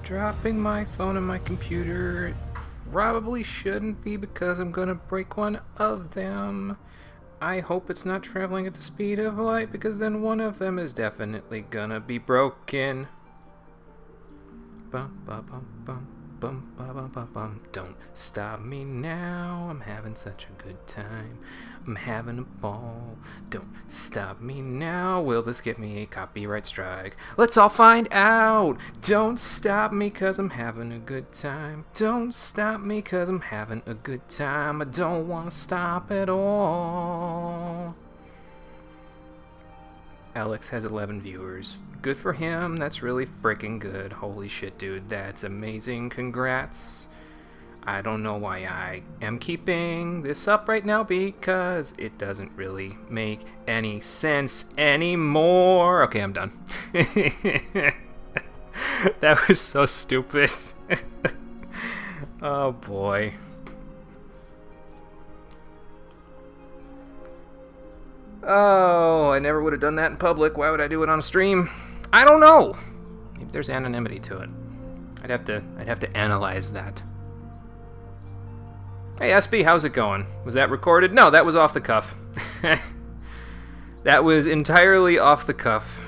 dropping my phone and my computer. It probably shouldn't be because I'm gonna break one of them. I hope it's not traveling at the speed of light because then one of them is definitely gonna be broken. Bum, bum, bum, bum. Bum, bum, bum, bum, bum. Don't stop me now. I'm having such a good time. I'm having a ball. Don't stop me now. Will this get me a copyright strike? Let's all find out. Don't stop me cause I'm having a good time. Don't stop me cause I'm having a good time. I don't want to stop at all. Alex has 11 viewers. Good for him. That's really freaking good. Holy shit, dude. That's amazing. Congrats. I don't know why I am keeping this up right now because it doesn't really make any sense anymore. Okay, I'm done. That was so stupid. Oh boy. Oh, I never would have done that in public. Why would I do it on stream? I don't know. Maybe there's anonymity to it. I'd have to analyze that. Hey SB, how's it going? Was that recorded? No, that was off the cuff. That was entirely off the cuff.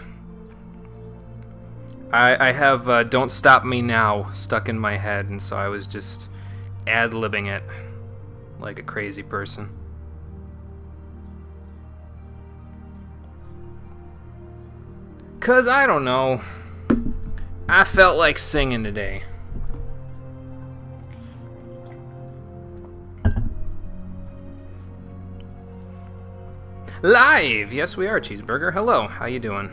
I have Don't Stop Me Now stuck in my head, and so I was just ad-libbing it like a crazy person. Cause I don't know, I felt like singing today. Live! Yes, we are, Cheeseburger. Hello, how you doing?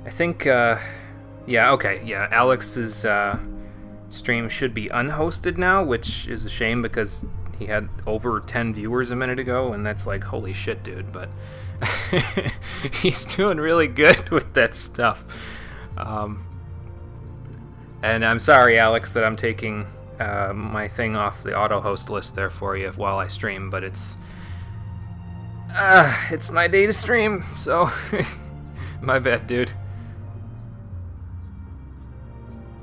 I think, yeah, okay, yeah, Alex's stream should be unhosted now, which is a shame because he had over 10 viewers a minute ago, and that's like, holy shit, dude, but he's doing really good with that stuff. And I'm sorry, Alex, that I'm taking my thing off the auto-host list there for you while I stream, but it's my day to stream, so my bad, dude.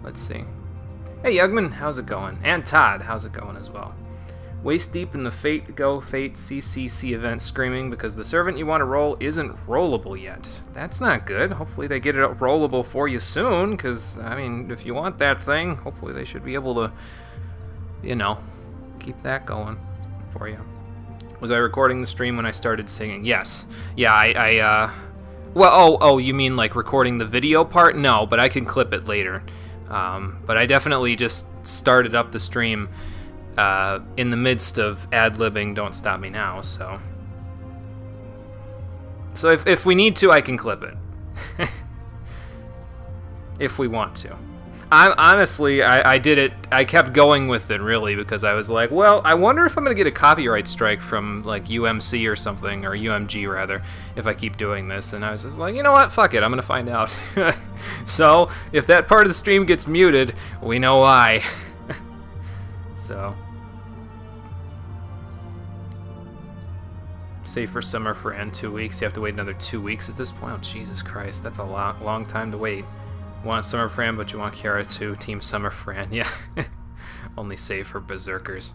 Let's see. Hey, Yugman, how's it going? And Todd, how's it going as well? Waist deep in the Fate CCC event screaming because the servant you want to roll isn't rollable yet. That's not good. Hopefully they get it rollable for you soon, because, I mean, if you want that thing, hopefully they should be able to, you know, keep that going for you. Was I recording the stream when I started singing? Yes. Yeah, well, oh, you mean like recording the video part? No, but I can clip it later. But I definitely just started up the stream in the midst of ad-libbing Don't Stop Me Now, so if we need to, I can clip it. If we want to. I did it, I kept going with it, really, because I was like, well, I wonder if I'm going to get a copyright strike from, like, UMC or something, or UMG, rather, if I keep doing this, and I was just like, you know what, fuck it, I'm going to find out. So, if that part of the stream gets muted, we know why. So... Save for Summer Fran, 2 weeks. You have to wait another 2 weeks at this point. Oh, Jesus Christ, that's a long time to wait. You want Summer Fran, but you want Kiara too. Team Summer Fran, yeah. Only save for Berserkers.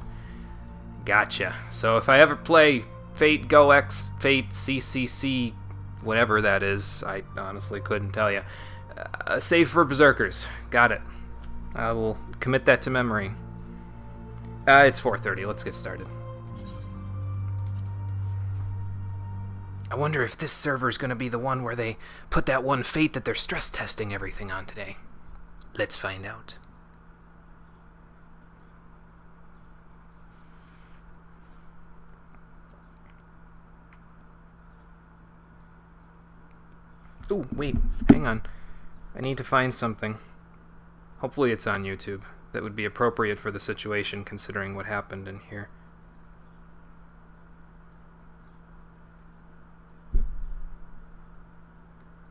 Gotcha. So if I ever play Fate Go X, Fate CCC, whatever that is, I honestly couldn't tell you. Save for Berserkers. Got it. I will commit that to memory. It's 4:30. Let's get started. I wonder if this server's gonna be the one where they put that one Fate that they're stress testing everything on today. Let's find out. Ooh, wait, hang on. I need to find something. Hopefully it's on YouTube. That would be appropriate for the situation, considering what happened in here.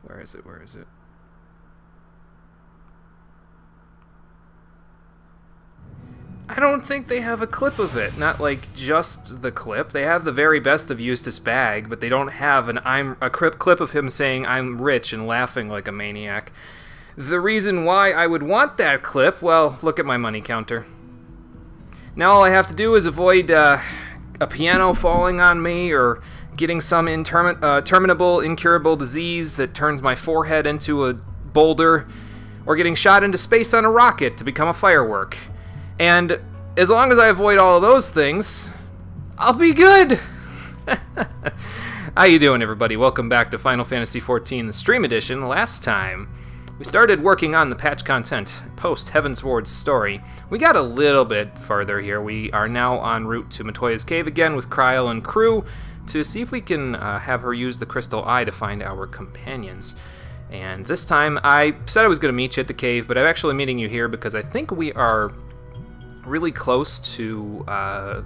Where is it? Where is it? I don't think they have a clip of it. Not like just the clip. They have the very best of Eustace Bag, but they don't have a clip of him saying "I'm rich" and laughing like a maniac. The reason why I would want that clip, well, look at my money counter. Now all I have to do is avoid a piano falling on me, or getting some terminable, incurable disease that turns my forehead into a boulder, or getting shot into space on a rocket to become a firework. And as long as I avoid all of those things, I'll be good! How you doing, everybody? Welcome back to Final Fantasy XIV, the Stream Edition. Last time, we started working on the patch content post Heavensward's story. We got a little bit farther here. We are now en route to Matoya's Cave again with Kryl and crew to see if we can have her use the Crystal Eye to find our companions. And this time, I said I was going to meet you at the cave, but I'm actually meeting you here because I think we are really close to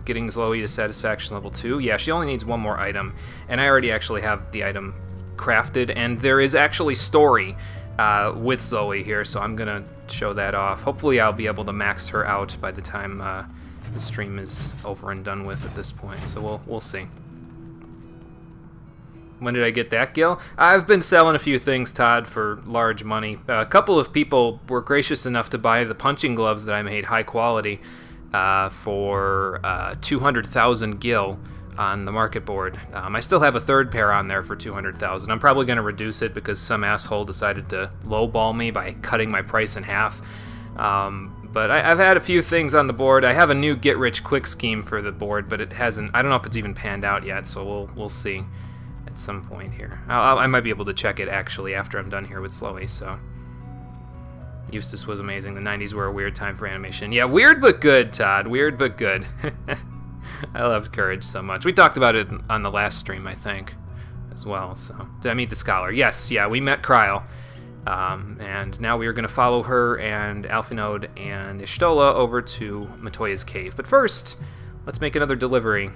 getting Zoe to satisfaction level 2. Yeah, she only needs one more item, and I already actually have the item crafted, and there is actually story with Zoe here, so I'm gonna show that off. Hopefully I'll be able to max her out by the time the stream is over and done with at this point, so we'll see. When did I get that, Gil? I've been selling a few things, Todd, for large money. A couple of people were gracious enough to buy the punching gloves that I made high quality for 200,000 Gil on the market board. I still have a third pair on there for 200,000. I'm probably going to reduce it because some asshole decided to lowball me by cutting my price in half. But I've had a few things on the board. I have a new get-rich-quick scheme for the board, but it hasn't. I don't know if it's even panned out yet, so we'll see at some point here. I might be able to check it actually after I'm done here with Sloey. So Eustace was amazing. The 90s were a weird time for animation. Yeah, weird but good, Todd. Weird but good. I loved Courage so much. We talked about it on the last stream, I think, as well. So, did I meet the scholar? Yes, yeah, we met Kryl. And now we are going to follow her and Alphinaud and Y'shtola over to Matoya's Cave. But first, let's make another delivery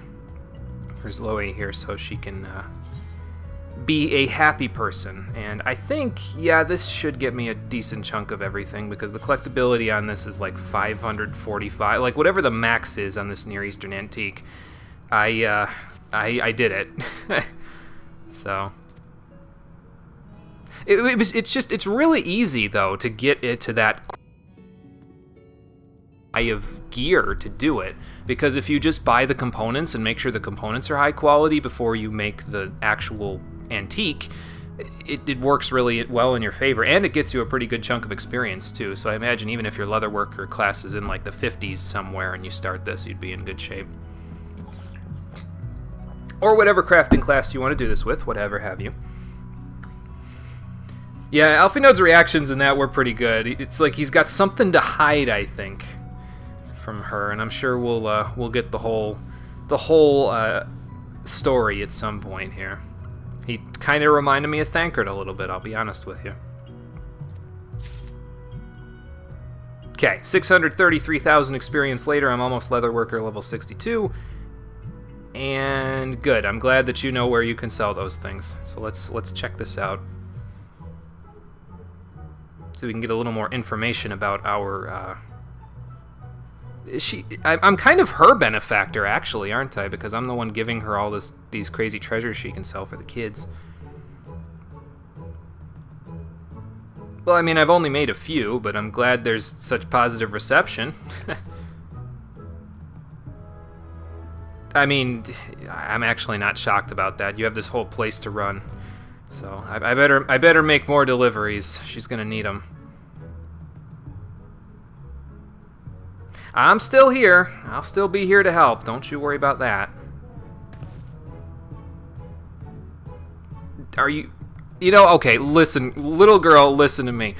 for Zoe here so she can be a happy person. And I think, yeah, this should get me a decent chunk of everything because the collectability on this is like 545, like whatever the max is on this Near Eastern Antique. I did it. So it's really easy though to get it to that of gear to do it, because if you just buy the components and make sure the components are high quality before you make the actual antique, it works really well in your favor, and it gets you a pretty good chunk of experience too. So I imagine even if your leatherworker class is in like the 50s somewhere and you start this, you'd be in good shape. Or whatever crafting class you want to do this with, whatever have you. Yeah, Alphinaud's reactions in that were pretty good. It's like he's got something to hide, I think, from her, and I'm sure we'll get the whole story at some point here. He kind of reminded me of Thancred a little bit, I'll be honest with you. Okay, 633,000 experience later, I'm almost Leatherworker level 62. And good, I'm glad that you know where you can sell those things. So let's check this out. So we can get a little more information about our... I'm kind of her benefactor, actually, aren't I? Because I'm the one giving her all these crazy treasures she can sell for the kids. Well, I mean, I've only made a few, but I'm glad there's such positive reception. I mean, I'm actually not shocked about that. You have this whole place to run. So I better make more deliveries. She's gonna need them. I'm still here. I'll still be here to help. Don't you worry about that. Are you... You know, okay, listen, little girl, listen to me.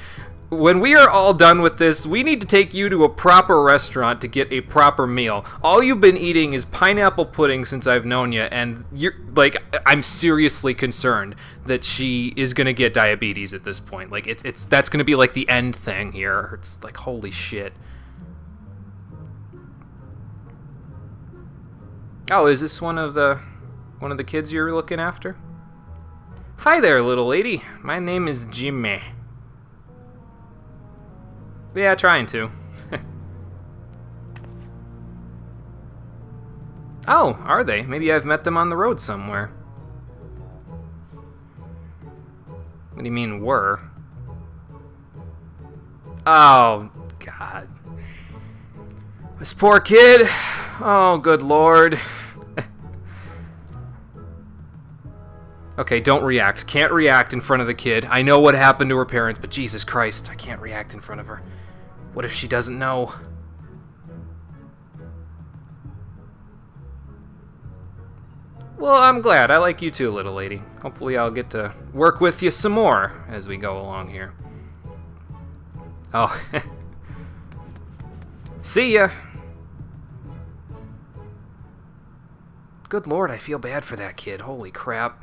When we are all done with this, we need to take you to a proper restaurant to get a proper meal. All you've been eating is pineapple pudding since I've known you, and you're, like, I'm seriously concerned that she is gonna get diabetes at this point. Like, that's gonna be, like, the end thing here. It's like, holy shit. Oh, is this one of the kids you're looking after? Hi there, little lady. My name is Jimmy. Yeah, trying to. Oh, are they? Maybe I've met them on the road somewhere. What do you mean, were? Oh, God. This poor kid. Oh, good Lord. Okay, don't react. Can't react in front of the kid. I know what happened to her parents, but Jesus Christ, I can't react in front of her. What if she doesn't know? Well, I'm glad. I like you too, little lady. Hopefully I'll get to work with you some more as we go along here. Oh. See ya. Good Lord, I feel bad for that kid. Holy crap.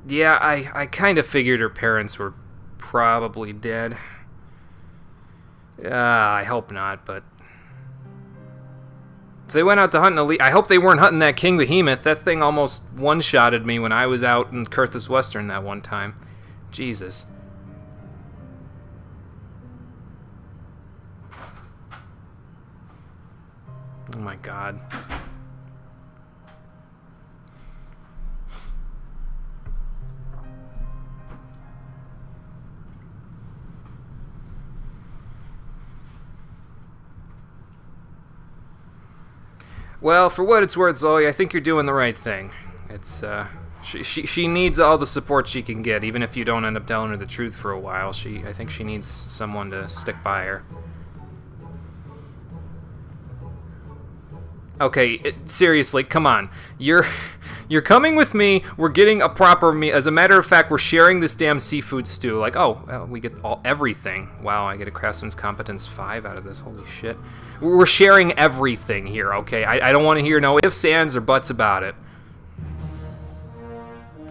Yeah, I kind of figured her parents were probably dead. I hope not, but... If they went out to hunt an elite... I hope they weren't hunting that King Behemoth. That thing almost one-shotted me when I was out in Kurthus Western that one time. Jesus. Oh my God. Well, for what it's worth, Zoe, I think you're doing the right thing. It's, she needs all the support she can get, even if you don't end up telling her the truth for a while. I think she needs someone to stick by her. Okay, seriously, come on. You're coming with me. We're getting a proper meal. As a matter of fact, we're sharing this damn seafood stew. Like, oh, well, we get everything. Wow, I get a Craftsman's Competence 5 out of this. Holy shit. We're sharing everything here, okay? I don't want to hear no ifs, ands, or buts about it.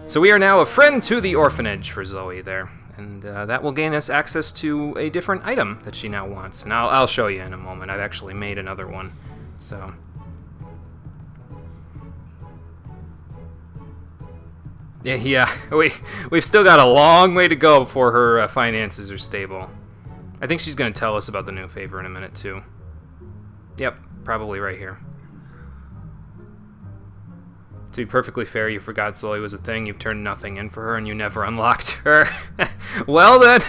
So we are now a friend to the orphanage for Zoe there. And that will gain us access to a different item that she now wants. And I'll show you in a moment. I've actually made another one. So... Yeah, we've still got a long way to go before her finances are stable. I think she's going to tell us about the new favor in a minute, too. Yep, probably right here. To be perfectly fair, you forgot Zoe was a thing, you've turned nothing in for her, and you never unlocked her. Well then,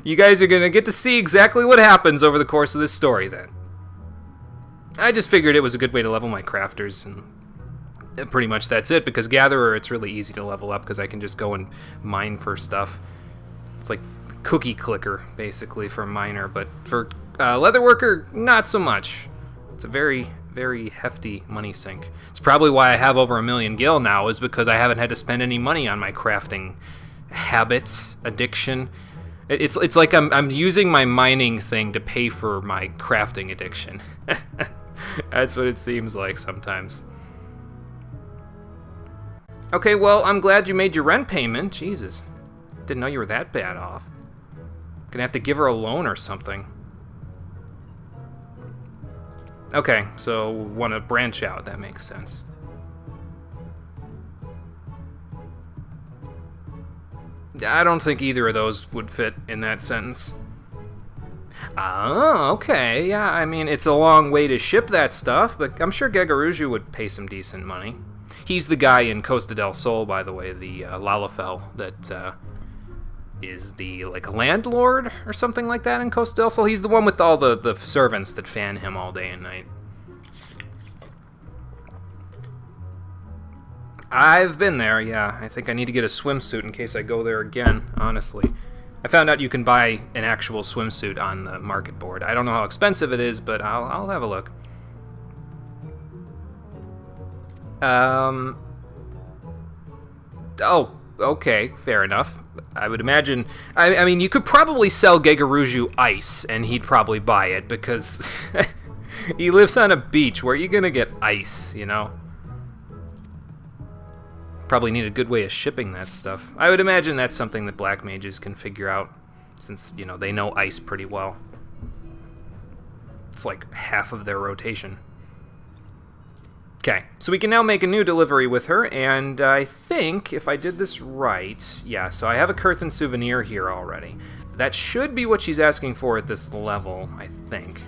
you guys are going to get to see exactly what happens over the course of this story then. I just figured it was a good way to level my crafters, and pretty much that's it, because Gatherer, it's really easy to level up, because I can just go and mine for stuff. It's like cookie clicker, basically, for a miner, but for Leatherworker, not so much. It's a very, very hefty money sink. It's probably why I have over 1 million gil now, is because I haven't had to spend any money on my crafting habits, addiction. It's like I'm using my mining thing to pay for my crafting addiction. That's what it seems like sometimes. Okay, well, I'm glad you made your rent payment. Jesus. Didn't know you were that bad off. Gonna have to give her a loan or something. Okay, so want to branch out. That makes sense. I don't think either of those would fit in that sentence. Oh, okay. Yeah, I mean, it's a long way to ship that stuff, but I'm sure Gegaruju would pay some decent money. He's the guy in Costa del Sol, by the way, the Lalafell that is the, like, landlord or something like that in Costa del Sol. He's the one with all the servants that fan him all day and night. I've been there, yeah. I think I need to get a swimsuit in case I go there again, honestly. I found out you can buy an actual swimsuit on the market board. I don't know how expensive it is, but I'll have a look. Oh, okay, fair enough. I would imagine... I mean, you could probably sell Gegaruju ice, and he'd probably buy it, because he lives on a beach. Where are you gonna get ice, you know? Probably need a good way of shipping that stuff. I would imagine that's something that black mages can figure out, since, you know, they know ice pretty well. It's like half of their rotation. Okay, so we can now make a new delivery with her, and I think, if I did this right, yeah, so I have a Kurthan souvenir here already. That should be what she's asking for at this level, I think.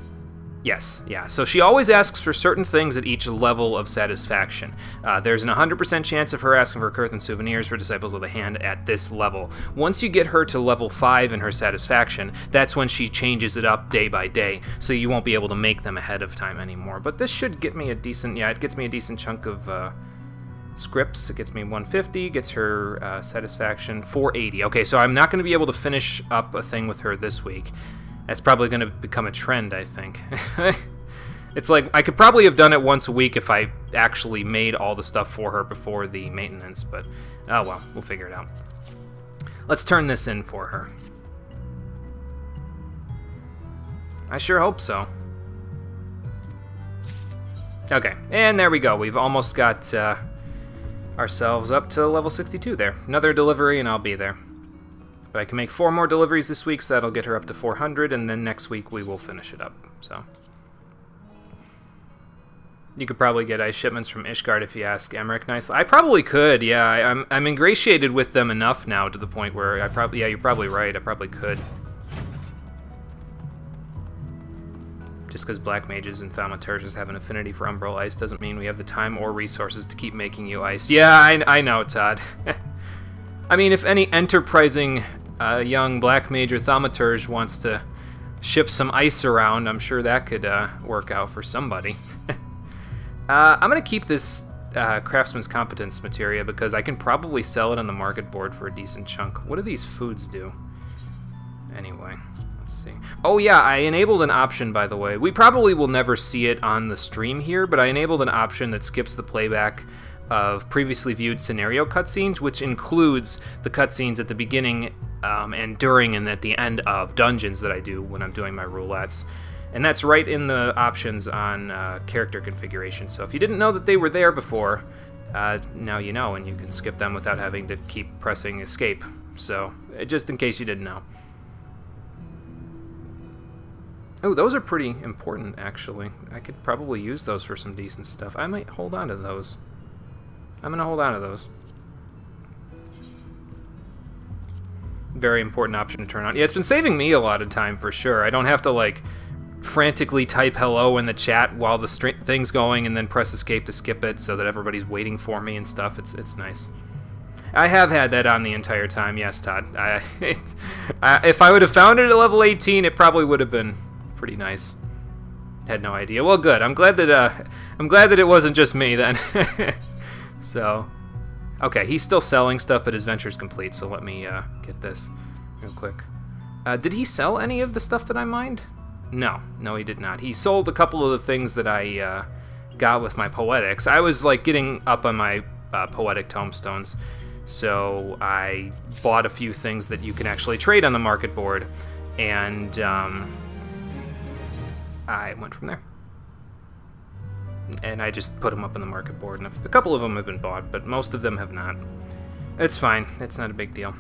Yes, yeah. So she always asks for certain things at each level of satisfaction. There's an 100% chance of her asking for Curthan souvenirs for Disciples of the Hand at this level. Once you get her to level 5 in her satisfaction, that's when she changes it up day by day, so you won't be able to make them ahead of time anymore. But this should get me a decent, it gets me a decent chunk of scripts. It gets me 150, gets her satisfaction 480. Okay, so I'm not going to be able to finish up a thing with her this week. That's probably going to become a trend, I think. It's like, I could probably have done it once a week if I actually made all the stuff for her before the maintenance, but oh well, we'll figure it out. Let's turn this in for her. I sure hope so. Okay, and there we go. We've almost got ourselves up to level 62 there. Another delivery and I'll be there. But I can make 4 more deliveries this week, so that'll get her up to 400, and then next week we will finish it up. So you could probably get ice shipments from Ishgard if you ask Emmerich nicely. I probably could, yeah. I'm ingratiated with them enough now to the point where yeah, you're probably right. I probably could. Just because Black Mages and Thaumaturges have an affinity for Umbral Ice doesn't mean we have the time or resources to keep making you ice. Yeah, I know, Todd. I mean, if any enterprising young Black Mage or Thaumaturge wants to ship some ice around, I'm sure that could work out for somebody. I'm going to keep this Craftsman's Competence materia because I can probably sell it on the market board for a decent chunk. What do these foods do? Anyway, let's see. Oh yeah, I enabled an option, by the way. We probably will never see it on the stream here, but I enabled an option that skips the playback of previously viewed scenario cutscenes, which includes the cutscenes at the beginning and during and at the end of dungeons that I do when I'm doing my roulettes. And that's right in the options on character configuration. So if you didn't know that they were there before, now you know, and you can skip them without having to keep pressing escape. So just in case you didn't know. Oh, those are pretty important, actually. I could probably use those for some decent stuff. I might hold on to those. I'm going to hold on to those. Very important option to turn on. Yeah, it's been saving me a lot of time for sure. I don't have to, like, frantically type hello in the chat while the thing's going and then press escape to skip it so that everybody's waiting for me and stuff. It's nice. I have had that on the entire time, yes, Todd. If I would have found it at level 18, it probably would have been pretty nice. Had no idea. Well, good. I'm glad that it wasn't just me then. So, okay, he's still selling stuff, but his venture's complete, so let me get this real quick. Did he sell any of the stuff that I mined? No, he did not. He sold a couple of the things that I got with my poetics. I was, like, getting up on my poetic tomestones, so I bought a few things that you can actually trade on the market board, and I went from there. And I just put them up on the market board, and a couple of them have been bought, but most of them have not. It's fine. It's not a big deal.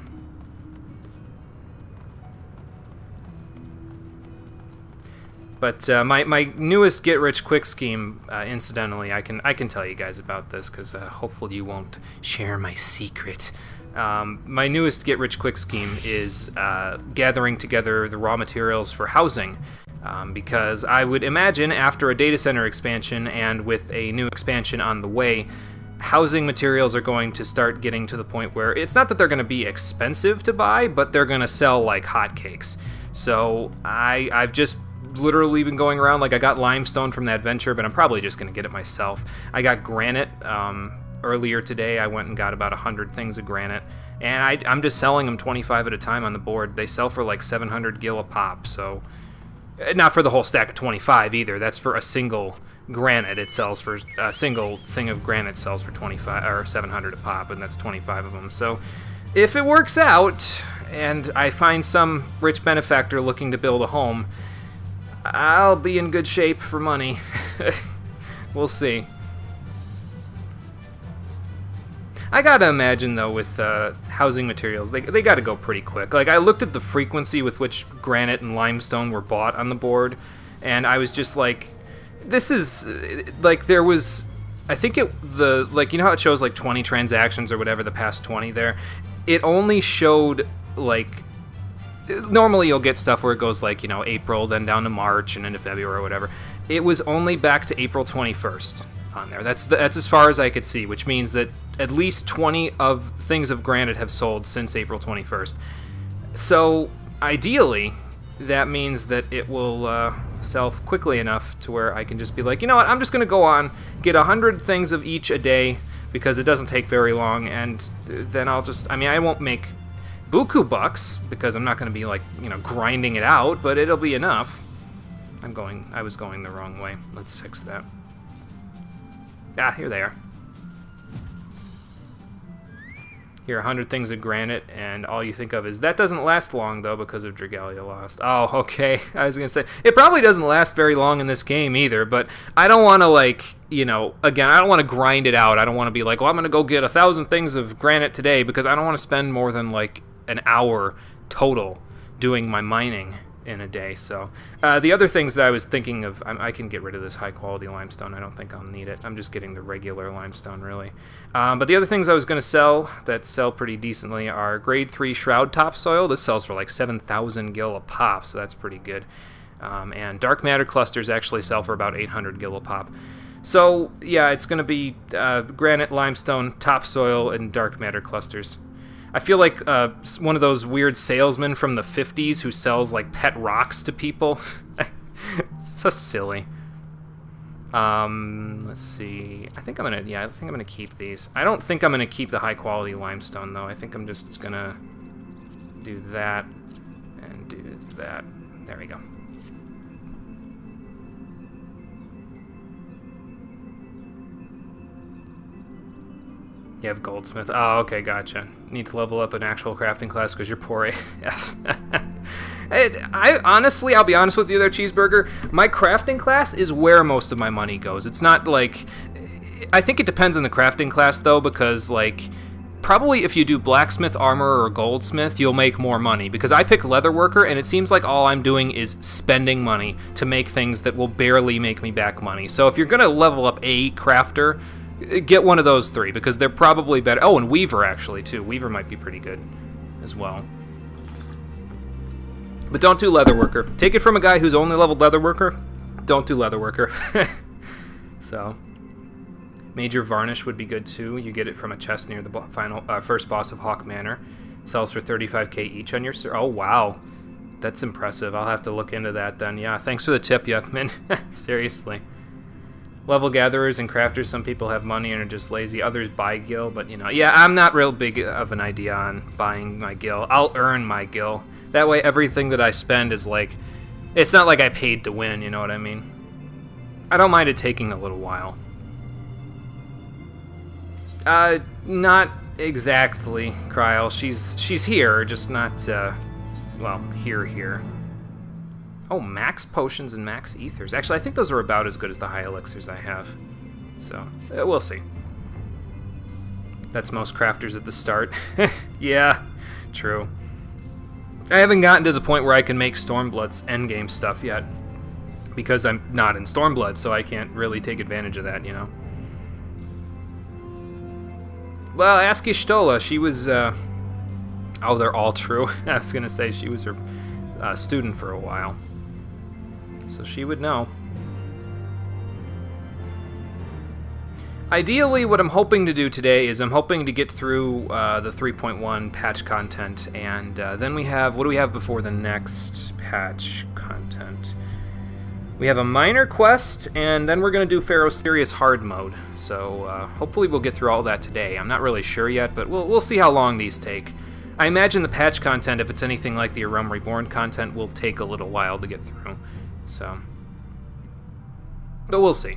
But my newest get-rich-quick scheme, incidentally, I can tell you guys about this, because hopefully you won't share my secret. My newest get-rich-quick scheme is gathering together the raw materials for housing. Because I would imagine after a data center expansion and with a new expansion on the way, housing materials are going to start getting to the point where it's not that they're going to be expensive to buy, but they're going to sell like hotcakes. So I've just literally been going around, like I got limestone from that venture, but I'm probably just going to get it myself. I got granite. Earlier today, I went and got about 100 things of granite, and I'm just selling them 25 at a time on the board. They sell for like 700 gil a pop, so... Not for the whole stack of 25 either. That's for a single granite. It sells for a single thing of granite sells for 25 or 700 a pop, and that's 25 of them. So, if it works out and I find some rich benefactor looking to build a home, I'll be in good shape for money. We'll see. I gotta imagine, though, with housing materials, they gotta go pretty quick. Like, I looked at the frequency with which granite and limestone were bought on the board, and I was just like, this is, like, there was, I think you know how it shows, like, 20 transactions or whatever, the past 20 there? It only showed, like, normally you'll get stuff where it goes, like, you know, April, then down to March, and into February or whatever. it was only back to April 21st on there. That's as far as I could see, which means that at least 20 of Things of Granite have sold since April 21st. So, ideally, that means that it will sell quickly enough to where I can just be like, you know what, I'm just going to go on, get 100 things of each a day, because it doesn't take very long, and then I'll just, I mean, I won't make buku bucks, because I'm not going to be, like, you know, grinding it out, but it'll be enough. I was going the wrong way. Let's fix that. Ah, here they are. Here, 100 things of granite, and all you think of is, that doesn't last long, though, because of Dragalia Lost. Oh, okay. I was going to say, it probably doesn't last very long in this game, either, but I don't want to, like, you know, again, I don't want to grind it out. I don't want to be like, well, I'm going to go get 1,000 things of granite today, because I don't want to spend more than, like, an hour total doing my mining in a day. So the other things that I was thinking of, I can get rid of this high quality limestone. I don't think I'll need it. I'm just getting the regular limestone, really. But the other things I was going to sell that sell pretty decently are grade 3 shroud topsoil. This sells for like 7,000 gil a pop, so that's pretty good. And dark matter clusters actually sell for about 800 gil a pop. So yeah, it's going to be granite, limestone, topsoil, and dark matter clusters. I feel like one of those weird salesmen from the 50s who sells like pet rocks to people. It's so silly. Let's see. I think I'm gonna keep these. I don't think I'm gonna keep the high quality limestone though. I think I'm just gonna do that and do that. There we go. You have goldsmith. Oh, okay, gotcha. Need to level up an actual crafting class because you're poor AF. I honestly, I'll be honest with you there, Cheeseburger. My crafting class is where most of my money goes. It's not like... I think it depends on the crafting class, though, because, like, probably if you do blacksmith, armor, or goldsmith, you'll make more money. Because I pick leatherworker, and it seems like all I'm doing is spending money to make things that will barely make me back money. So if you're going to level up a crafter... get one of those three, because they're probably better. Oh, and Weaver, actually, too. Weaver might be pretty good as well. But don't do Leatherworker. Take it from a guy who's only leveled Leatherworker. Don't do Leatherworker. So, Major Varnish would be good, too. You get it from a chest near the first boss of Hawk Manor. Sells for 35k each on your... Oh, wow. That's impressive. I'll have to look into that, then. Yeah, thanks for the tip, Yuckman. Seriously. Level gatherers and crafters, some people have money and are just lazy. Others buy gil, but, you know, yeah, I'm not real big of an idea on buying my gil. I'll earn my gil. That way, everything that I spend is like, it's not like I paid to win, you know what I mean? I don't mind it taking a little while. Not exactly, Kryl. She's here, just not, well, here. Oh, max potions and max ethers. Actually, I think those are about as good as the high elixirs I have. So, we'll see. That's most crafters at the start. Yeah, true. I haven't gotten to the point where I can make Stormblood's endgame stuff yet. Because I'm not in Stormblood, so I can't really take advantage of that, you know. Well, ask Ishtola. She was, oh, they're all true. I was going to say she was her student for a while. So she would know. Ideally, what I'm hoping to do today is I'm hoping to get through the 3.1 patch content, and then we have, what do we have before the next patch content? We have a minor quest, and then we're going to do Pharaoh's Serious Hard mode. So hopefully we'll get through all that today. I'm not really sure yet, but we'll see how long these take. I imagine the patch content, if it's anything like the Arum Reborn content, will take a little while to get through. So, but we'll see.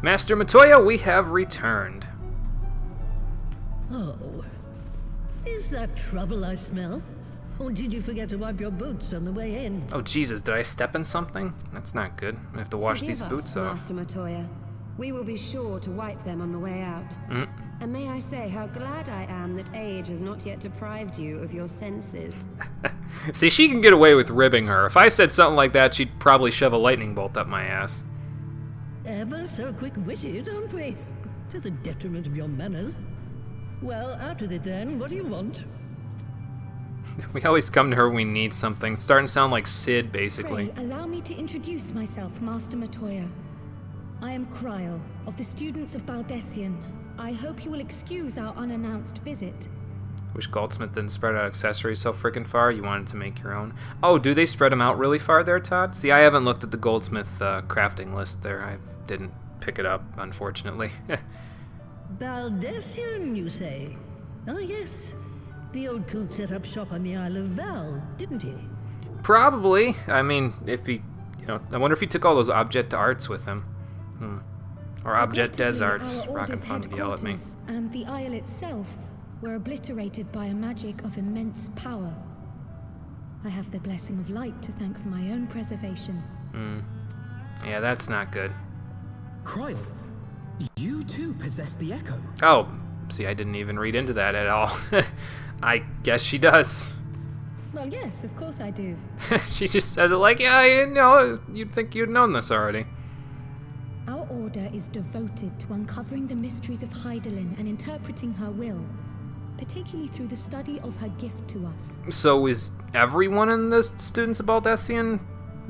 Master Matoya, we have returned. Oh, is that trouble I smell? Or did you forget to wipe your boots on the way in? Oh Jesus, did I step in something? That's not good. I have to wash these boots off. Master Matoya. We will be sure to wipe them on the way out. And may I say how glad I am that age has not yet deprived you of your senses. See, she can get away with ribbing her. If I said something like that, she'd probably shove a lightning bolt up my ass. Ever so quick-witted, aren't we? To the detriment of your manners. Well, out with it then. What do you want? We always come to her when we need something. Starting to sound like Sid, basically. Pray, allow me to introduce myself, Master Matoya. I am Kryl, of the students of Baldessian. I hope you will excuse our unannounced visit. Wish Goldsmith didn't spread out accessories so freaking far. You wanted to make your own. Oh, do they spread them out really far there, Todd? See, I haven't looked at the Goldsmith crafting list there. I didn't pick it up, unfortunately. Baldessian, you say? Oh, yes. The old coot set up shop on the Isle of Val, didn't he? Probably. I mean, if he, I wonder if he took all those Objet arts with him. Or Objet des arts. Rockin' Pun would yell at me. And the isle itself were obliterated by a magic of immense power. I have the blessing of light to thank for my own preservation. Yeah, that's not good. Kryl, you too possess the Echo. Oh, see, I didn't even read into that at all. I guess she does. Well, yes, of course I do. She just says it like, yeah, you'd think you'd known this already. Our order is devoted to uncovering the mysteries of Hydaelyn and interpreting her will, particularly through the study of her gift to us. So is everyone in the students of Baldessian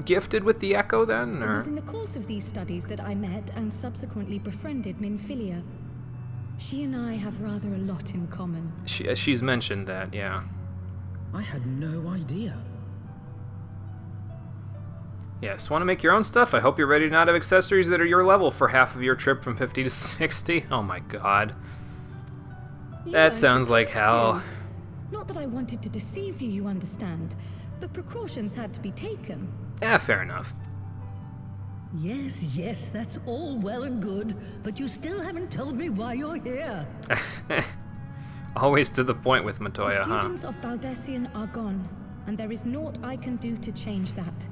gifted with the Echo then? Or? It was in the course of these studies that I met and subsequently befriended Minfilia. She and I have rather a lot in common. She's mentioned that, yeah. I had no idea. Yes, want to make your own stuff? I hope you're ready to not have accessories that are your level for half of your trip from 50 to 60. Oh my god. That sounds like hell. Not that I wanted to deceive you, you understand, but precautions had to be taken. Yeah, fair enough. Yes, that's all well and good, but you still haven't told me why you're here. Always to the point with The Matoya, huh? students of Baldessian are gone, and there is naught I can do to change that.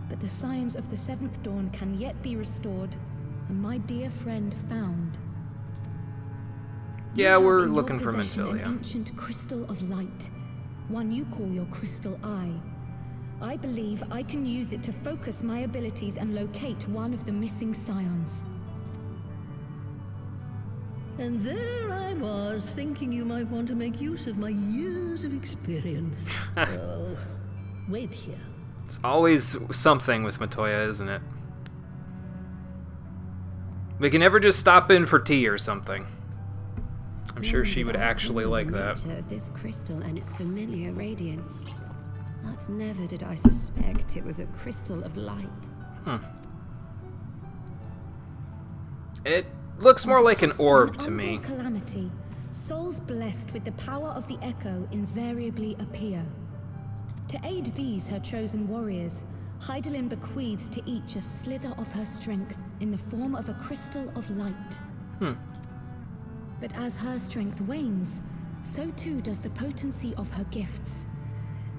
But the science of the Seventh Dawn can yet be restored, and my dear friend found. Yeah, You have we're in your looking for possession Minfilia. An ancient crystal of light, one you call your crystal eye. I believe I can use it to focus my abilities and locate one of the missing scions. And there I was, thinking you might want to make use of my years of experience. Oh, wait here. It's always something with Matoya, isn't it? We can never just stop in for tea or something. I'm sure she would actually like that. Nature of this crystal and its familiar radiance. But never did I suspect it was a crystal of light. It looks more like an Cusp of orb to me. unborn Calamity, souls blessed with the power of the Echo invariably appear. To aid these, her chosen warriors, Hydaelyn bequeaths to each a slither of her strength in the form of a crystal of light. But as her strength wanes, so too does the potency of her gifts.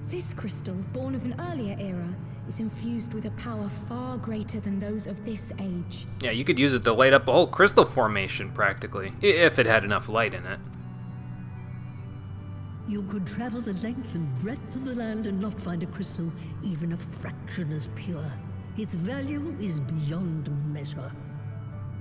This crystal, born of an earlier era, is infused with a power far greater than those of this age. Yeah, you could use it to light up a whole crystal formation, practically, if it had enough light in it. You could travel the length and breadth of the land and not find a crystal even a fraction as pure. Its value is beyond measure,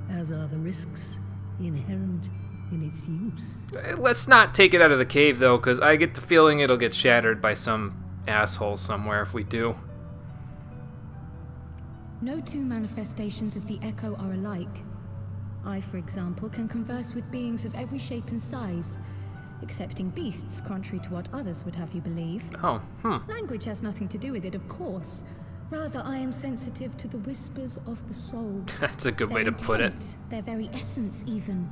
as are the risks inherent in its use. Let's not take it out of the cave, though, because I get the feeling it'll get shattered by some asshole somewhere if we do. No two manifestations of the Echo are alike. I, for example, can converse with beings of every shape and size, excepting beasts, contrary to what others would have you believe. Oh, Language has nothing to do with it, of course. Rather, I am sensitive to the whispers of the soul. That's a good way Their to put it. intent, their very essence, even.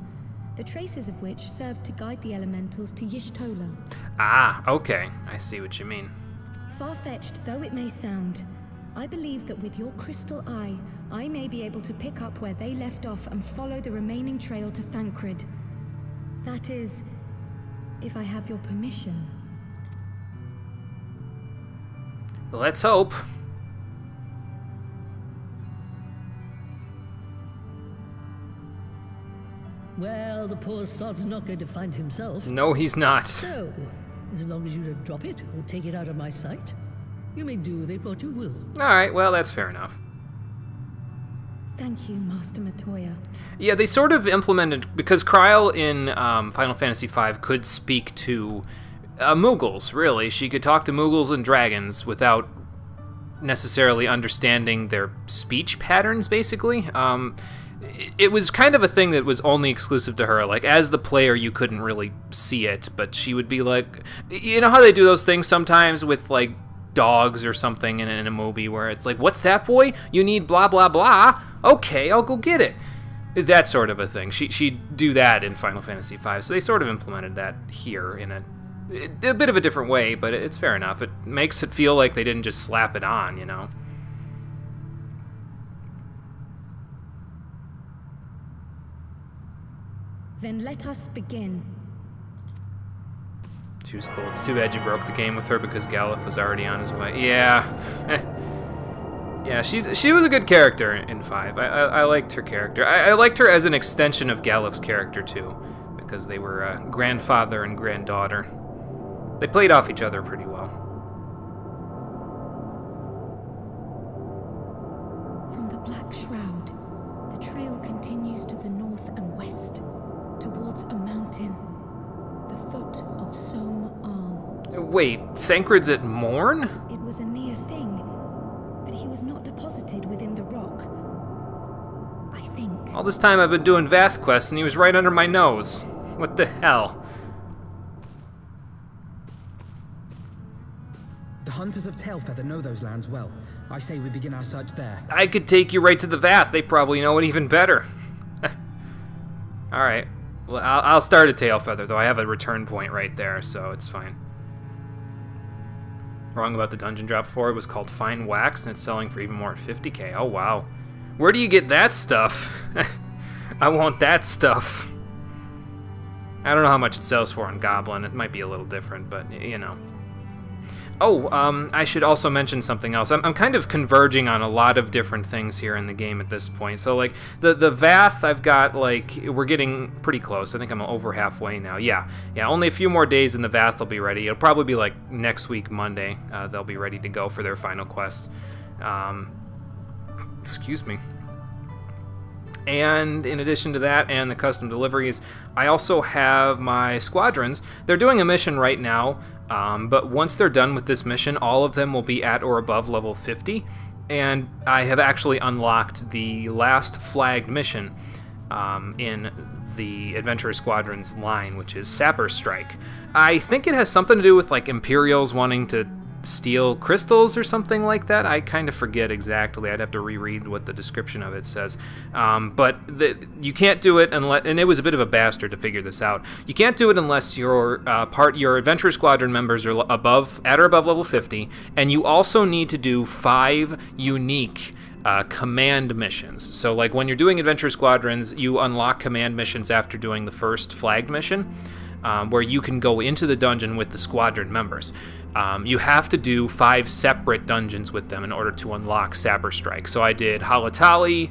The traces of which serve to guide the elementals to Y'shtola. Ah, okay. I see what you mean. Far-fetched though it may sound, I believe that with your crystal eye, I may be able to pick up where they left off and follow the remaining trail to Thancred. That is, if I have your permission. Let's hope. Well, the poor sod's not going to find himself. No, he's not. So, as long as you don't drop it or take it out of my sight, you may do with it what you will. Alright, well, that's fair enough. Thank you, Master Matoya. Yeah, they sort of implemented, because Kryl in Final Fantasy V could speak to Muggles, really. She could talk to Muggles and dragons without necessarily understanding their speech patterns, basically. It was kind of a thing that was only exclusive to her. Like, as the player, you couldn't really see it, but she would be like... You know how they do those things sometimes with, like, dogs or something in a movie where it's like, what's that, boy? You need blah, blah, blah. Okay, I'll go get it. That sort of a thing. She'd do that in Final Fantasy V, so they sort of implemented that here in a bit of a different way, but it's fair enough. It makes it feel like they didn't just slap it on, you know? Then let us begin. She was cool. It's too bad you broke the game with her because Galuf was already on his way. Yeah. Yeah, she was a good character in 5. I liked her character. I liked her as an extension of Galuf's character, too, because they were grandfather and granddaughter. They played off each other pretty well. From the Black Shroud, the trail continues to the north and west, towards a mountain, the foot of Somme Arm. Wait, Thancred's at Morn? It was a near thing, but he was not deposited within the rock. I think. All this time I've been doing Vath quests and he was right under my nose. What the hell? The hunters of Tailfeather know those lands well. I say we begin our search there. I could take you right to the Vath. They probably know it even better. Alright. Well, I'll start at Tailfeather, though. I have a return point right there, so it's fine. Wrong about the dungeon drop for it. Was called Fine Wax, and it's selling for even more at 50k. Oh, wow. Where do you get that stuff? I want that stuff. I don't know how much it sells for on Goblin. It might be a little different, but, you know. Oh, I should also mention something else. I'm kind of converging on a lot of different things here in the game at this point. So, like, the Vath, I've got, like, we're getting pretty close. I think I'm over halfway now. Yeah, only a few more days and the Vath will be ready. It'll probably be, like, next week, Monday. They'll be ready to go for their final quest. Excuse me. And in addition to that and the custom deliveries, I also have my squadrons. They're doing a mission right now, but once they're done with this mission, all of them will be at or above level 50. And I have actually unlocked the last flagged mission in the Adventurer Squadrons line, which is Sapper Strike. I think it has something to do with like Imperials wanting to steal crystals or something like that. I kind of forget exactly. I'd have to reread what the description of it says. But you can't do it unless, and it was a bit of a bastard to figure this out. You can't do it unless your Adventure Squadron members are at or above level 50, and you also need to do 5 unique command missions. So like when you're doing Adventure Squadrons, you unlock command missions after doing the first flagged mission, where you can go into the dungeon with the squadron members. You have to do 5 separate dungeons with them in order to unlock Sapper Strike. So I did Halatali,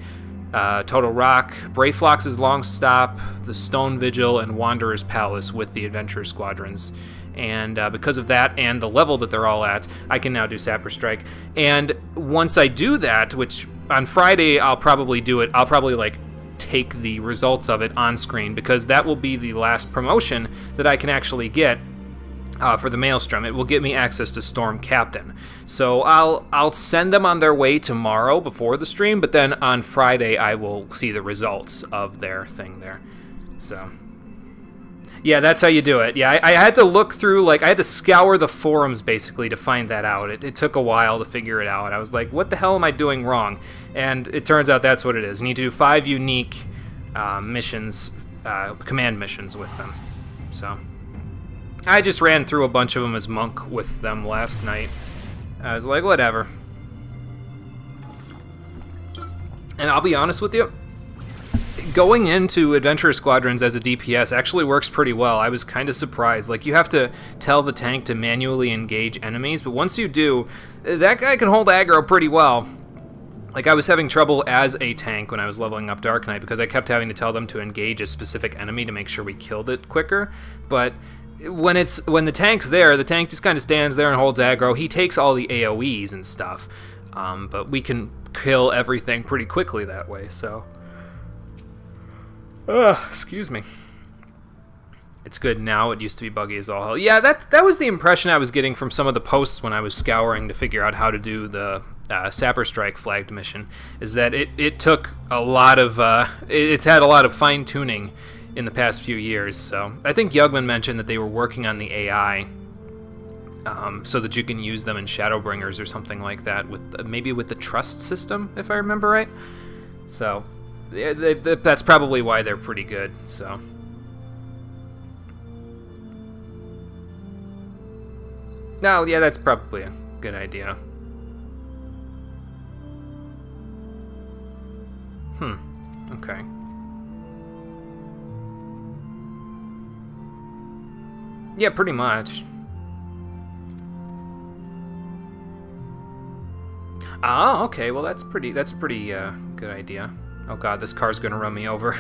Total Rock, Brayflox's Long Stop, the Stone Vigil, and Wanderer's Palace with the Adventure Squadrons. And because of that and the level that they're all at, I can now do Sapper Strike. And once I do that, which on Friday I'll probably do it, I'll probably like take the results of it on screen, because that will be the last promotion that I can actually get for the Maelstrom. It will get me access to Storm Captain. So I'll send them on their way tomorrow before the stream, but then on Friday I will see the results of their thing there. So yeah, that's how you do it. Yeah, I had to look through, like, I had to scour the forums basically to find that out. It took a while to figure it out. I was like, what the hell am I doing wrong? And it turns out that's what it is. You need to do 5 unique missions, command missions with them. So I just ran through a bunch of them as Monk with them last night. I was like, whatever. And I'll be honest with you, going into Adventurer Squadrons as a DPS actually works pretty well. I was kind of surprised. Like, you have to tell the tank to manually engage enemies, but once you do, that guy can hold aggro pretty well. Like, I was having trouble as a tank when I was leveling up Dark Knight because I kept having to tell them to engage a specific enemy to make sure we killed it quicker. But when the tank's there, the tank just kind of stands there and holds aggro. He takes all the AoEs and stuff, but we can kill everything pretty quickly that way, so excuse me. It's good now. It used to be buggy as all hell. Yeah, that was the impression I was getting from some of the posts when I was scouring to figure out how to do the Sapper Strike flagged mission, is that it took a lot of... it's had a lot of fine-tuning in the past few years. So I think Yugman mentioned that they were working on the AI so that you can use them in Shadowbringers or something like that, with maybe with the trust system, if I remember right. So that's probably why they're pretty good. So... No, yeah, that's probably a good idea. Okay. Yeah, pretty much. Oh, okay, well that's a pretty good idea. Oh god, this car's gonna run me over.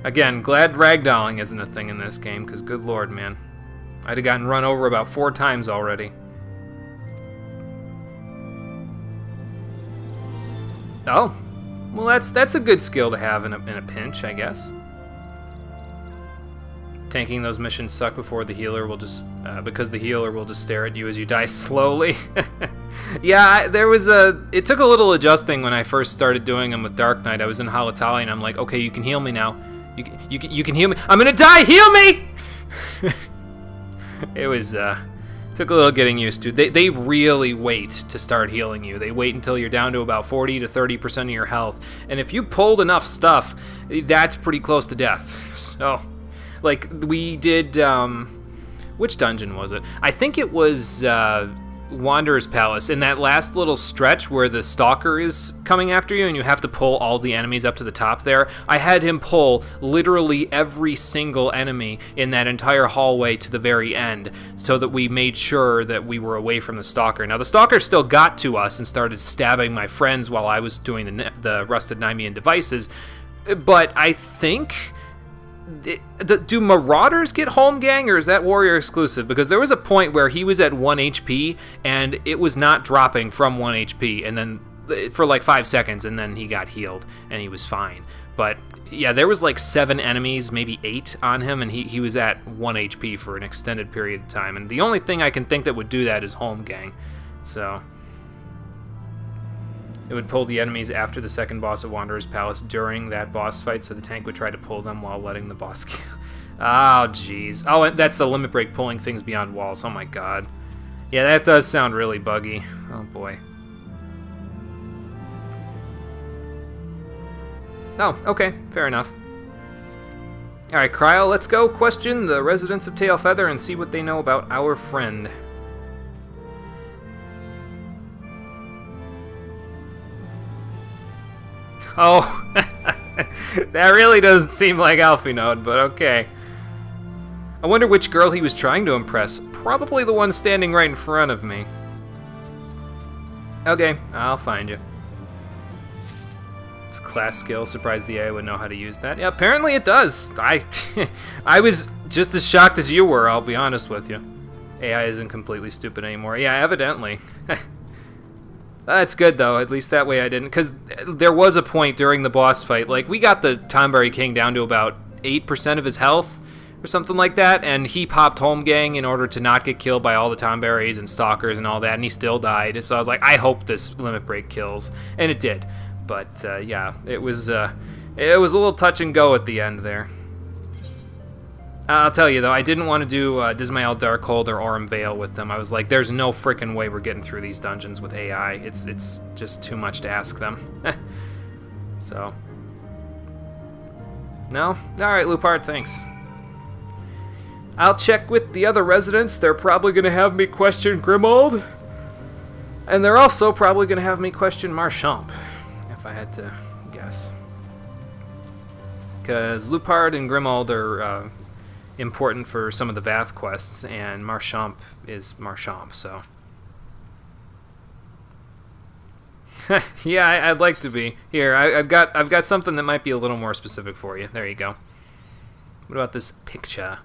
Again, glad ragdolling isn't a thing in this game, because good lord, man. I'd have gotten run over about 4 times already. Oh, well that's a good skill to have in a pinch, I guess. Tanking those missions suck before the healer will just because the healer will just stare at you as you die slowly. Yeah, it took a little adjusting when I first started doing them with Dark Knight. I was in Halatali and I'm like, okay, you can heal me now. You can heal me. I'm gonna die. Heal me. It was took a little getting used to. They really wait to start healing you. They wait until you're down to about 40 to 30% of your health, and if you pulled enough stuff, that's pretty close to death. So, like we did, which dungeon was it? I think it was Wanderer's Palace, in that last little stretch where the Stalker is coming after you and you have to pull all the enemies up to the top there. I had him pull literally every single enemy in that entire hallway to the very end so that we made sure that we were away from the Stalker. Now, the Stalker still got to us and started stabbing my friends while I was doing the Rusted Nymean devices, but I think... Do Marauders get home gang, or is that warrior exclusive? Because there was a point where he was at 1 HP and it was not dropping from 1 HP, and then for like 5 seconds, and then he got healed and he was fine. But yeah, there was like 7 enemies, maybe 8 on him, and he was at 1 HP for an extended period of time. And the only thing I can think that would do that is home gang. So it would pull the enemies after the second boss of Wanderer's Palace during that boss fight, so the tank would try to pull them while letting the boss kill. Oh, jeez. Oh, and that's the limit break, pulling things beyond walls. Oh, my God. Yeah, that does sound really buggy. Oh, boy. Oh, okay. Fair enough. All right, Cryo, let's go question the residents of Tailfeather and see what they know about our friend. Oh, that really doesn't seem like Alphinaud, but okay. I wonder which girl he was trying to impress. Probably the one standing right in front of me. Okay, I'll find you. It's a class skill. Surprised the AI would know how to use that. Yeah, apparently it does. I was just as shocked as you were, I'll be honest with you. AI isn't completely stupid anymore. Yeah, evidently. That's good, though. At least that way I didn't. Because there was a point during the boss fight, like, we got the Tomberry King down to about 8% of his health, or something like that, and he popped Home Gang in order to not get killed by all the Tomberries and Stalkers and all that, and he still died. So I was like, I hope this limit break kills. And it did. But, yeah, it was a little touch and go at the end there. I'll tell you, though, I didn't want to do Dismael Darkhold or Aurum Vale with them. I was like, there's no frickin' way we're getting through these dungeons with AI. It's just too much to ask them. So. No? Alright, Lupart, thanks. I'll check with the other residents. They're probably going to have me question Grimold. And they're also probably going to have me question Marchamp, if I had to guess. Because Lupart and Grimold are... important for some of the Vath quests, and Marchamp is Marchamp, so. Yeah, I'd like to be. Here, I've got something that might be a little more specific for you. There you go. What about this picture?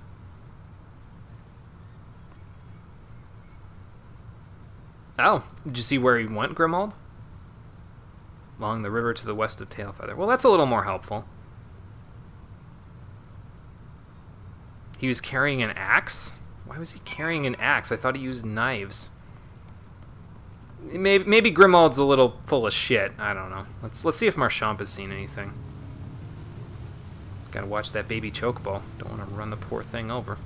Oh, did you see where he went, Grimold? Along the river to the west of Tailfeather. Well, that's a little more helpful. He was carrying an axe? Why was he carrying an axe? I thought he used knives. Maybe Grimald's a little full of shit. I don't know. Let's see if Marchamp has seen anything. Gotta watch that baby chocobo. Don't want to run the poor thing over.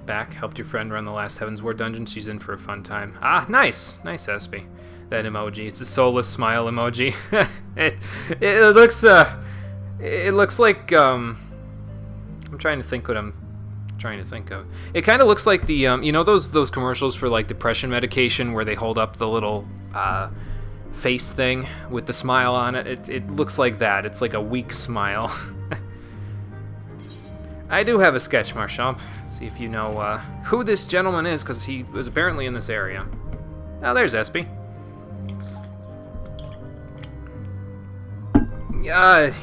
Back, helped your friend run the last Heavensward dungeon. She's in for a fun time. Ah, nice. Nice, Espy. That emoji. It's a soulless smile emoji. It looks like, I'm trying to think what I'm trying to think of. It kind of looks like the, you know those commercials for, like, depression medication where they hold up the little, face thing with the smile on it? It looks like that. It's like a weak smile. I do have a sketch, Marchamp. See if you know who this gentleman is, because he was apparently in this area. Oh, there's Espy.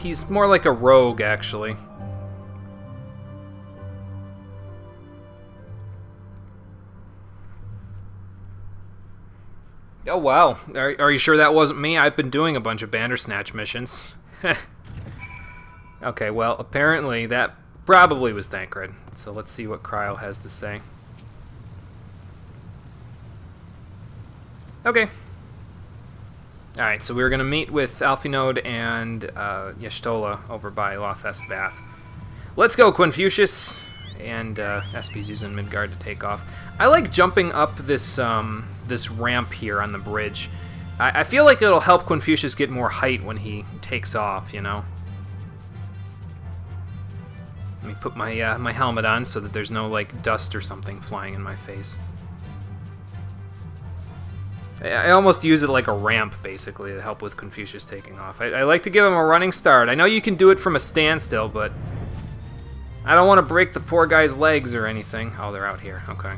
He's more like a rogue, actually. Oh, wow. Are you sure that wasn't me? I've been doing a bunch of Bandersnatch missions. Okay, well, apparently that probably was Thancred. So let's see what Cryle has to say. Okay. Alright, so we're going to meet with Alphinaud and Y'shtola over by Lothest Bath. Let's go, Quinfucius! And Espy's using Midgard to take off. I like jumping up this this ramp here on the bridge. I feel like it'll help Quinfucius get more height when he takes off, you know? Let me put my my helmet on so that there's no, like, dust or something flying in my face. I almost use it like a ramp, basically, to help with Confucius taking off. I like to give him a running start. I know you can do it from a standstill, but I don't want to break the poor guy's legs or anything. Oh, they're out here. Okay.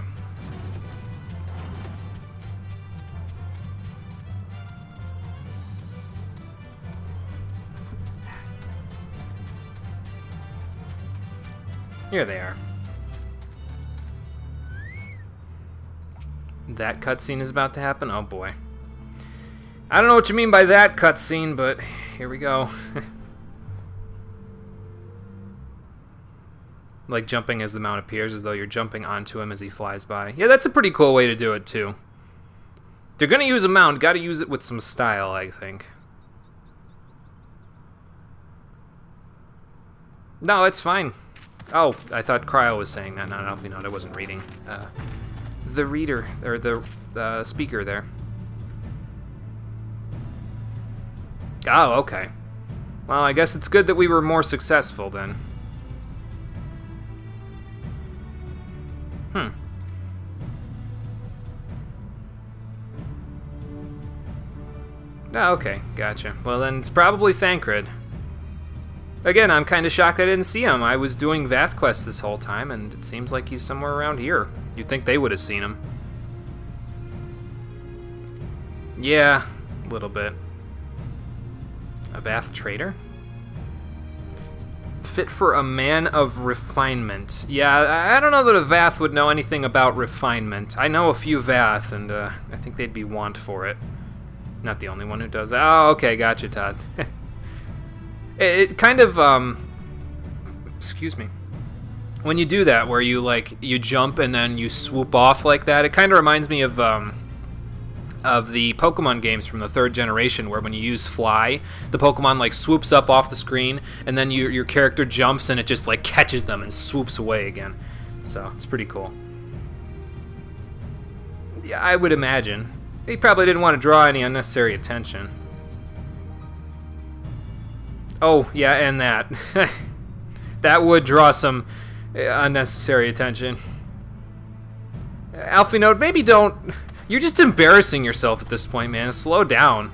Here they are. That cutscene is about to happen? Oh boy. I don't know what you mean by that cutscene, but here we go. Like jumping as the mount appears, as though you're jumping onto him as he flies by. Yeah, that's a pretty cool way to do it, too. If you're gonna use a mount, gotta use it with some style, I think. No, it's fine. Oh, I thought Cryo was saying that. Not Alphinaud. I wasn't reading. The reader, or the speaker there. Oh, okay. Well, I guess it's good that we were more successful then. Oh, okay, gotcha. Well, then it's probably Thancred. Again, I'm kind of shocked I didn't see him. I was doing Vath quests this whole time, and it seems like he's somewhere around here. You'd think they would have seen him. Yeah, a little bit. A Vath trader? Fit for a man of refinement. Yeah, I don't know that a Vath would know anything about refinement. I know a few Vath, and I think they'd be want for it. Not the only one who does that. Oh, okay, gotcha, Todd. It kind of, excuse me. When you do that, where you, like, you jump and then you swoop off like that, it kind of reminds me of the Pokemon games from the 3rd generation, where when you use Fly, the Pokemon, like, swoops up off the screen, and then your character jumps and it just, like, catches them and swoops away again. So, it's pretty cool. Yeah, I would imagine. He probably didn't want to draw any unnecessary attention. Oh, yeah, and that. That would draw some unnecessary attention. Alphinaud, maybe don't... You're just embarrassing yourself at this point, man. Slow down.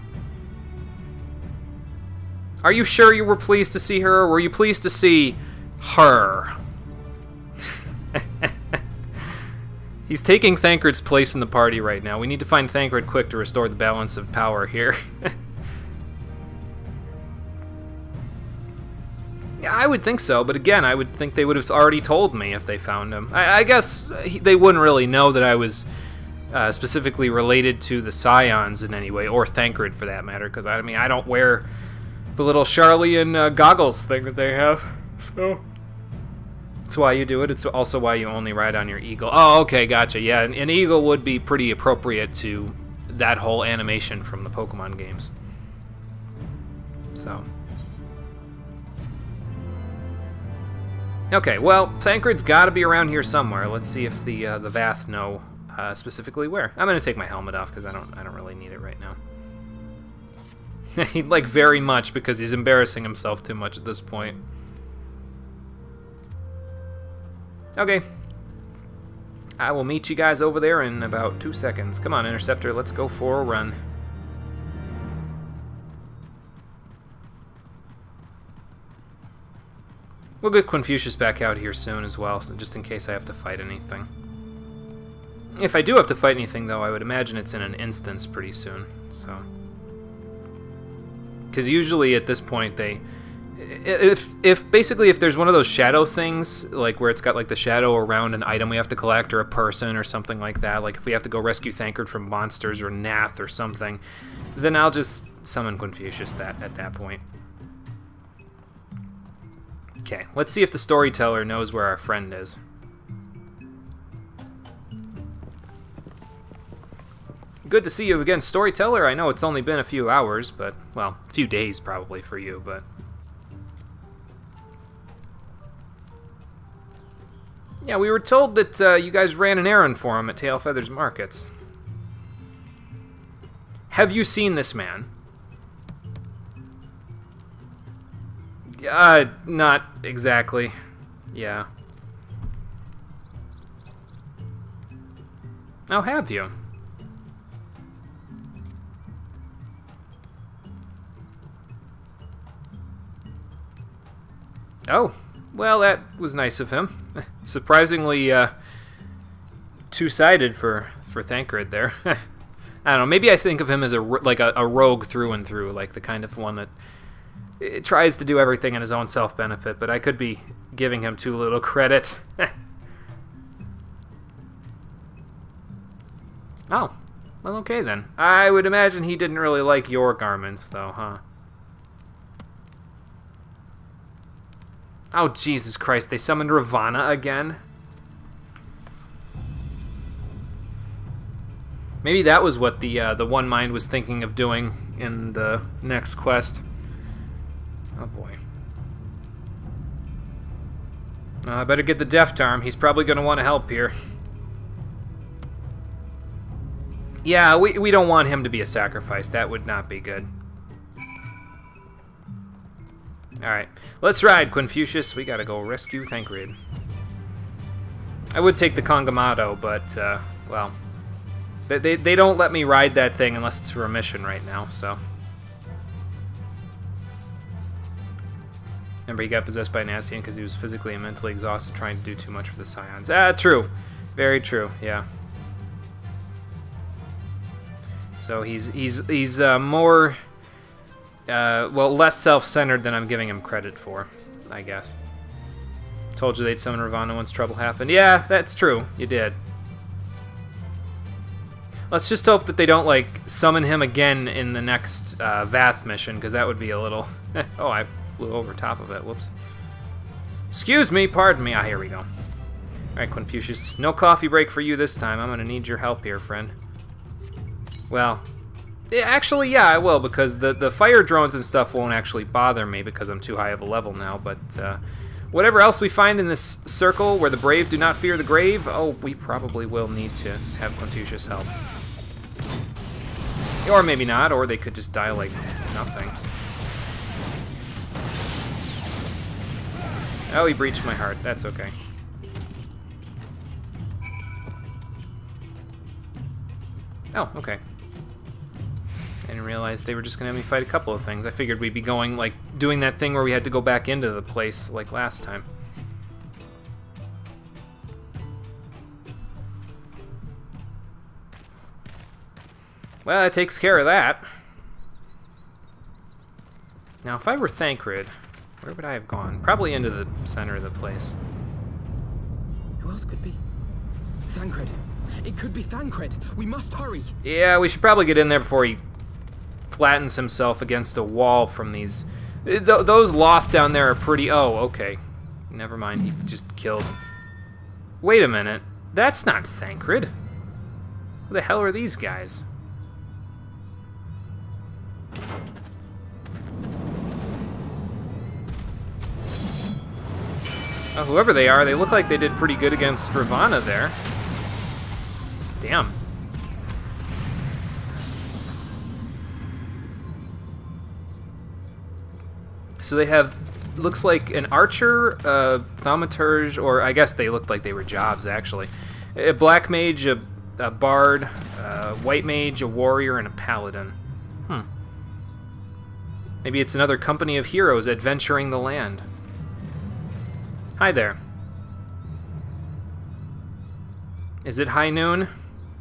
Are you sure you were pleased to see her, or were you pleased to see her? He's taking Thancred's place in the party right now. We need to find Thancred quick to restore the balance of power here. Yeah, I would think so, but again, I would think they would have already told me if they found him. I guess they wouldn't really know that I was specifically related to the Scions in any way, or Thancred for that matter, because I mean, I don't wear The little Charlian goggles thing that they have. So that's why you do it. It's also why you only ride on your eagle. Oh, okay, gotcha. Yeah, an eagle would be pretty appropriate to that whole animation from the Pokemon games. So. Okay, well, Thancred's got to be around here somewhere. Let's see if the Vath know specifically where. I'm gonna take my helmet off because I don't really need it right now. He'd like very much because he's embarrassing himself too much at this point. Okay. I will meet you guys over there in about 2 seconds. Come on, Interceptor, let's go for a run. We'll get Confucius back out here soon as well, so just in case I have to fight anything. If I do have to fight anything, though, I would imagine it's in an instance pretty soon, so... Because usually at this point they... If basically if there's one of those shadow things, like where it's got like the shadow around an item we have to collect or a person or something like that, like if we have to go rescue Thancred from monsters or Nath or something, then I'll just summon Confucius at that point. Okay, let's see if the storyteller knows where our friend is. Good to see you again, storyteller. I know it's only been a few hours, but, well, a few days probably for you, but... Yeah, we were told that you guys ran an errand for him at Tailfeather's Markets. Have you seen this man? Not exactly. Yeah. Oh, have you? Oh, well, that was nice of him. Surprisingly, two-sided for Thancred there. I don't know, maybe I think of him as a rogue through and through, like the kind of one that tries to do everything in his own self-benefit, but I could be giving him too little credit. Oh, well, okay then. I would imagine he didn't really like your garments, though, huh? Oh, Jesus Christ, they summoned Ravana again? Maybe that was what the One Mind was thinking of doing in the next quest. Oh, boy. I better get the Deft Arm. He's probably going to want to help here. Yeah, we don't want him to be a sacrifice. That would not be good. Alright, let's ride, Confucius. We gotta go rescue Thancred. I would take the Kongamato, but, well... They don't let me ride that thing unless it's for a mission right now, so... Remember, he got possessed by Nassian because he was physically and mentally exhausted trying to do too much for the Scions. Ah, true. Very true, yeah. So he's more... well, less self-centered than I'm giving him credit for, I guess. Told you they'd summon Ravana once trouble happened. Yeah, that's true. You did. Let's just hope that they don't, like, summon him again in the next Vath mission, because that would be a little... Oh, I flew over top of it. Whoops. Excuse me, pardon me. Ah, here we go. Alright, Confucius. No coffee break for you this time. I'm going to need your help here, friend. Well... Actually, yeah, I will, because the fire drones and stuff won't actually bother me because I'm too high of a level now, but whatever else we find in this circle where the brave do not fear the grave, oh, we probably will need to have Confucius help. Or maybe not, or they could just die like nothing. Oh, he breached my heart. That's okay. Oh, okay. I didn't realize they were just going to have me fight a couple of things. I figured we'd be going, like, doing that thing where we had to go back into the place, like last time. Well, that takes care of that. Now, if I were Thancred, where would I have gone? Probably into the center of the place. Who else could be? Thancred. It could be Thancred. We must hurry. Yeah, we should probably get in there before he flattens himself against a wall from these Those Loth down there are pretty... Oh, okay. Never mind, he just killed... Wait a minute. That's not Thancred. Who the hell are these guys? Oh, whoever they are, they look like they did pretty good against Ravana there. Damn. So they have, looks like an archer, a thaumaturge, or I guess they looked like they were jobs, actually. A black mage, a bard, a white mage, a warrior, and a paladin. Maybe it's another company of heroes adventuring the land. Hi there. Is it high noon?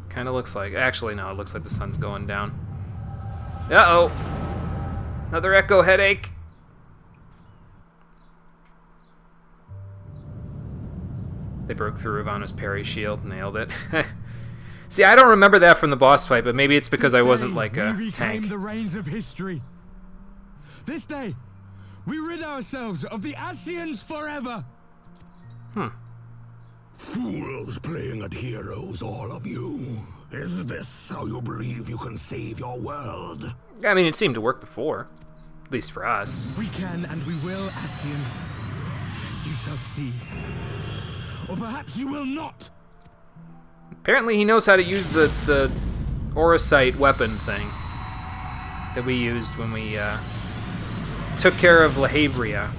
Kind of looks like. Actually, no, it looks like the sun's going down. Uh-oh. Another echo headache. They broke through Ravana's parry shield. Nailed it. See, I don't remember that from the boss fight, but maybe it's because I wasn't like a tank. The reins of history. This day, we rid ourselves of the Ascians forever. Fools playing at heroes, all of you. Is this how you believe you can save your world? I mean, it seemed to work before. At least for us. We can and we will, Ascian. You shall see. Or perhaps you will not. Apparently he knows how to use the Orosite weapon thing that we used when we took care of Lahabria.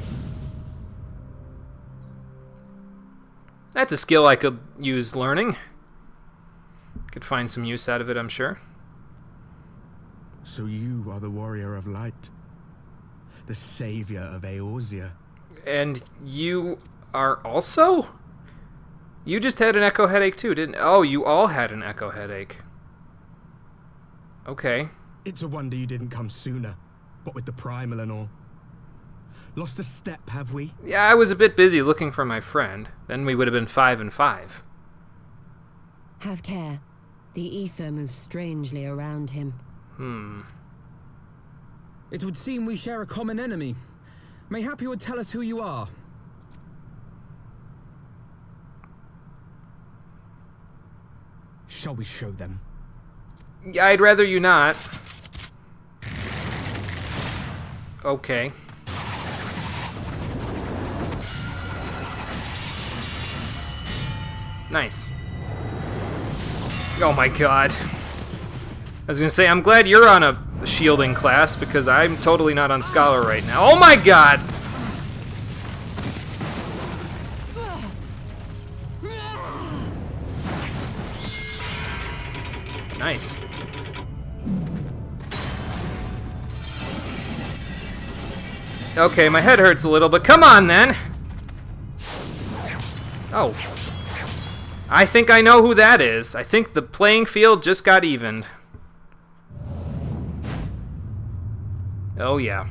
That's a skill I could use learning. Could find some use out of it, I'm sure. So you are the warrior of light. The savior of Eorzea. And you are also? You just had an echo headache too, didn't? Oh, you all had an echo headache. Okay. It's a wonder you didn't come sooner, what with the primal and all. Lost a step, have we? Yeah, I was a bit busy looking for my friend. Then we would have been 5 and 5. Have care. The ether moves strangely around him. It would seem we share a common enemy. Mayhap you would tell us who you are. Shall we show them? Yeah, I'd rather you not. Okay. Nice. Oh my god. I was gonna say, I'm glad you're on a shielding class, because I'm totally not on Scholar right now. Oh my god! Nice. Okay, my head hurts a little, but come on then! Oh. I think I know who that is. I think the playing field just got evened. Oh yeah.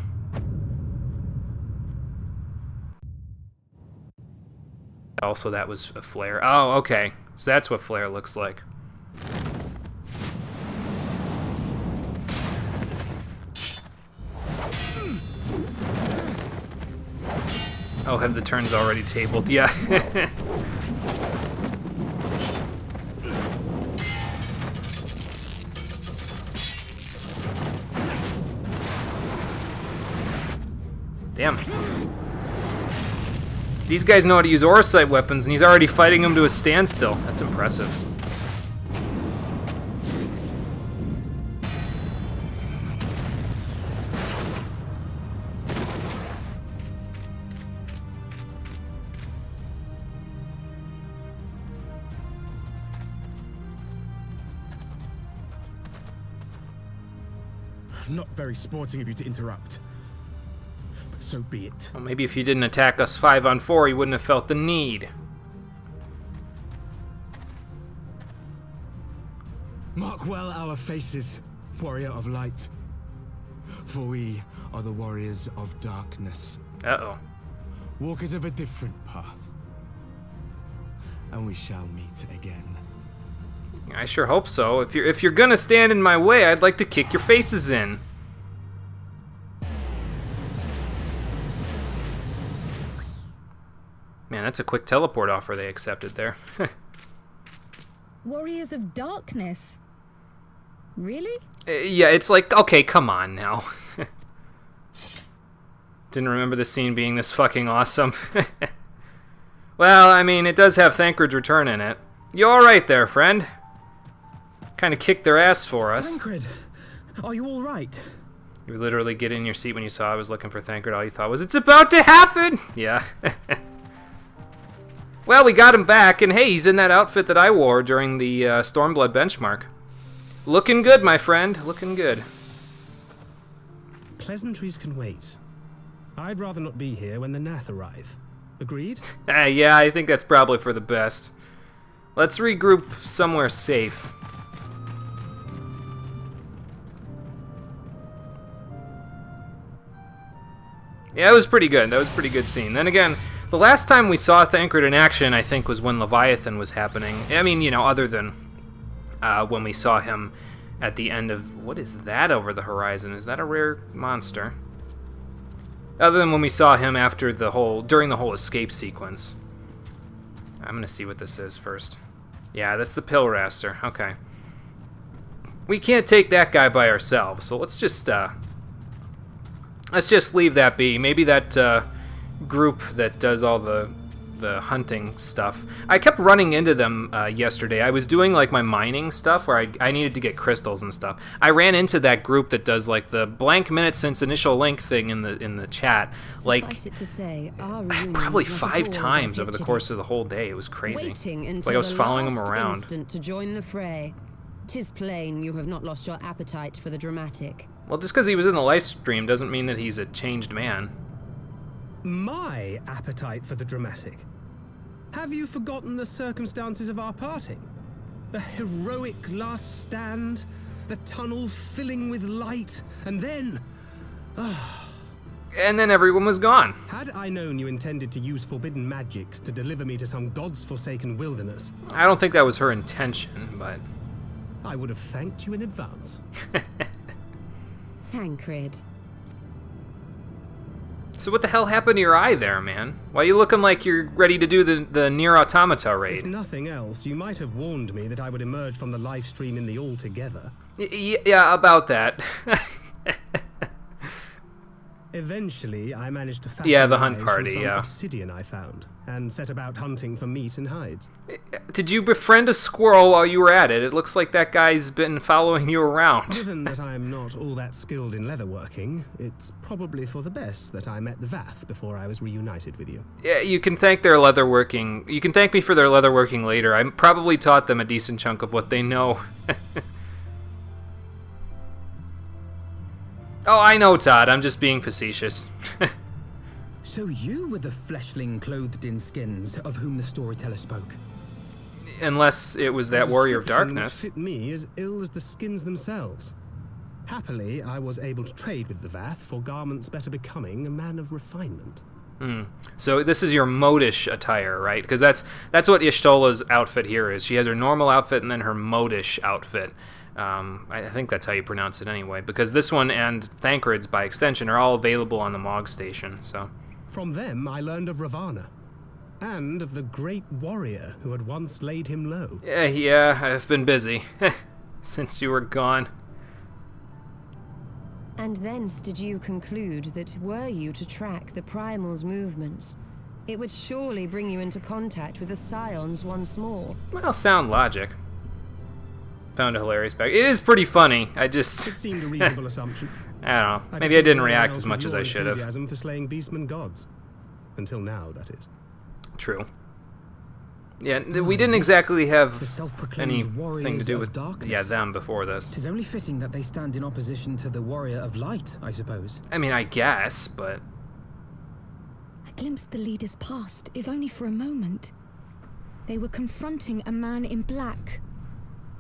Also, that was a flare. Oh, okay. So that's what flare looks like. Oh, have the turns already tabled? Yeah. Damn. These guys know how to use Orosite weapons, and he's already fighting them to a standstill. That's impressive. Not very sporting of you to interrupt. But so be it. Well, maybe if you didn't attack us 5 on 4, you wouldn't have felt the need. Mark well our faces, warrior of light. For we are the warriors of darkness. Uh-oh. Walkers of a different path. And we shall meet again. I sure hope so. If you're gonna stand in my way, I'd like to kick your faces in. that's a quick teleport offer they accepted there. Warriors of Darkness? Really? Yeah, it's like, okay, come on now. Didn't remember the scene being this fucking awesome. Well, I mean, it does have Thancred's return in it. You alright there, friend? Kind of kicked their ass for us. Thancred, are you all right? You would literally get in your seat when you saw I was looking for Thancred. All you thought was, it's about to happen! Yeah. Well, we got him back, and hey, he's in that outfit that I wore during the Stormblood benchmark. Looking good, my friend. Looking good. Pleasantries can wait. I'd rather not be here when the Nath arrive. Agreed? Yeah, I think that's probably for the best. Let's regroup somewhere safe. Yeah, it was pretty good. That was a pretty good scene. Then again, the last time we saw Thancred in action, I think, was when Leviathan was happening. I mean, you know, other than when we saw him at the end of... What is that over the horizon? Is that a rare monster? Other than when we saw him after the whole... during the whole escape sequence. I'm gonna see what this is first. Yeah, that's the Pillraster. Okay. We can't take that guy by ourselves, so let's just leave that be. Maybe that group that does all the hunting stuff. I kept running into them yesterday. I was doing like my mining stuff where I needed to get crystals and stuff. I ran into that group that does like the blank minute since initial link thing in the chat. Like Suffice it to say, our reunion probably was not 5 at all as I times over the pictured course it. of the whole day. It was crazy. Waiting It's until like I was the following them last around. instant to join the fray. 'Tis plain you have not lost your appetite for the dramatic. Well, just because he was in the live stream doesn't mean that he's a changed man. My appetite for the dramatic. Have you forgotten the circumstances of our parting? The heroic last stand, the tunnel filling with light, and then... And then everyone was gone. Had I known you intended to use forbidden magics to deliver me to some god's forsaken wilderness, I don't think that was her intention, but... I would have thanked you in advance. Thancred. So what the hell happened to your eye there, man? Why are you looking like you're ready to do the Nier Automata If raid? nothing else, you might have warned me that I would emerge from the live stream in the altogether. Yeah, about that. Eventually, I managed to fashion Yeah, the hunt knives party, from some yeah. obsidian I found, and set about hunting for meat and hides. Did you befriend a squirrel while you were at it? It looks like that guy's been following you around. Given that I'm not all that skilled in leatherworking, it's probably for the best that I met the Vath before I was reunited with you. Yeah, you can thank their leatherworking. You can thank me for their leatherworking later. I probably taught them a decent chunk of what they know. Oh, I know, Todd. I'm just being facetious. So you were the fleshling clothed in skins of whom the storyteller spoke. Unless it was that The warrior of description darkness. which fit me as ill as the skins themselves. Happily, I was able to trade with the Vath for garments better becoming a man of refinement. So this is your modish attire, right? Because that's what Ishtola's outfit here is. She has her normal outfit and then her modish outfit. I think that's how you pronounce it anyway, because this one and Thancred's, by extension, are all available on the Mog Station, so... From them, I learned of Ravana, and of the great warrior who had once laid him low. Yeah, I've been busy, since you were gone. And thence did you conclude that were you to track the Primal's movements, it would surely bring you into contact with the Scions once more. Well, sound logic. Found a hilarious back. It is pretty funny, I It just... seemed a reasonable assumption. I don't know, I maybe I didn't began react to as with much as your I should have. enthusiasm for slaying beastmen gods. Until now, that is. True. Yeah, we didn't exactly The have self-proclaimed anything to warriors do of with darkness. them before this. 'Tis only fitting that they stand in opposition to the warrior of light, I suppose. I mean, I guess, but... I glimpsed the leader's past, if only for a moment. They were confronting a man in black.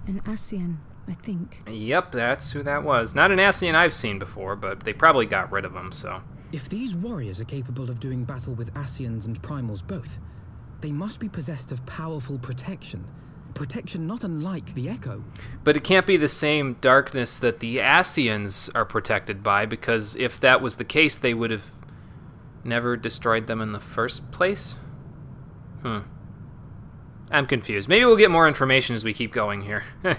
An Ascian, I think. Yep, that's who that was. Not an Ascian I've seen before, but they probably got rid of him, so... If these warriors are capable of doing battle with Ascians and Primals both, they must be possessed of powerful protection. Protection not unlike the Echo. But it can't be the same darkness that the Ascians are protected by, because if that was the case, they would have never destroyed them in the first place? I'm confused. Maybe we'll get more information as we keep going here. It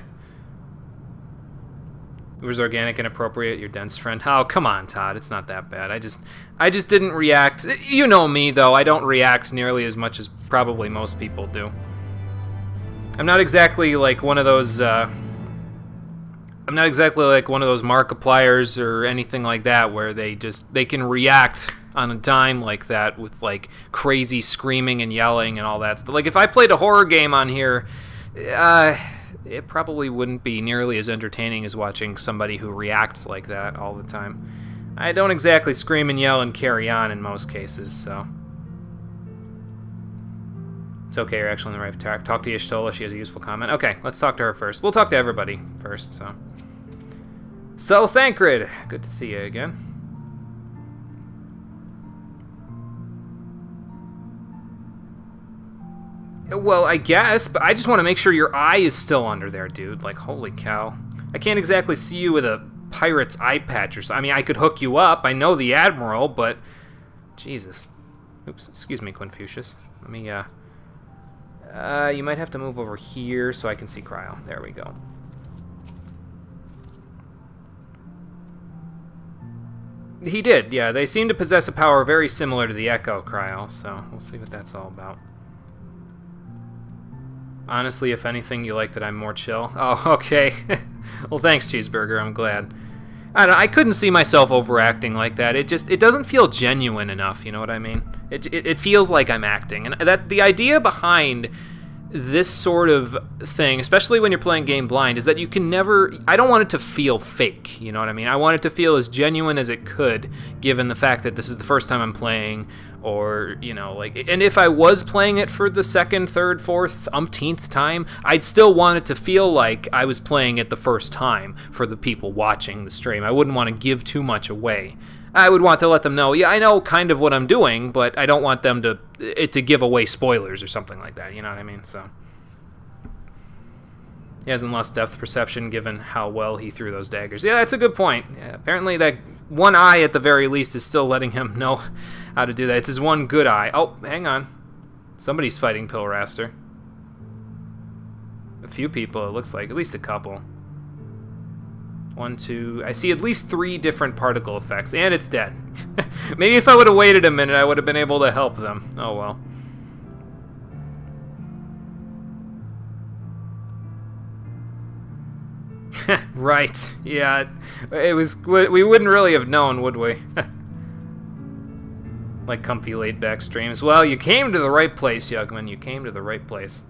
was organic and appropriate, your dense friend. Oh, come on, Todd. It's not that bad. I just didn't react. You know me, though. I don't react nearly as much as probably most people do. I'm not exactly like one of those... I'm not exactly like one of those Markipliers or anything like that where they can react on a dime like that with like crazy screaming and yelling and all that stuff. Like if I played a horror game on here, it probably wouldn't be nearly as entertaining as watching somebody who reacts like that all the time. I don't exactly scream and yell and carry on in most cases, so... It's okay, you're actually on the right track. Talk to Y'shtola, she has a useful comment. Okay, let's talk to her first. We'll talk to everybody first, so... So, Thancred, good to see you again. Well, I guess, but I just want to make sure your eye is still under there, dude. Like, holy cow. I can't exactly see you with a pirate's eye patch or something. I mean, I could hook you up. I know the Admiral, but... Jesus. Oops, excuse me, Confucius. Let me, you might have to move over here so I can see Cryo. There we go. He did, yeah. They seem to possess a power very similar to the Echo, Cryo, so we'll see what that's all about. Honestly, if anything, you like that I'm more chill. Oh, okay. Well, thanks, Cheeseburger. I'm glad. I don't know, I couldn't see myself overacting like that. It doesn't feel genuine enough, you know what I mean? It feels like I'm acting. And that the idea behind this sort of thing, especially when you're playing game blind, is that you can never... I don't want it to feel fake, you know what I mean? I want it to feel as genuine as it could, given the fact that this is the first time I'm playing, or, you know, like... And if I was playing it for the second, third, fourth, umpteenth time, I'd still want it to feel like I was playing it the first time for the people watching the stream. I wouldn't want to give too much away. I would want to let them know, yeah, I know kind of what I'm doing, but I don't want them to give away spoilers or something like that, you know what I mean? So he hasn't lost depth perception given how well he threw those daggers. Yeah, that's a good point. Yeah, apparently that one eye at the very least is still letting him know how to do that. It's his one good eye. Oh, hang on. Somebody's fighting Pilraster. A few people, it looks like. At least a couple. 1, 2... I see at least 3 different particle effects, and it's dead. Maybe if I would have waited a minute, I would have been able to help them. Oh, well. Right. Yeah. It was... We wouldn't really have known, would we? Like comfy laid-back streams. Well, you came to the right place, Yugman. You came to the right place.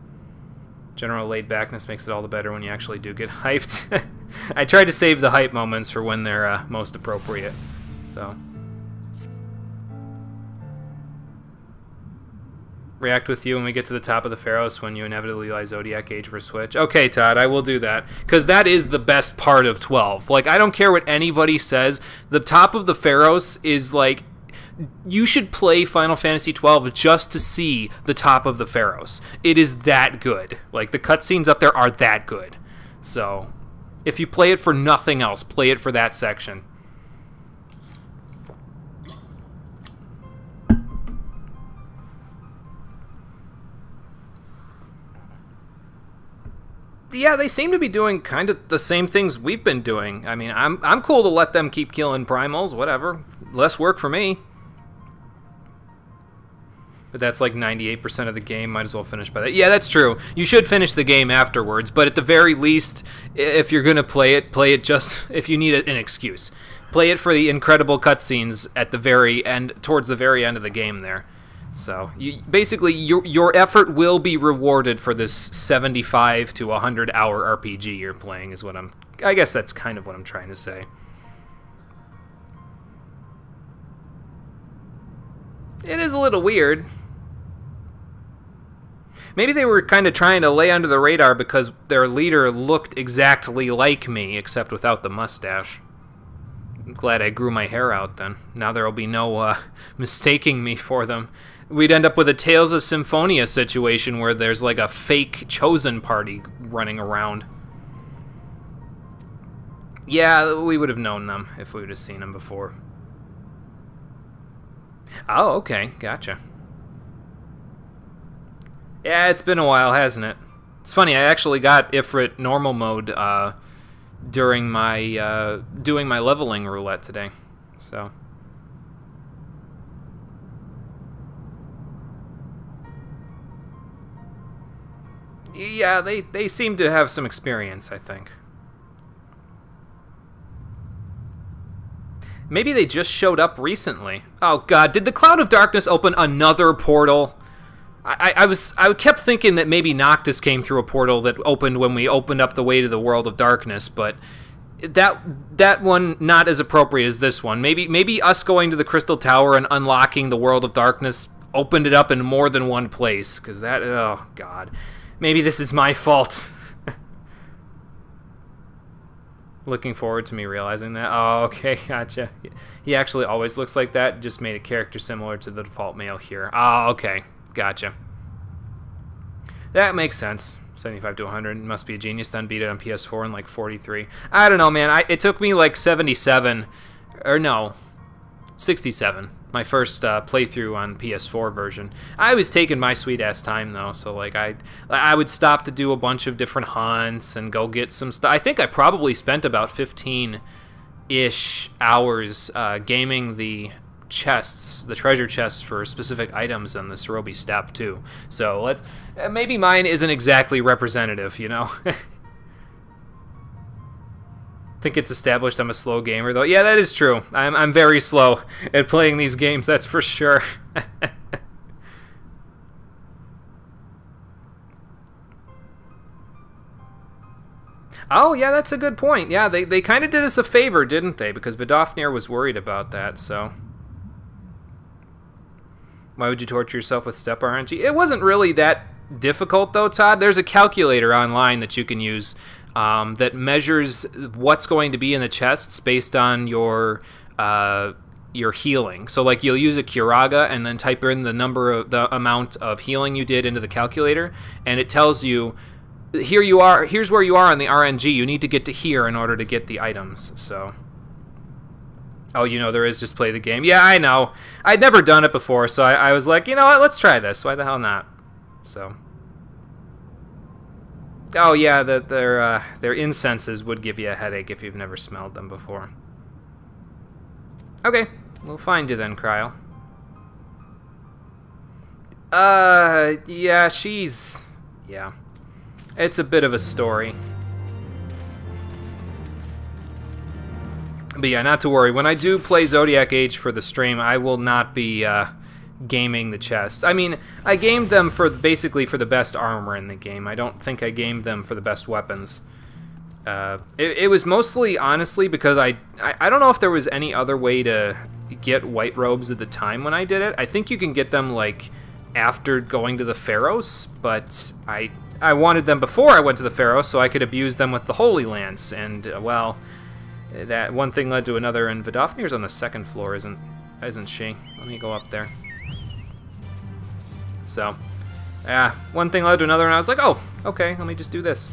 General laid-backness makes it all the better when you actually do get hyped. I try to save the hype moments for when they're most appropriate. So... React with you when we get to the top of the Pharos when you inevitably lie Zodiac Age for Switch. Okay, Todd, I will do that. Because that is the best part of 12. Like, I don't care what anybody says. The top of the Pharos is, like... You should play Final Fantasy XII just to see the top of the Pharos. It is that good. Like, the cutscenes up there are that good. So, if you play it for nothing else, play it for that section. Yeah, they seem to be doing kind of the same things we've been doing. I mean, I'm cool to let them keep killing primals, whatever. Less work for me. But that's like 98% of the game. Might as well finish by that. Yeah, that's true. You should finish the game afterwards, but at the very least, if you're going to play it just if you need an excuse. Play it for the incredible cutscenes at the very end, towards the very end of the game there. So, basically, your effort will be rewarded for this 75 to 100 hour RPG you're playing is what I guess that's kind of what I'm trying to say. It is a little weird. Maybe they were kind of trying to lay under the radar because their leader looked exactly like me, except without the mustache. I'm glad I grew my hair out then. Now there will be no mistaking me for them. We'd end up with a Tales of Symphonia situation where there's like a fake chosen party running around. Yeah, we would have known them if we would have seen them before. Oh, okay, gotcha. Yeah, it's been a while, hasn't it? It's funny, I actually got Ifrit normal mode during my doing my leveling roulette today. So yeah, they seem to have some experience, I think. Maybe they just showed up recently. Oh god, did the Cloud of Darkness open another portal? I kept thinking that maybe Noctis came through a portal that opened when we opened up the way to the World of Darkness, but that one not as appropriate as this one. Maybe us going to the Crystal Tower and unlocking the World of Darkness opened it up in more than one place, because that, oh god. Maybe this is my fault. Looking forward to me realizing that. Oh, okay, gotcha. He actually always looks like that, just made a character similar to the default male here. Oh, okay, gotcha. That makes sense. 75 to 100. Must be a genius, then beat it on PS4 in like 43. I don't know, man. It took me like 77, or no, 67. My first playthrough on PS4 version. I was taking my sweet ass time though, so like I would stop to do a bunch of different hunts and go get some stuff. I think I probably spent about 15-ish hours gaming the chests, the treasure chests for specific items on the Cerobi Steppe too. So maybe mine isn't exactly representative, you know. Think it's established I'm a slow gamer, though. Yeah, that is true. I'm very slow at playing these games, that's for sure. Oh, yeah, that's a good point. Yeah, they kind of did us a favor, didn't they? Because Vidofnir was worried about that, so... Why would you torture yourself with Steppe RNG? It wasn't really that difficult, though, Todd. There's a calculator online that you can use that measures what's going to be in the chests based on your healing. So, like, you'll use a Curaga and then type in the amount of healing you did into the calculator, and it tells you, here's where you are on the RNG. You need to get to here in order to get the items, so... Oh, you know, there is just play the game. Yeah, I know. I'd never done it before, so I was like, you know what, let's try this. Why the hell not? So... Oh, yeah, their incenses would give you a headache if you've never smelled them before. Okay, we'll find you then, Kryl. Yeah, yeah. It's a bit of a story. But yeah, not to worry. When I do play Zodiac Age for the stream, I will not be gaming the chests. I mean, I gamed them basically for the best armor in the game. I don't think I gamed them for the best weapons. It was mostly, honestly, because I don't know if there was any other way to get white robes at the time when I did it. I think you can get them, like, after going to the Pharos, but I wanted them before I went to the Pharos so I could abuse them with the Holy Lance, and, well, that one thing led to another, and Vidofnir's on the second floor, isn't she? Let me go up there. So, yeah, one thing led to another, and I was like, oh, okay, let me just do this.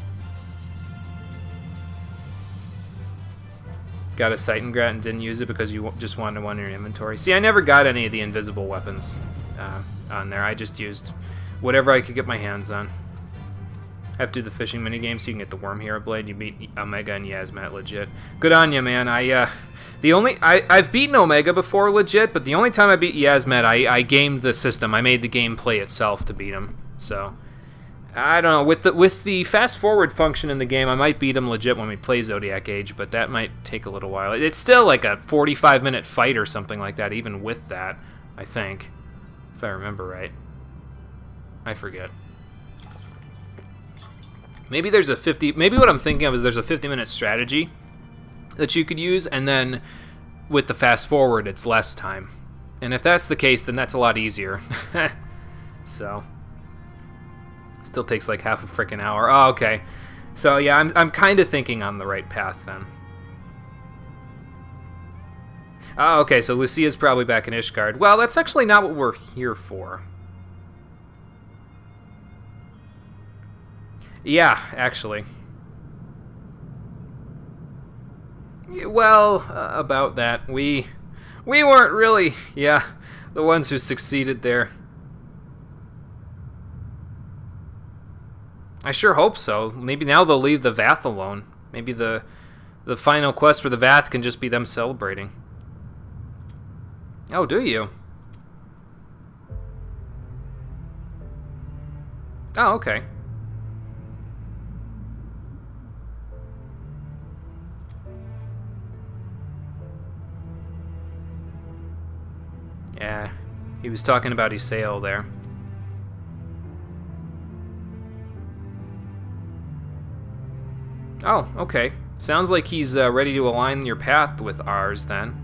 Got a Seitengrat and didn't use it because you just wanted one in your inventory. See, I never got any of the invisible weapons on there. I just used whatever I could get my hands on. I have to do the fishing minigame so you can get the Worm Hero Blade. You beat Omega and Yasmat legit. Good on you, man. I've beaten Omega before legit, but the only time I beat Yasmat, I gamed the system. I made the game play itself to beat him. So, I don't know. With the fast forward function in the game, I might beat him legit when we play Zodiac Age, but that might take a little while. It's still like a 45-minute fight or something like that, even with that, I think. If I remember right. I forget. Maybe there's maybe what I'm thinking of is there's a 50-minute strategy that you could use, and then with the fast forward, it's less time. And if that's the case, then that's a lot easier. So, still takes like half a freaking hour. Oh, okay. So yeah, I'm kind of thinking on the right path then. Oh, okay, so Lucia's probably back in Ishgard. Well, that's actually not what we're here for. Yeah, actually. Well, about that. We weren't really, the ones who succeeded there. I sure hope so. Maybe now they'll leave the Vath alone. Maybe the final quest for the Vath can just be them celebrating. Oh, do you? Oh, okay. Yeah, he was talking about Isael there. Oh, okay. Sounds like he's ready to align your path with ours then.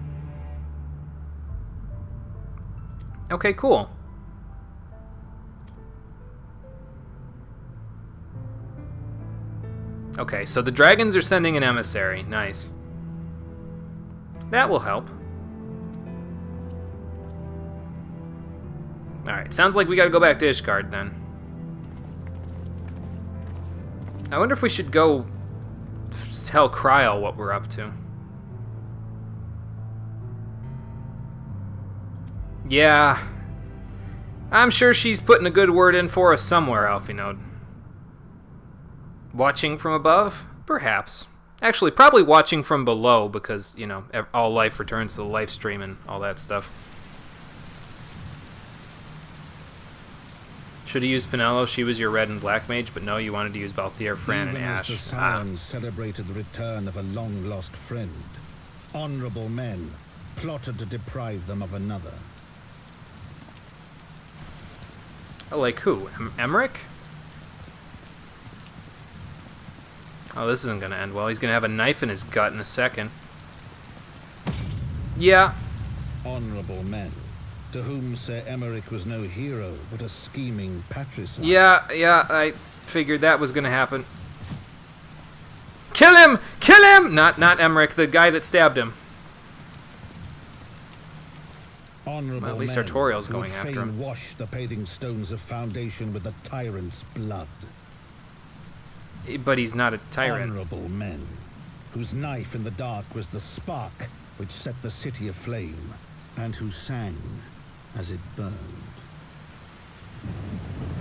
Okay, cool. Okay, so the dragons are sending an emissary. Nice. That will help. Alright, sounds like we gotta go back to Ishgard then. I wonder if we should go tell Kryl what we're up to. Yeah. I'm sure she's putting a good word in for us somewhere, Alphinaud. Watching from above? Perhaps. Actually, probably watching from below because, you know, all life returns to the life stream and all that stuff. Should have used Pinello. She was your red and black mage, but no, you wanted to use Balthier, Fran, and Ash. Even as the Scions celebrated the return of a long-lost friend, honorable men plotted to deprive them of another. Like who? Emmerich? Oh, this isn't gonna end well. He's gonna have a knife in his gut in a second. Yeah. Honorable men, to whom Sir Emmerich was no hero, but a scheming patricide. Yeah, I figured that was gonna happen. Kill him! Kill him! Not Emmerich, the guy that stabbed him. Honorable well, at least men Artorial's who going would after fain him. wash the paving stones of foundation with the tyrant's blood. But he's not a tyrant. Honorable men, whose knife in the dark was the spark which set the city aflame, and who sang as it burned.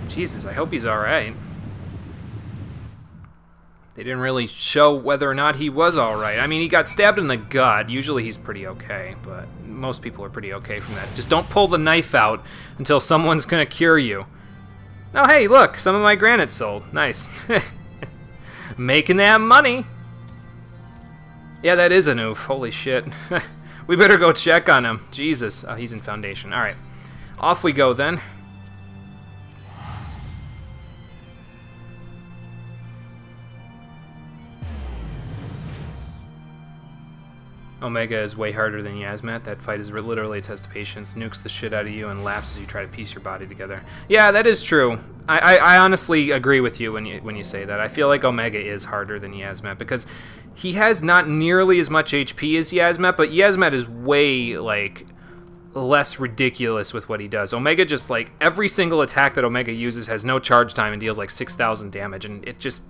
Jesus, I hope he's alright. They didn't really show whether or not he was alright. I mean, he got stabbed in the gut. Usually he's pretty okay, but most people are pretty okay from that. Just don't pull the knife out until someone's gonna cure you. Oh, hey, look, some of my granite sold. Nice. Making that money. Yeah, that is an oof. Holy shit. We better go check on him. Jesus. Oh, he's in Foundation. Alright. Off we go then. Omega is way harder than Yasmat. That fight is literally a test of patience. Nukes the shit out of you and laughs as you try to piece your body together. Yeah, that is true. I honestly agree with you when you say that. I feel like Omega is harder than Yasmat because he has not nearly as much HP as Yasmat, but Yasmat is way, like, less ridiculous with what he does. Omega just, like, every single attack that Omega uses has no charge time and deals, like, 6,000 damage, and it just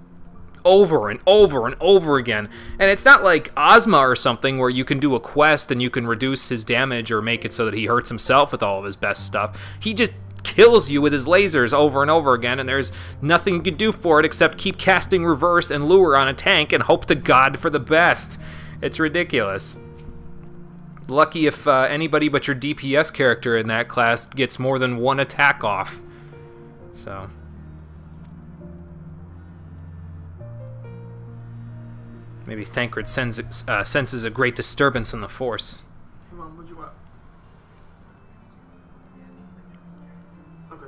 over and over and over again. And it's not like Ozma or something where you can do a quest and you can reduce his damage or make it so that he hurts himself with all of his best stuff. He just kills you with his lasers over and over again, and there's nothing you can do for it except keep casting reverse and lure on a tank and hope to God for the best. It's ridiculous. Lucky if anybody but your DPS character in that class gets more than one attack off. So maybe Thancred senses a great disturbance in the Force. Hey Mom, what'd you want? Okay.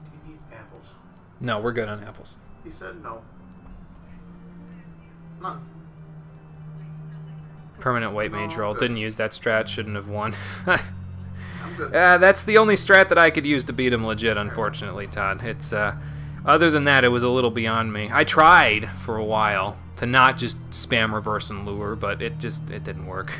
Do you need apples? No, we're good on apples. He said no. None. Permanent white mage roll. good. Didn't use that strat. Shouldn't have won. I'm good. That's the only strat that I could use to beat him legit, unfortunately, Todd. It's other than that, it was a little beyond me. I tried for a while to not just spam reverse and lure, but it didn't work.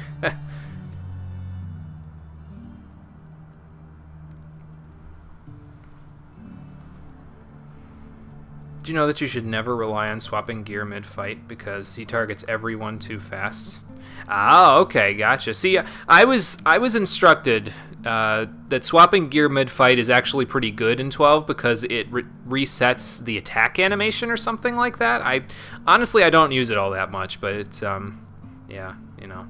Do you know that you should never rely on swapping gear mid-fight because he targets everyone too fast? Ah, okay, gotcha. See, I was instructed that swapping gear mid-fight is actually pretty good in 12 because it resets the attack animation or something like that. Honestly, I don't use it all that much, but it's, yeah, you know.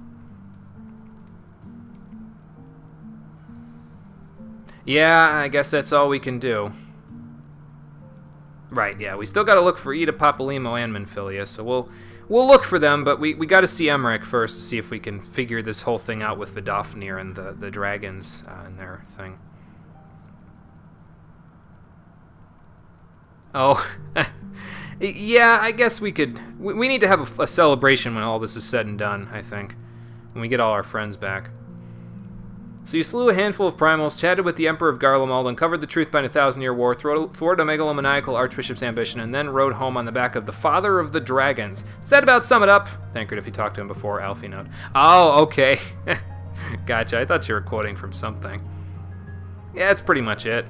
Yeah, I guess that's all we can do. Right, yeah, we still got to look for Ida, Papalymo, and Minfilia, so we'll look for them, but we got to see Emmerich first to see if we can figure this whole thing out with Vidofnir and the dragons and their thing. Oh, yeah, I guess we could. We need to have a celebration when all this is said and done, I think, when we get all our friends back. So you slew a handful of primals, chatted with the Emperor of Garlemald, uncovered the truth behind a 1,000-year war, thwarted a megalomaniacal archbishop's ambition, and then rode home on the back of the Father of the Dragons. Does that about sum it up? Thankred if you talked to him before, Alfie note. Oh, okay. Gotcha, I thought you were quoting from something. Yeah, that's pretty much it.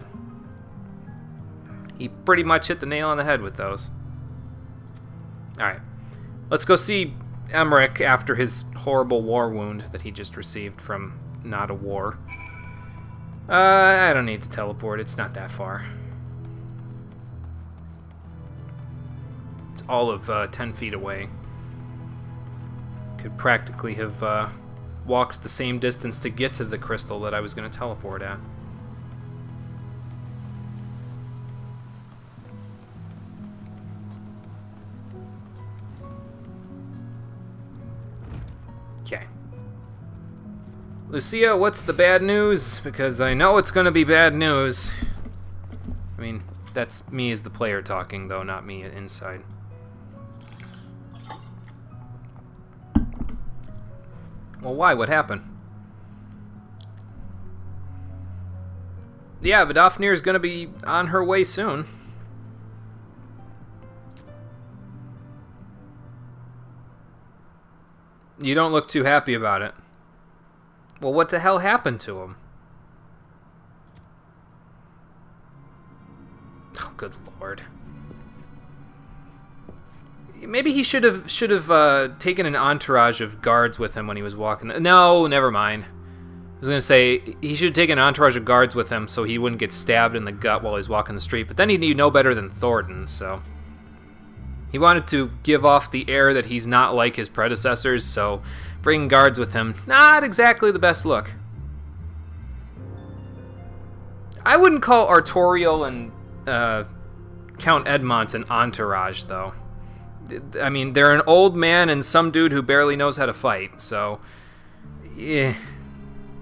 He pretty much hit the nail on the head with those. Alright, let's go see Emmerich after his horrible war wound that he just received from not a war. I don't need to teleport, it's not that far. It's all of 10 feet away. Could practically have walked the same distance to get to the crystal that I was going to teleport at. Okay. Lucia, what's the bad news? Because I know it's going to be bad news. I mean, that's me as the player talking, though, not me inside. Well, why? What happened? Yeah, Vidofnir is going to be on her way soon. You don't look too happy about it. Well, what the hell happened to him? Oh, good lord. Maybe he should have taken an entourage of guards with him when he was walking. No, never mind. I was going to say, he should have taken an entourage of guards with him so he wouldn't get stabbed in the gut while he's walking the street. But then he'd know better than Thornton, so... He wanted to give off the air that he's not like his predecessors, so bringing guards with him, not exactly the best look. I wouldn't call Artorial and Count Edmont an entourage, though. I mean, they're an old man and some dude who barely knows how to fight, so... Yeah,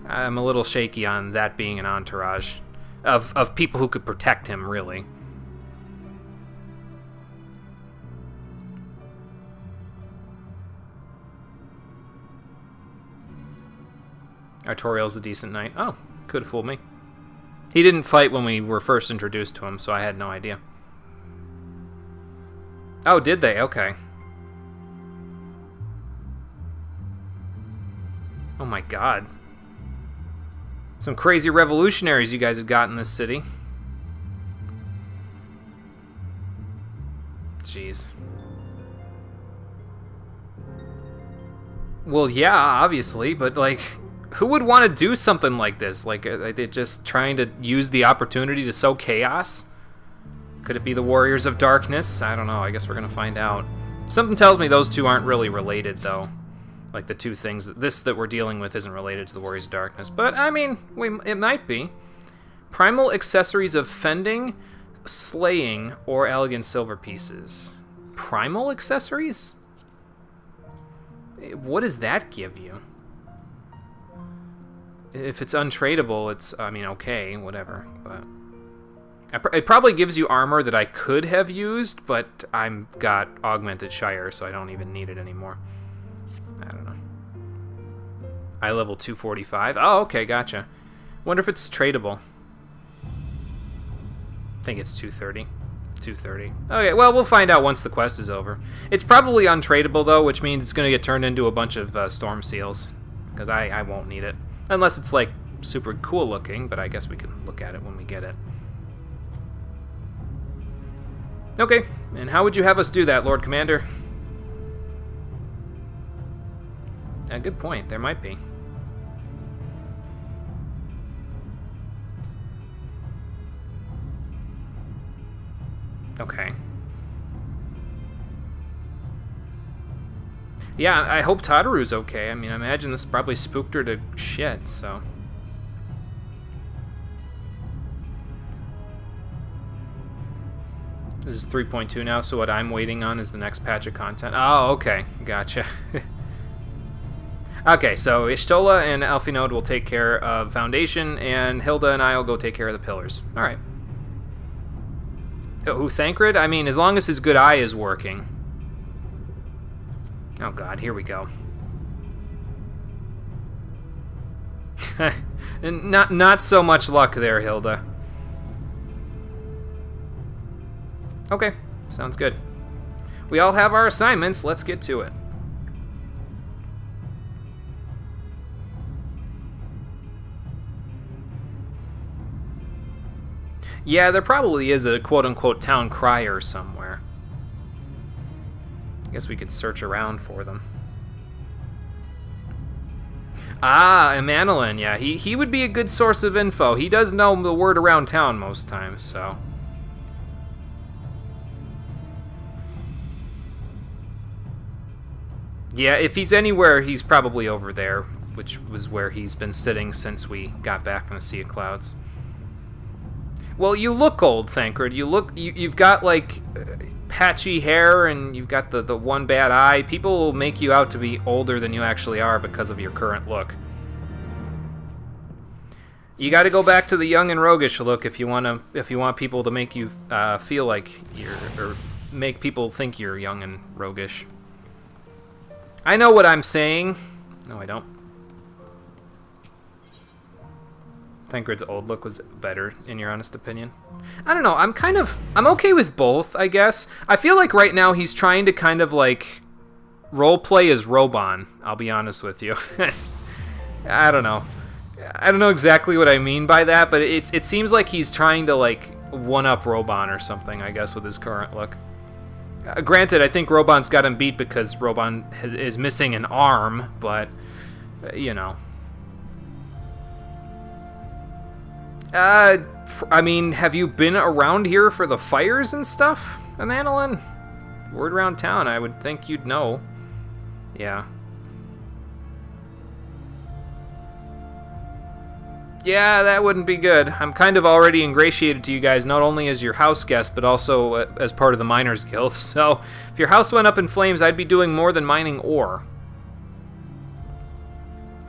I'm a little shaky on that being an entourage of people who could protect him, really. Artorial's a decent knight. Oh, could have fooled me. He didn't fight when we were first introduced to him, so I had no idea. Oh, did they? Okay. Oh my god. Some crazy revolutionaries you guys have got in this city. Jeez. Well, yeah, obviously, but like... Who would want to do something like this? Like, are they just trying to use the opportunity to sow chaos? Could it be the Warriors of Darkness? I don't know. I guess we're going to find out. Something tells me those two aren't really related, though. Like, the two things... This that we're dealing with isn't related to the Warriors of Darkness. But, I mean, it might be. Primal accessories of fending, slaying, or elegant silver pieces. Primal accessories? What does that give you? If it's untradeable, it's, I mean, okay, whatever, but... It probably gives you armor that I could have used, but I've got Augmented Shire, so I don't even need it anymore. I don't know. I level 245. Oh, okay, gotcha. Wonder if it's tradable. I think it's 230. 230. Okay, well, we'll find out once the quest is over. It's probably untradeable, though, which means it's going to get turned into a bunch of Storm Seals, because I won't need it. Unless it's, like, super cool looking, but I guess we can look at it when we get it. Okay, and how would you have us do that, Lord Commander? A good point, there might be. Okay. Yeah, I hope Tadaru's okay. I mean, I imagine this probably spooked her to shit, so... This is 3.2 now, so what I'm waiting on is the next patch of content. Oh, okay. Gotcha. Okay, so Ishtola and Alfinode will take care of Foundation, and Hilda and I will go take care of the Pillars. Alright. Oh, who, Thancred? I mean, as long as his good eye is working. Oh god, here we go. Not so much luck there, Hilda. Okay, sounds good. We all have our assignments, let's get to it. Yeah, there probably is a quote-unquote town crier somewhere. I guess we could search around for them. Ah, Emanolin, yeah, he would be a good source of info. He does know the word around town most times, so... Yeah, if he's anywhere, he's probably over there, which was where he's been sitting since we got back from the Sea of Clouds. Well, you look old, Thancred. You've got, like, patchy hair, and you've got the one bad eye. People will make you out to be older than you actually are because of your current look. You got to go back to the young and roguish look if you want people to make you feel like or make people think you're young and roguish. I know what I'm saying. No, I don't. Thancred's old look was better, in your honest opinion. I don't know, I'm okay with both, I guess. I feel like right now he's trying to kind of, like, roleplay as Roban, I'll be honest with you. I don't know. I don't know exactly what I mean by that, but it seems like he's trying to, like, one-up Roban or something, I guess, with his current look. Granted, I think Roban's got him beat because Roban is missing an arm, but, you know. I mean, have you been around here for the fires and stuff, Emanolin? Word around town, I would think you'd know. Yeah. Yeah, that wouldn't be good. I'm kind of already ingratiated to you guys, not only as your house guest, but also as part of the Miners Guild. So, if your house went up in flames, I'd be doing more than mining ore.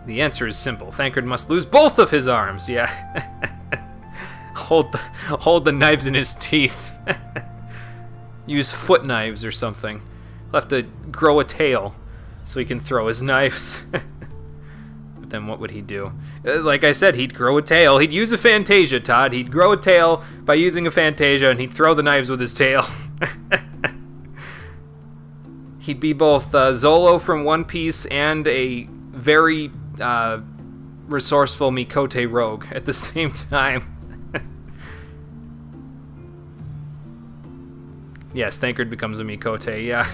The answer is simple. Thancred must lose both of his arms, yeah. Hold the knives in his teeth. Use foot knives or something. He'll have to grow a tail so he can throw his knives. But then what would he do? Like I said, he'd grow a tail. He'd use a Fantasia, Todd. He'd grow a tail by using a Fantasia, and he'd throw the knives with his tail. He'd be both Zolo from One Piece and a very resourceful Mikote rogue at the same time. Yes, Thancred becomes a Mikote, yeah.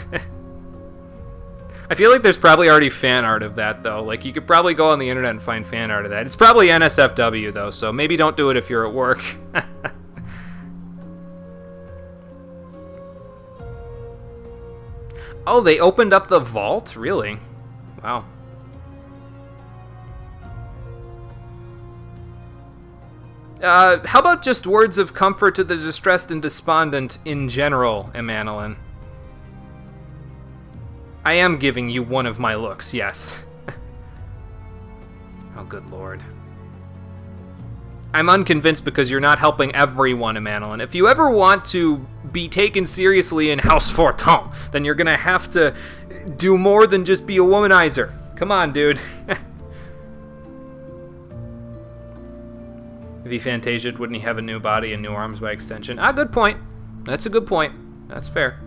I feel like there's probably already fan art of that, though. Like, you could probably go on the internet and find fan art of that. It's probably NSFW, though, so maybe don't do it if you're at work. Oh, they opened up the vault? Really? Wow. How about just words of comfort to the distressed and despondent in general, Emanolin? I am giving you one of my looks, yes. Oh, good lord. I'm unconvinced because you're not helping everyone, Emanolin. If you ever want to be taken seriously in House Forton, then you're gonna have to do more than just be a womanizer. Come on, dude. If he Fantasia'd, wouldn't he have a new body and new arms by extension? Ah, good point. That's a good point. That's fair.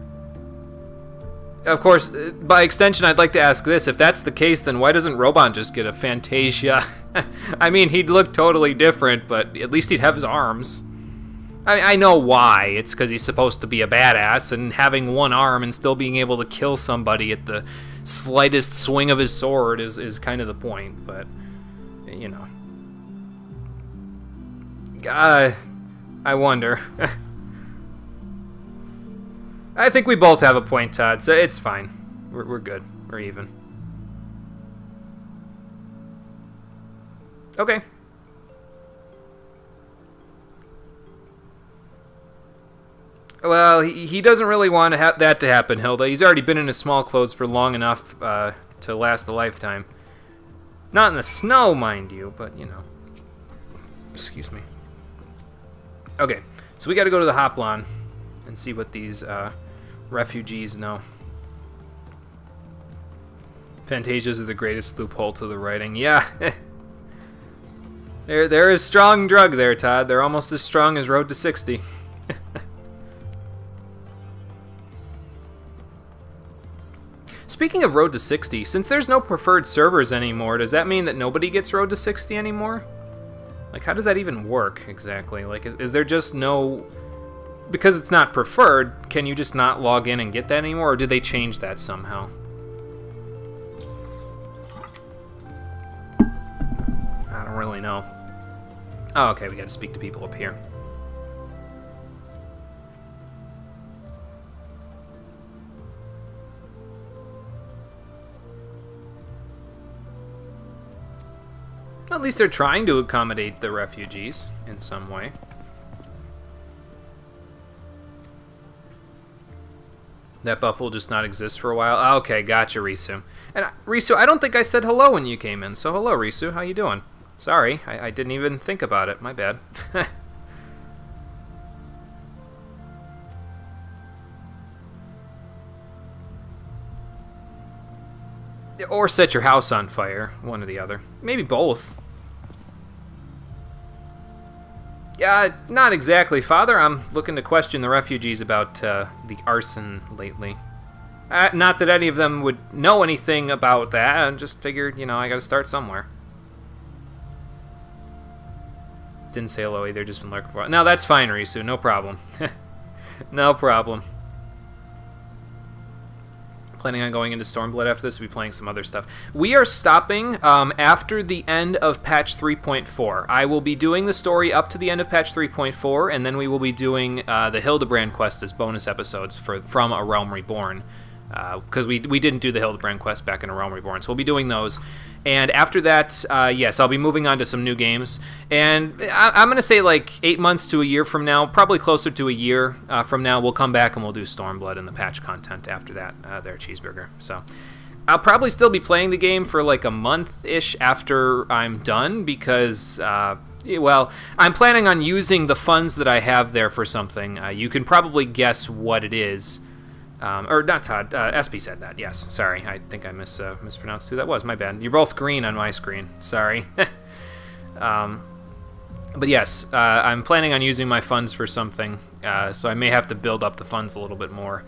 Of course, by extension, I'd like to ask this. If that's the case, then why doesn't Roban just get a Fantasia? I mean, he'd look totally different, but at least he'd have his arms. I know why. It's because he's supposed to be a badass, and having one arm and still being able to kill somebody at the slightest swing of his sword is kind of the point, but, you know. I wonder. I think we both have a point, Todd, so it's fine. We're good. We're even. Okay. Well, he doesn't really want that to happen, Hilda. He's already been in his small clothes for long enough to last a lifetime. Not in the snow, mind you, but, you know. Excuse me. Okay, so we got to go to the Hoplon and see what these refugees know. Fantasias are the greatest loophole to the writing. Yeah. There is strong drug there, Todd. They're almost as strong as Road to 60. Speaking of Road to 60, since there's no preferred servers anymore, does that mean that nobody gets Road to 60 anymore? Like, how does that even work, exactly? Like, is there just no... Because it's not preferred, can you just not log in and get that anymore, or did they change that somehow? I don't really know. Oh, okay, we gotta speak to people up here. At least they're trying to accommodate the refugees in some way. That buff will just not exist for a while. Okay, gotcha, Risu. And Risu, I don't think I said hello when you came in. So hello, Risu. How you doing? Sorry, I didn't even think about it. My bad. Or set your house on fire. One or the other. Maybe both. Yeah, not exactly, Father. I'm looking to question the refugees about the arson lately. Not that any of them would know anything about that. I just figured, you know, I gotta start somewhere. Didn't say hello either, just been lurking for it. No, that's fine, Risu. No problem. No problem. Planning on going into Stormblood after this. We'll be playing some other stuff. We are stopping after the end of patch 3.4. I will be doing the story up to the end of patch 3.4, and then we will be doing the Hildebrand quest as bonus episodes from A Realm Reborn. Because we didn't do the Hildebrand quest back in A Realm Reborn, so we'll be doing those. And after that, yes, I'll be moving on to some new games. And I'm going to say like 8 months to a year from now, probably closer to a year from now, we'll come back and we'll do Stormblood and the patch content after that, there, Cheeseburger. So I'll probably still be playing the game for like a month-ish after I'm done because... well, I'm planning on using the funds that I have there for something. You can probably guess what it is. Or not Todd, SP said that, yes. Sorry, I think I mispronounced who that was. My bad. You're both green on my screen. Sorry. But yes, I'm planning on using my funds for something, so I may have to build up the funds a little bit more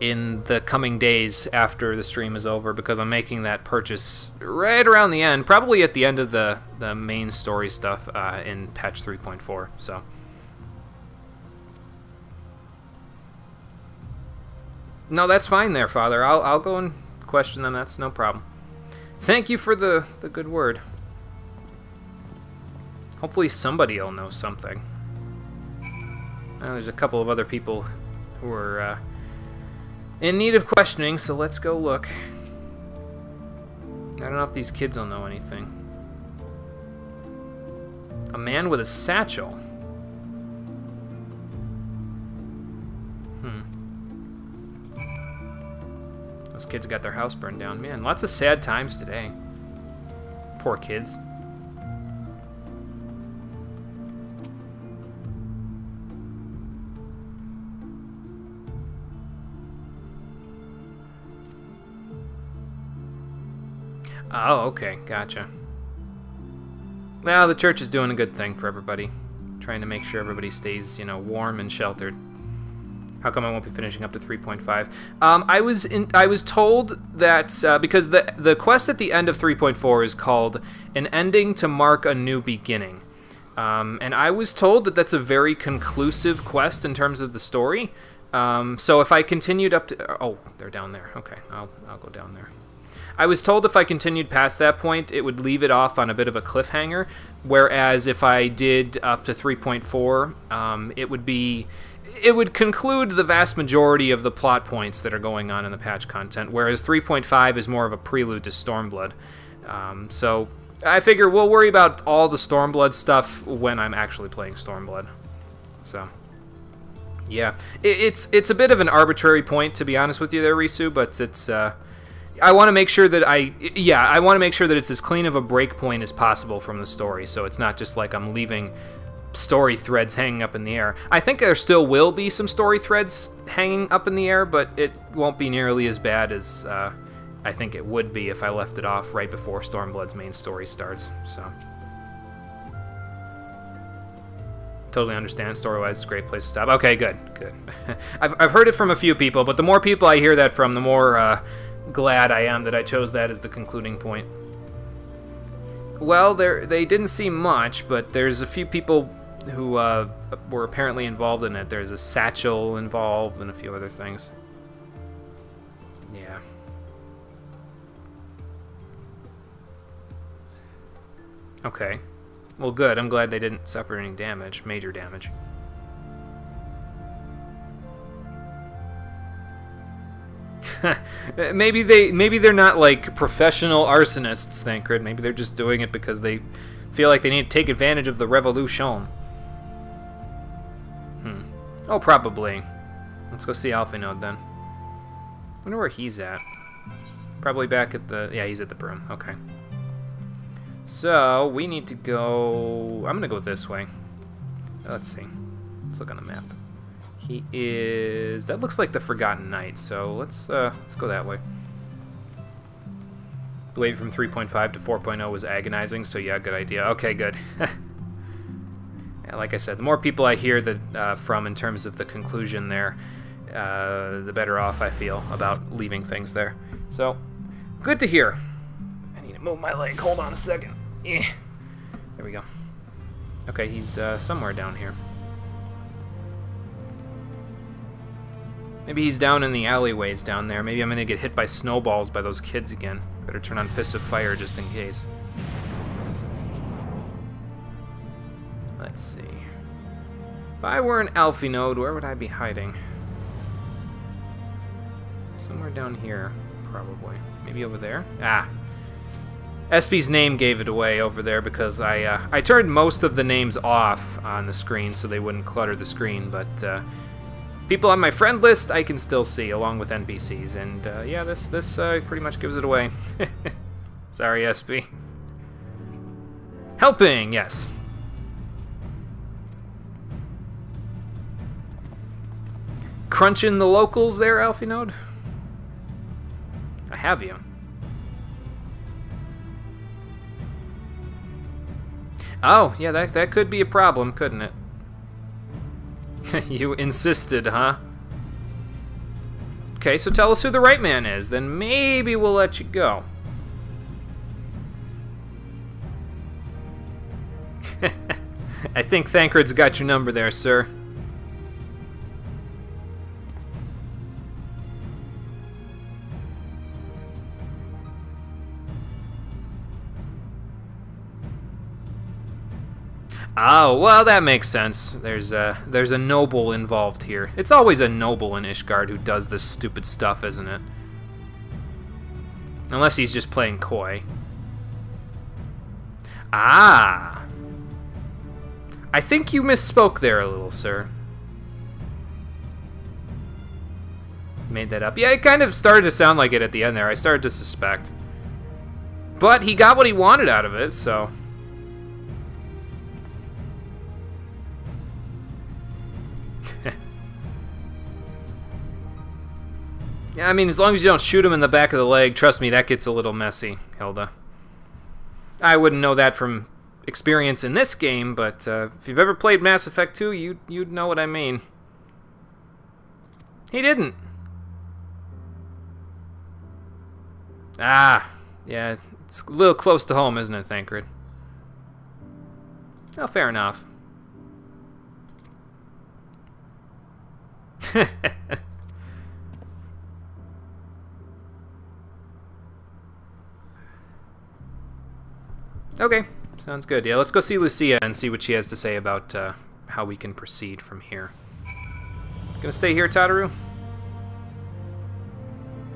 in the coming days after the stream is over, because I'm making that purchase right around the end, probably at the end of the main story stuff in patch 3.4, so... No, that's fine there, Father. I'll go and question them. That's no problem. Thank you for the good word. Hopefully somebody will know something. There's a couple of other people who are in need of questioning, so let's go look. I don't know if these kids will know anything. A man with a satchel. Those kids got their house burned down. Man, lots of sad times today. Poor kids. Oh, okay. Gotcha. Well, the church is doing a good thing for everybody. Trying to make sure everybody stays, you know, warm and sheltered. How come I won't be finishing up to 3.5? I was told that because the quest at the end of 3.4 is called An Ending to Mark a New Beginning. And I was told that that's a very conclusive quest in terms of the story. So if I continued up to... Oh, they're down there. Okay, I'll go down there. I was told if I continued past that point, it would leave it off on a bit of a cliffhanger, whereas if I did up to 3.4, it would be... it would conclude the vast majority of the plot points that are going on in the patch content, whereas 3.5 is more of a prelude to Stormblood. So I figure we'll worry about all the Stormblood stuff when I'm actually playing Stormblood. So, yeah. It's a bit of an arbitrary point, to be honest with you there, Risu, but it's... I want to make sure that I want to make sure that it's as clean of a breakpoint as possible from the story, so it's not just like I'm leaving story threads hanging up in the air. I think there still will be some story threads hanging up in the air, but it won't be nearly as bad as I think it would be if I left it off right before Stormblood's main story starts. So, totally understand. Story-wise, it's a great place to stop. Okay, good. I've heard it from a few people, but the more people I hear that from, the more glad I am that I chose that as the concluding point. Well, they didn't see much, but there's a few people who were apparently involved in it. There's a satchel involved and a few other things. Yeah. Okay. Well, good. I'm glad they didn't suffer any damage, major damage. maybe they're not like professional arsonists, Thancred. Maybe they're just doing it because they feel like they need to take advantage of the revolution. Oh, probably. Let's go see Alphinode then. Wonder where he's at. Probably back at the... Yeah, he's at the broom. Okay. So, we need to go... I'm gonna go this way. Let's see. Let's look on the map. He is... That looks like the Forgotten Knight, so let's go that way. The wave from 3.5 to 4.0 was agonizing, so yeah, good idea. Okay, good. Yeah, like I said, the more people I hear that from in terms of the conclusion there, the better off I feel about leaving things there. So, good to hear. I need to move my leg. Hold on a second. Yeah. There we go. Okay, he's somewhere down here. Maybe he's down in the alleyways down there. Maybe I'm gonna get hit by snowballs by those kids again. Better turn on Fists of Fire just in case. Let's see. If I were an Alphinode, where would I be hiding? Somewhere down here, probably. Maybe over there? Ah. SP's name gave it away over there because I turned most of the names off on the screen so they wouldn't clutter the screen, but people on my friend list I can still see along with NPCs, and yeah, this pretty much gives it away. Sorry, SP. Helping, yes. Crunching the locals there, Alphinode? I have you. Oh, yeah, that could be a problem, couldn't it? You insisted, huh? Okay, so tell us who the right man is, then maybe we'll let you go. I think Thancred's got your number there, sir. Oh, well, that makes sense. There's a noble involved here. It's always a noble in Ishgard who does this stupid stuff, isn't it? Unless he's just playing coy. Ah! I think you misspoke there a little, sir. Made that up. Yeah, it kind of started to sound like it at the end there. I started to suspect. But he got what he wanted out of it, so... Yeah, I mean, as long as you don't shoot him in the back of the leg, trust me, that gets a little messy, Hilda. I wouldn't know that from experience in this game, but if you've ever played Mass Effect 2, you'd know what I mean. He didn't. Ah, yeah, it's a little close to home, isn't it, Thancred? Well, fair enough. Okay, sounds good. Yeah, let's go see Lucia and see what she has to say about how we can proceed from here. Gonna stay here, Tataru?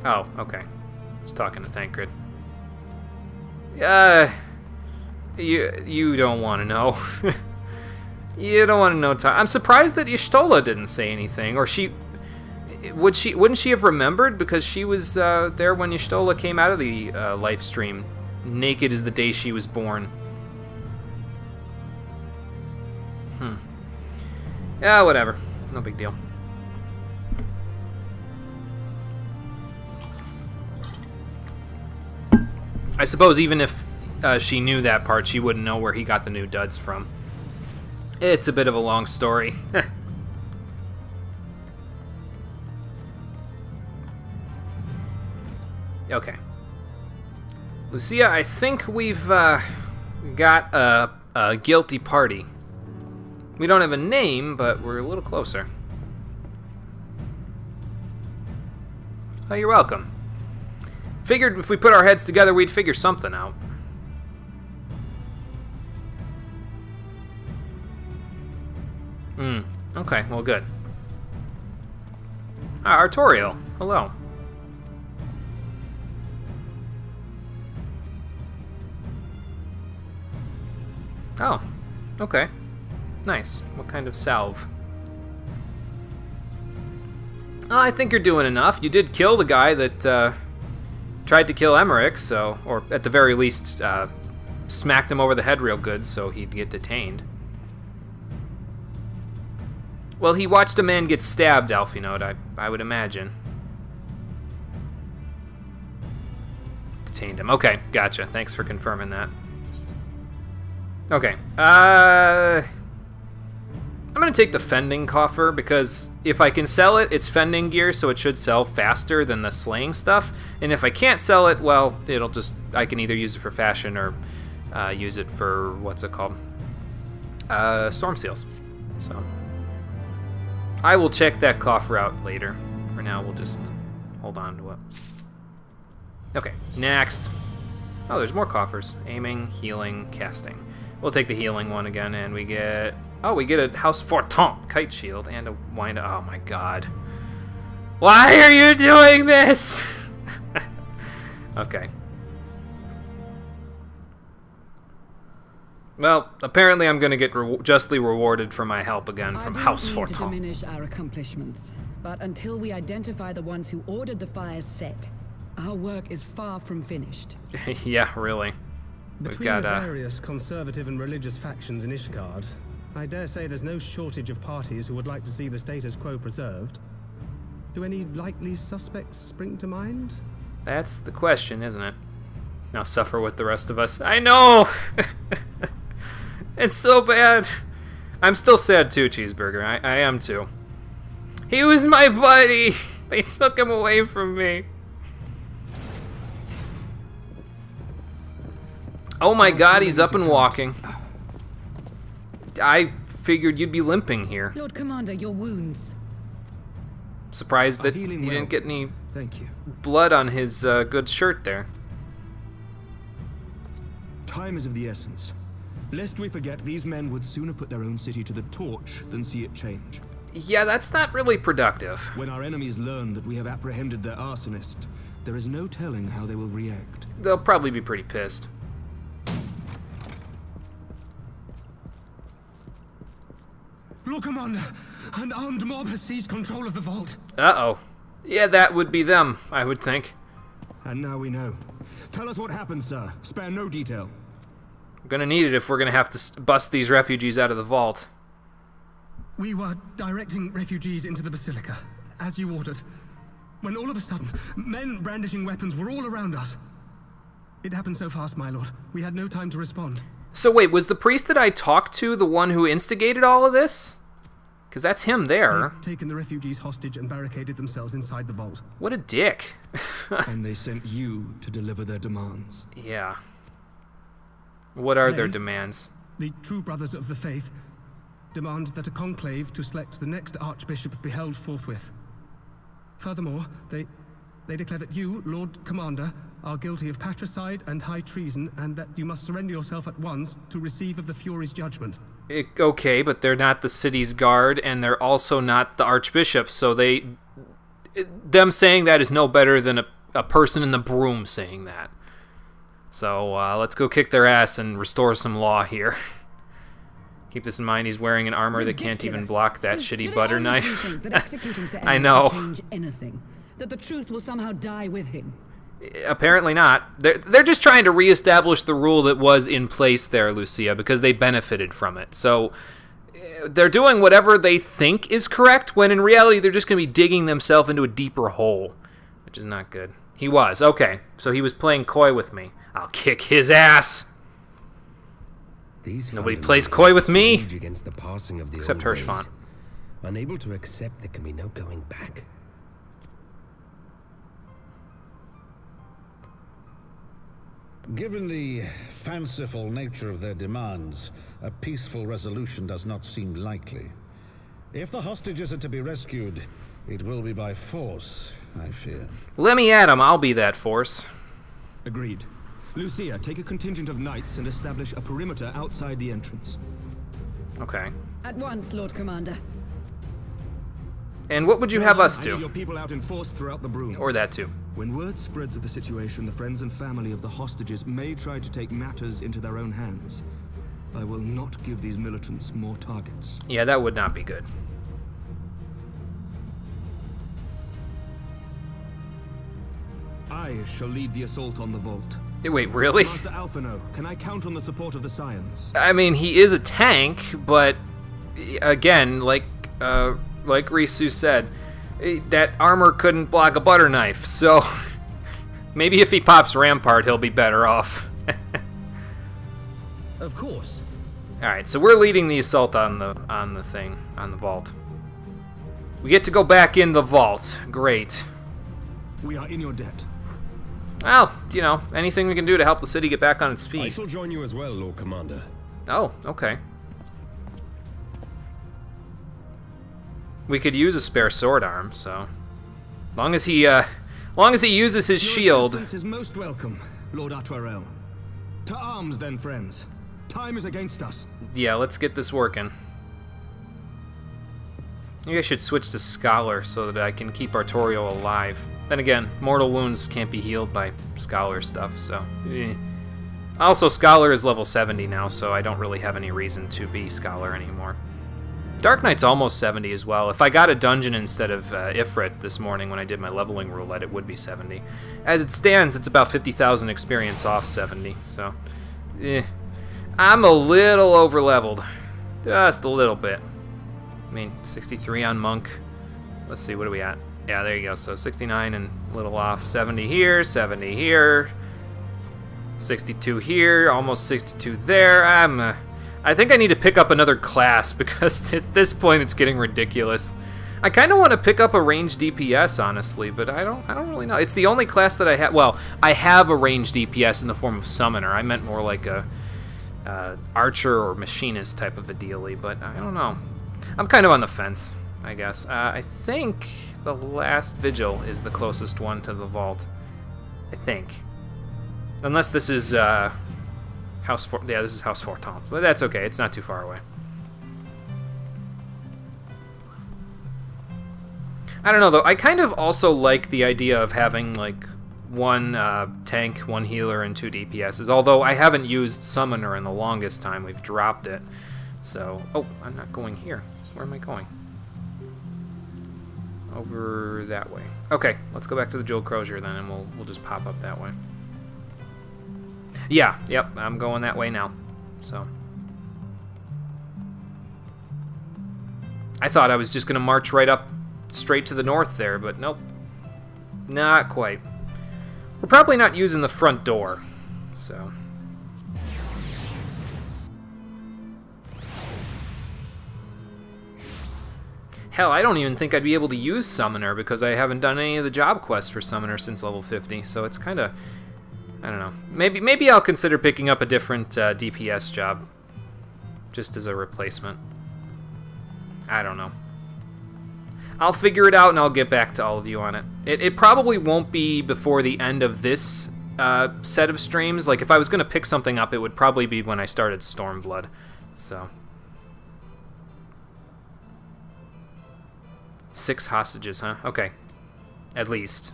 Oh, okay. Just talking to Thancred. You don't want to know. You don't want to know. I'm surprised that Y'shtola didn't say anything, or wouldn't she have remembered, because she was there when Y'shtola came out of the live stream, naked as the day she was born. Yeah, whatever. No big deal. I suppose even if she knew that part, she wouldn't know where he got the new duds from. It's a bit of a long story. Okay. Lucia, I think we've got a guilty party. We don't have a name, but we're a little closer. Oh, you're welcome. Figured if we put our heads together, we'd figure something out. Okay, well, good. Artoriel, hello. Oh, okay. Nice. What kind of salve? I think you're doing enough. You did kill the guy that tried to kill Emmerich, so, or at the very least, smacked him over the head real good so he'd get detained. Well, he watched a man get stabbed, Alphinaud, I would imagine. Detained him. Okay, gotcha. Thanks for confirming that. Okay, I'm gonna take the fending coffer, because if I can sell it, it's fending gear, so it should sell faster than the slaying stuff. And if I can't sell it, well, I can either use it for fashion or use it for, what's it called? Storm seals. So I will check that coffer out later. For now, we'll just hold on to it. Okay, next. Oh, there's more coffers. Aiming, healing, casting. We'll take the healing one again, and we get... Oh, we get a House Fortemps kite shield and a wind... Oh, my God. Why are you doing this? Okay. Well, apparently I'm going to get justly rewarded for my help again from House Fortemps. I don't mean to diminish our accomplishments, but until we identify the ones who ordered the fires set, our work is far from finished. Yeah, really. Between the various conservative and religious factions in Ishgard, I dare say there's no shortage of parties who would like to see the status quo preserved. Do any likely suspects spring to mind? That's the question, isn't it? Now suffer with the rest of us. I know! It's so bad. I'm still sad too, Cheeseburger. I am too. He was my buddy! They took him away from me. Oh my God, he's up and walking. I figured you'd be limping here. Lord Commander, your wounds. Surprised that he didn't get any blood on his good shirt there. Time is of the essence. Lest we forget, these men would sooner put their own city to the torch than see it change. Yeah, that's not really productive. When our enemies learn that we have apprehended their arsonist, there is no telling how they will react. They'll probably be pretty pissed. Lord Commander, an armed mob has seized control of the vault. Uh-oh. Yeah, that would be them, I would think. And now we know. Tell us what happened, sir. Spare no detail. I'm gonna need it if we're gonna have to bust these refugees out of the vault. We were directing refugees into the Basilica, as you ordered, when all of a sudden, men brandishing weapons were all around us. It happened so fast, my lord. We had no time to respond. So wait, was the priest that I talked to the one who instigated all of this? Because that's him there. They've taken the refugees hostage and barricaded themselves inside the vault. What a dick. And they sent you to deliver their demands. Yeah. What are their demands? The true brothers of the faith demand that a conclave to select the next archbishop be held forthwith. Furthermore, they they declare that you, Lord Commander, are guilty of patricide and high treason, and that you must surrender yourself at once to receive of the Fury's judgment. Okay, but they're not the city's guard, and they're also not the Archbishop, so them saying that is no better than a person in the broom saying that. So let's go kick their ass and restore some law here. Keep this in mind, he's wearing an armor that can't even block that shitty butter knife. I know. Change anything? That the truth will somehow die with him? Apparently not. They're just trying to reestablish the rule that was in place there, Lucia, because they benefited from it. So they're doing whatever they think is correct, when in reality they're just going to be digging themselves into a deeper hole, which is not good. He was. Okay, so he was playing coy with me. I'll kick his ass. Nobody plays coy with me, against the passing of the except old Hirschfont. ways. Unable to accept there can be no going back. Given the fanciful nature of their demands, a peaceful resolution does not seem likely. If the hostages are to be rescued, it will be by force, I fear. Let me at him. I'll be that force. Agreed. Lucia, take a contingent of knights and establish a perimeter outside the entrance. Okay. At once, Lord Commander. And what would you have us I do? need your people out in force throughout the broom. Or that too. When word spreads of the situation, the friends and family of the hostages may try to take matters into their own hands. I will not give these militants more targets. Yeah, that would not be good. I shall lead the assault on the vault. Wait, really? Master Alphino, can I count on the support of the Scions? I mean, he is a tank, but again, like Risu said, that armor couldn't block a butter knife, so maybe if he pops Rampart, he'll be better off. Of course. Alright, so we're leading the assault on the vault. We get to go back in the vault. Great. We are in your debt. Well, you know, anything we can do to help the city get back on its feet. I shall join you as well, Lord Commander. Oh, okay. We could use a spare sword arm, so long as he uses his shield. Your assistance is most welcome, Lord Atwarel. To arms, then, friends. Time is against us. Yeah, let's get this working. Maybe I should switch to Scholar so that I can keep Artorial alive. Then again, mortal wounds can't be healed by Scholar stuff, so... Also, Scholar is level 70 now, so I don't really have any reason to be Scholar anymore. Dark Knight's almost 70 as well. If I got a dungeon instead of Ifrit this morning when I did my leveling roulette, it would be 70. As it stands, it's about 50,000 experience off 70, so... I'm a little over-leveled. Just a little bit. I mean, 63 on Monk. Let's see, what are we at? Yeah, there you go. So 69 and a little off. 70 here, 70 here. 62 here, almost 62 there. I think I need to pick up another class because at this point it's getting ridiculous. I kind of want to pick up a ranged DPS, honestly, but I don't really know. It's the only class that I have. Well, I have a ranged DPS in the form of Summoner. I meant more like a Archer or Machinist type of a dealie, but I don't know. I'm kind of on the fence, I guess. I think the last Vigil is the closest one to the vault. I think. Unless this is House 4. Yeah, this is House 4 Tom. But that's okay. It's not too far away. I don't know, though. I kind of also like the idea of having, like, one tank, one healer, and 2 DPSs. Although I haven't used Summoner in the longest time. We've dropped it. So... Oh, I'm not going here. Where am I going? Over that way. Okay, let's go back to the Jewel Crozier then, and we'll just pop up that way. Yeah, yep, I'm going that way now. So... I thought I was just going to march right up straight to the north there, but nope. Not quite. We're probably not using the front door, so... Hell, I don't even think I'd be able to use Summoner because I haven't done any of the job quests for Summoner since level 50, so it's kind of... I don't know. Maybe I'll consider picking up a different DPS job just as a replacement. I don't know. I'll figure it out and I'll get back to all of you on it. It probably won't be before the end of this set of streams. Like, if I was going to pick something up, it would probably be when I started Stormblood. So. 6 hostages, huh? Okay. At least.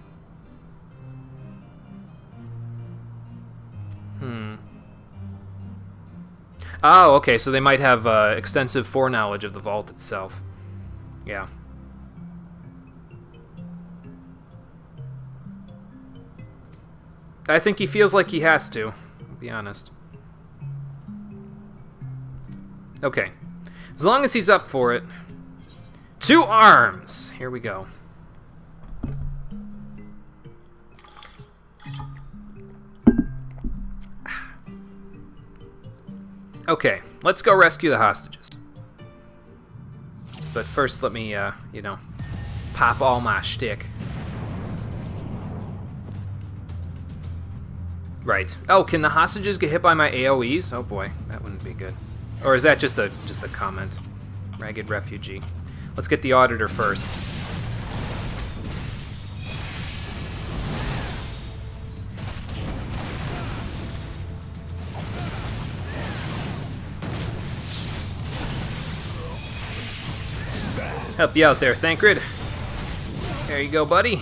Oh, okay, so they might have extensive foreknowledge of the vault itself. Yeah. I think he feels like he has to, I'll be honest. Okay. As long as he's up for it. 2 arms! Here we go. Okay, let's go rescue the hostages. But first, let me, you know, pop all my shtick. Right. Oh, can the hostages get hit by my AoEs? Oh boy, that wouldn't be good. Or is that just a comment? Ragged refugee. Let's get the auditor first. Help you out there, Thancred. There you go, buddy.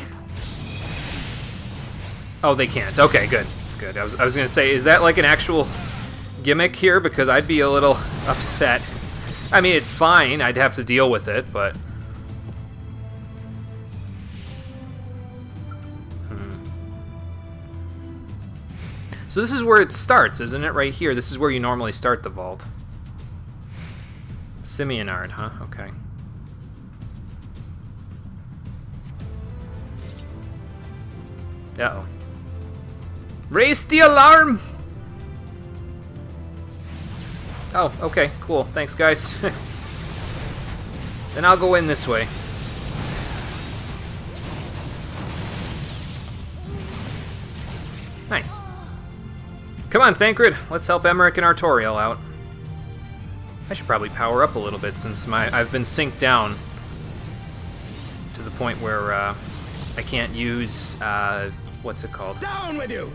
Oh, they can't. Okay, good. Good. I was gonna say, is that like an actual gimmick here? Because I'd be a little upset. I mean, it's fine. I'd have to deal with it, but... So this is where it starts, isn't it? Right here. This is where you normally start the vault. Simeonard, huh? Okay. Uh-oh. Raise the alarm! Oh, okay, cool. Thanks, guys. Then I'll go in this way. Nice. Come on, Thancred. Let's help Emmerich and Artoriel out. I should probably power up a little bit since I've been synced down to the point where I can't use what's it called? Down with you!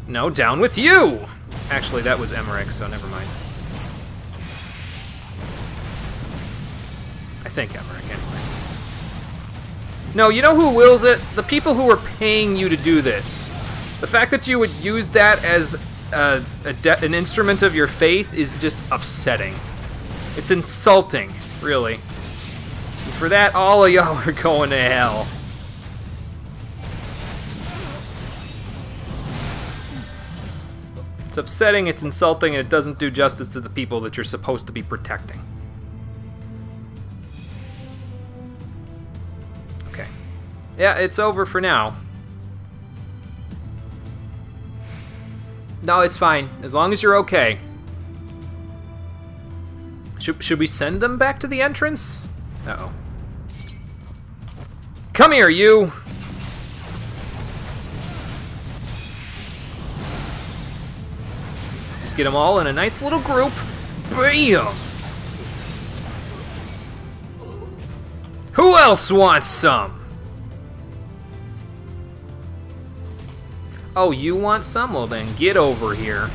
No, down with you! Actually, that was Emmerich, so never mind. I think Emmerich, anyway. No, you know who wills it? The people who are paying you to do this. The fact that you would use that as an instrument of your faith is just upsetting. It's insulting, really. And for that, all of y'all are going to hell. It's upsetting, it's insulting, and it doesn't do justice to the people that you're supposed to be protecting. Okay. Yeah, it's over for now. No, it's fine. As long as you're okay. Should we send them back to the entrance? Uh-oh. Come here, you! Just get them all in a nice little group. Bam! Who else wants some? Oh, you want some? Well then, get over here.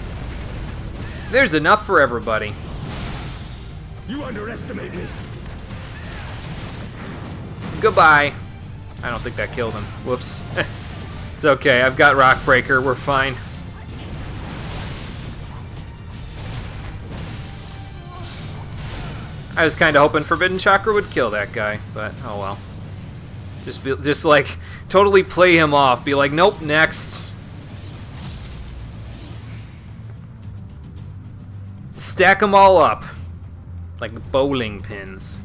There's enough for everybody. You underestimate me. Goodbye. I don't think that killed him. Whoops. It's okay, I've got Rockbreaker, we're fine. I was kind of hoping Forbidden Chakra would kill that guy, but oh well. Just like, totally play him off. Be like, nope, next. Stack them all up. Like bowling pins.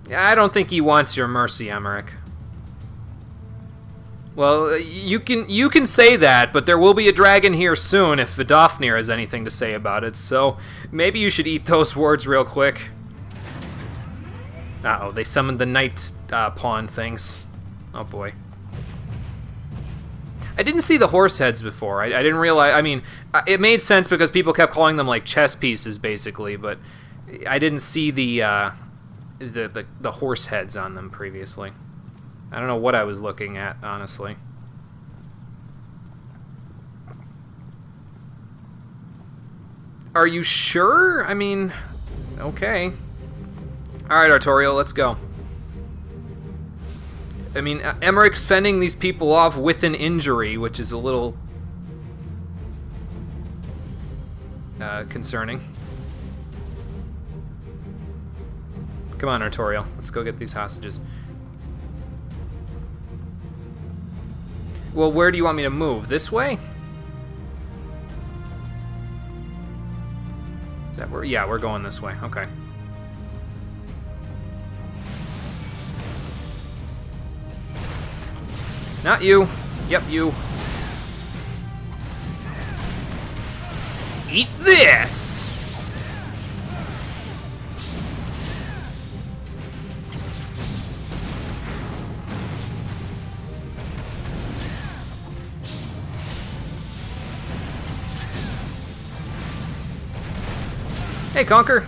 Yeah, I don't think he wants your mercy, Emmerich. Well, you can say that, but there will be a dragon here soon if Vidofnir has anything to say about it, so maybe you should eat those words real quick. Uh-oh, they summoned the knight pawn things. Oh boy. I didn't see the horse heads before. I didn't realize... I mean, it made sense because people kept calling them, like, chess pieces, basically, but I didn't see the horse heads on them previously. I don't know what I was looking at, honestly. Are you sure? I mean, okay. Alright, Artorial, let's go. I mean, Emmerich's fending these people off with an injury, which is a little... concerning. Come on, Artorial. Let's go get these hostages. Well, where do you want me to move? This way? Is that where? Yeah, we're going this way. Okay. Not you. Yep, you. Eat this! Hey, Conker.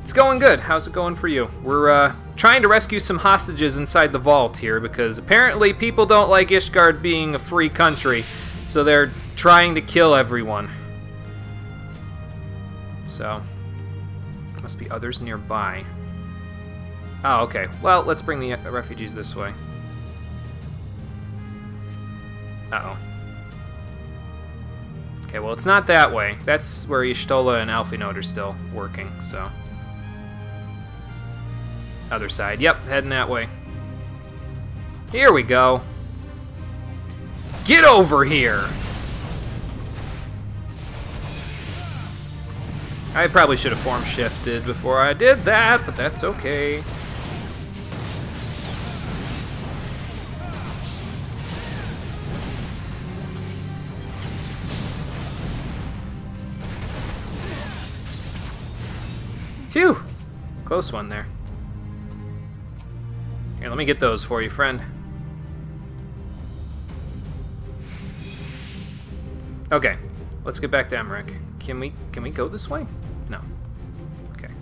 It's going good. How's it going for you? We're trying to rescue some hostages inside the vault here because apparently people don't like Ishgard being a free country, so they're trying to kill everyone. So, must be others nearby. Oh, okay. Well, let's bring the refugees this way. Uh-oh. Okay, well, it's not that way. That's where Y'shtola and Alfinode are still working, so... Other side. Yep, heading that way. Here we go. Get over here! I probably should have form shifted before I did that, but that's okay. Phew! Close one there. Here, let me get those for you, friend. Okay, let's get back to Emmerich. Can we go this way? No. Okay.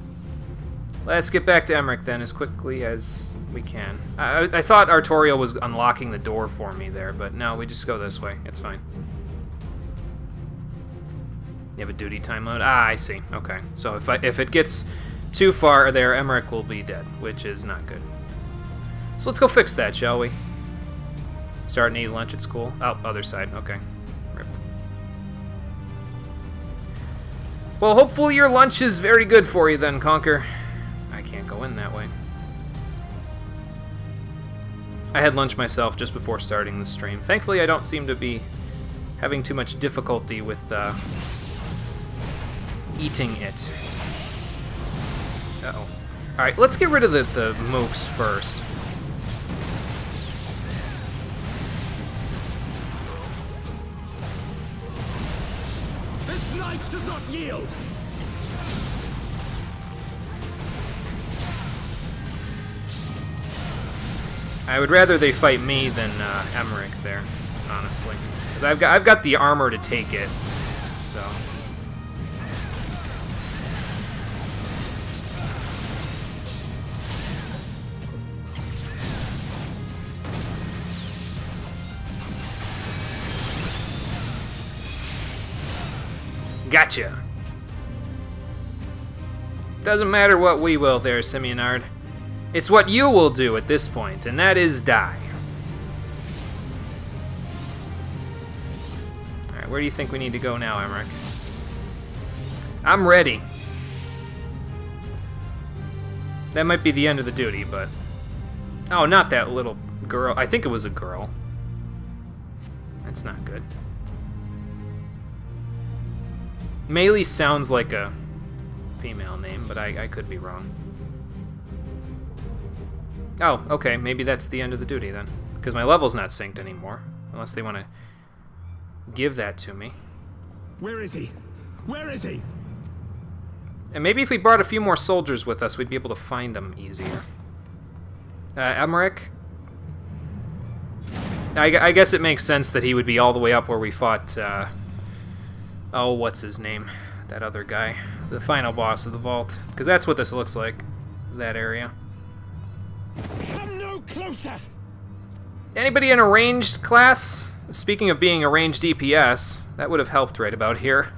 Let's get back to Emmerich then as quickly as we can. I thought Artorial was unlocking the door for me there, but no, we just go this way. It's fine. You have a duty time limit? Ah, I see. Okay. So if it gets too far there, Emmerich will be dead, which is not good. So let's go fix that, shall we? Start and eat lunch at school. Oh, other side. Okay. Rip. Well, hopefully your lunch is very good for you then, Conker. I can't go in that way. I had lunch myself just before starting the stream. Thankfully, I don't seem to be having too much difficulty with eating it. Uh-oh. Alright, let's get rid of the mooks first. This knight does not yield! I would rather they fight me than Emmerich there, honestly. Because I've got the armor to take it, so... Gotcha. Doesn't matter what we will there, Simeonard. It's what you will do at this point, and that is die. Alright, where do you think we need to go now, Emmerich? I'm ready. That might be the end of the duty, but... Oh, not that little girl. I think it was a girl. That's not good. Melee sounds like a female name, but I could be wrong. Oh, okay, maybe that's the end of the duty then. Because my level's not synced anymore. Unless they want to give that to me. Where is he? Where is he? And maybe if we brought a few more soldiers with us, we'd be able to find them easier. Emmerich? I guess it makes sense that he would be all the way up where we fought, oh, what's his name? That other guy. The final boss of the vault. Because that's what this looks like, is that area. Come no closer! Anybody in a ranged class? Speaking of being a ranged DPS, that would have helped right about here.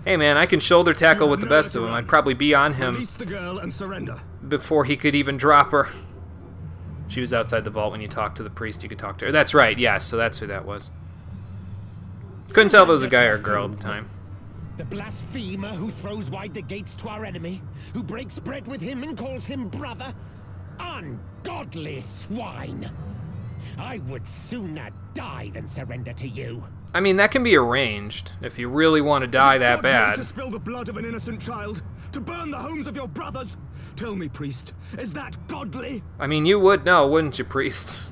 Hey man, I can shoulder tackle with the best of them. I'd probably be on him Release the girl and surrender. before he could even drop her. She was outside the vault when you talked to the priest. You could talk to her. That's right, yes, so that's who that was. Couldn't tell if it was a guy or a girl at the time. The blasphemer who throws wide the gates to our enemy, who breaks bread with him and calls him brother. Ungodly swine! I would sooner die than surrender to you. I mean, that can be arranged, if you really want to die that bad. To spill the blood of an innocent child? To burn the homes of your brothers? Tell me, priest, is that godly? I mean, you would know, wouldn't you, priest?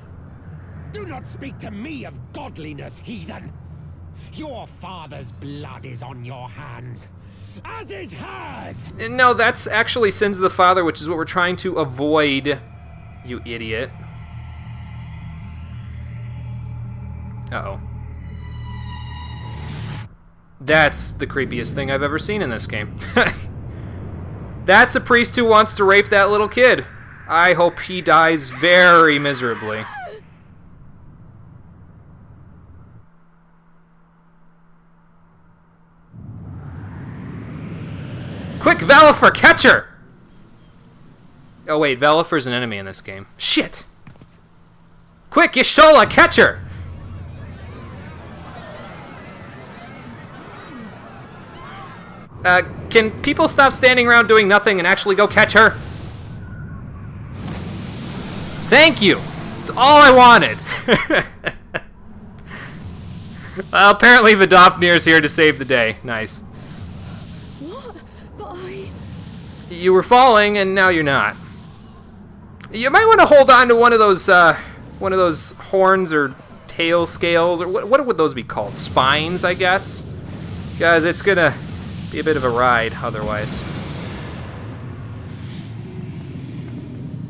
Do not speak to me of godliness, heathen! Your father's blood is on your hands, as is hers! No, that's actually sins of the father, which is what we're trying to avoid, you idiot. Uh-oh. That's the creepiest thing I've ever seen in this game. That's a priest who wants to rape that little kid. I hope he dies very miserably. Quick, Valifer, catch her! Oh wait, Valifer's an enemy in this game. Shit! Quick, Y'shtola, catch her! Can people stop standing around doing nothing and actually go catch her? Thank you! It's all I wanted! Well, apparently Vidofnir's here to save the day. Nice. What? But You were falling, and now you're not. You might want to hold on to one of those horns or tail scales, or what would those be called? Spines, I guess? Because it's gonna be a bit of a ride otherwise.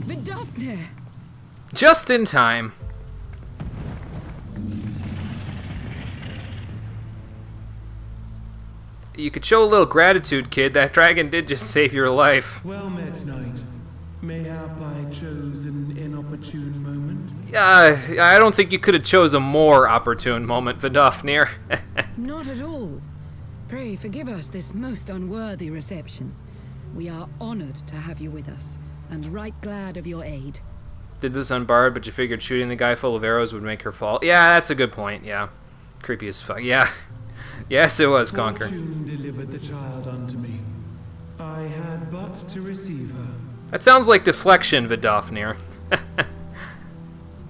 Vidofnir! Just in time. You could show a little gratitude, kid. That dragon did just save your life. Well met, knight. Mayhap I chose an inopportune moment. I don't think you could have chose a more opportune moment, Vidofnir. Not at all. Pray forgive us this most unworthy reception. We are honored to have you with us, and right glad of your aid. Did this unbarred, but you figured shooting the guy full of arrows would make her fall. Yeah, that's a good point, yeah. Creepy as fuck, yeah. Yes, it was, Conquer. Fortune delivered the child unto me. I had but to receive her. That sounds like deflection, Vidofnir.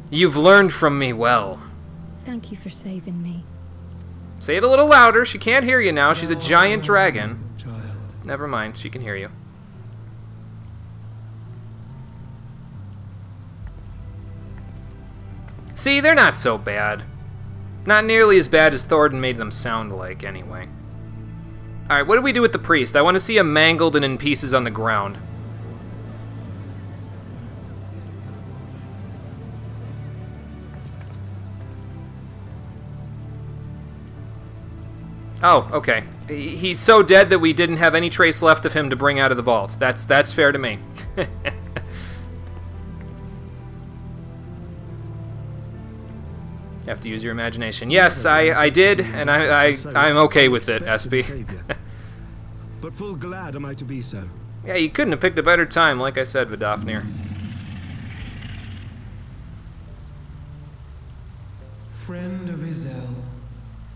You've learned from me well. thank you for saving me. Say it a little louder. She can't hear you now. She's a giant dragon. Child. Never mind. She can hear you. See, they're not so bad. Not nearly as bad as Thornton made them sound like, anyway. Alright, what do we do with the priest? I want to see him mangled and in pieces on the ground. Oh, okay. He's so dead that we didn't have any trace left of him to bring out of the vault. That's fair to me. You have to use your imagination. Yes, I did, and I'm okay with it, SB. But full glad am I to be so. Yeah, you couldn't have picked a better time, like I said, Vidofnir. Friend of Izel,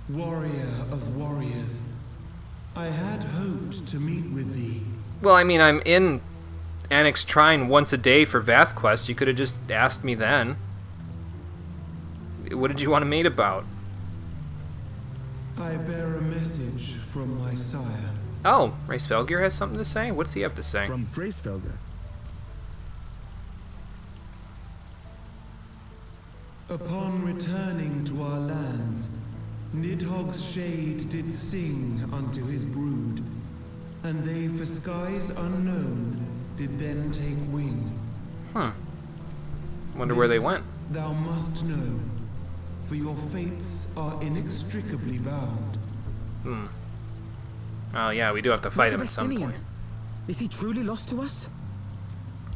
warrior of warriors, I had hoped to meet with thee. Well, I mean, I'm in Annex Trine once a day for Vath Quest. You could have just asked me then. What did you want to meet about? I bear a message from my sire. Oh, Race Felgir has something to say? What's he have to say? From Racefelger. Upon returning to our lands, Nidhogg's shade did sing unto his brood, and they for skies unknown did then take wing. Huh. Wonder where they This went. Thou must know, for your fates are inextricably bound. Oh yeah, we do have to fight him at some Vestinian. point. Is he truly lost to us?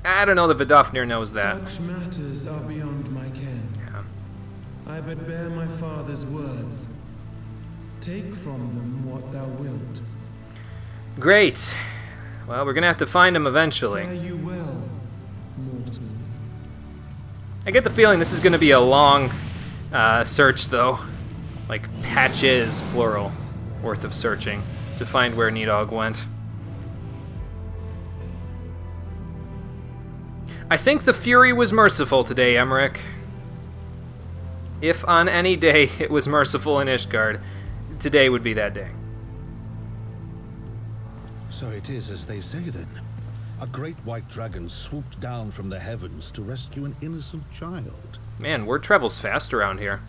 I don't know that Vidofnir knows that. Such matters are beyond my ken. Yeah. I but bear my father's words. Take from them what thou wilt. Great. Well, we're gonna have to find him eventually. Fare you well, mortals. I get the feeling this is gonna be a long search, though. Like, patches, plural, worth of searching to find where Nidhogg went. I think the Fury was merciful today, Emmerich. If on any day it was merciful in Ishgard, today would be that day. So it is as they say then. A great white dragon swooped down from the heavens to rescue an innocent child. Man, word travels fast around here.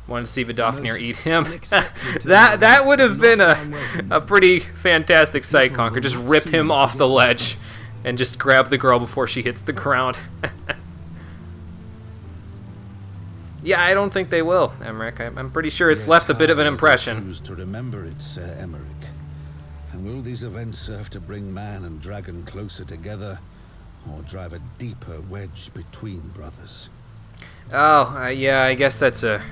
Wanted to see Vidofnir Most eat him. unexpected that would have not been unwelcome. a pretty fantastic sight, Conquer. Just rip him off the ledge and just grab the girl before she hits the ground. Yeah, I don't think they will, Emmerich. I'm pretty sure it's Yet left a bit of an how will impression. they choose to remember it, Sir Emmerich? And will these events serve to bring man and dragon closer together, or drive a deeper wedge between brothers? Oh, yeah, I guess that's a...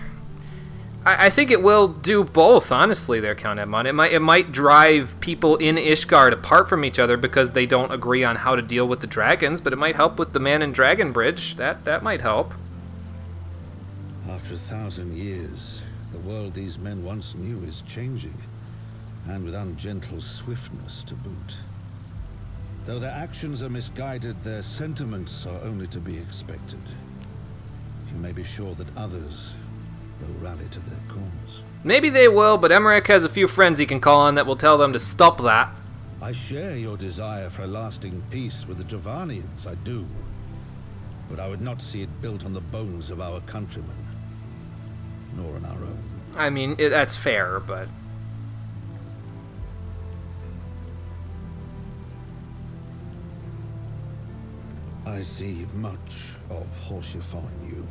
I think it will do both, honestly, there, Count Edmund. It might drive people in Ishgard apart from each other because they don't agree on how to deal with the dragons, but it might help with the Man and Dragon Bridge. That might help. After 1,000 years, the world these men once knew is changing, and with ungentle swiftness to boot. Though their actions are misguided, their sentiments are only to be expected. You may be sure that others will rally to their cause. Maybe they will, but Emmerich has a few friends he can call on that will tell them to stop that. I share your desire for a lasting peace with the Javanians, I do. But I would not see it built on the bones of our countrymen, nor on our own. I mean, that's fair, but... I see much of Horsefon in you,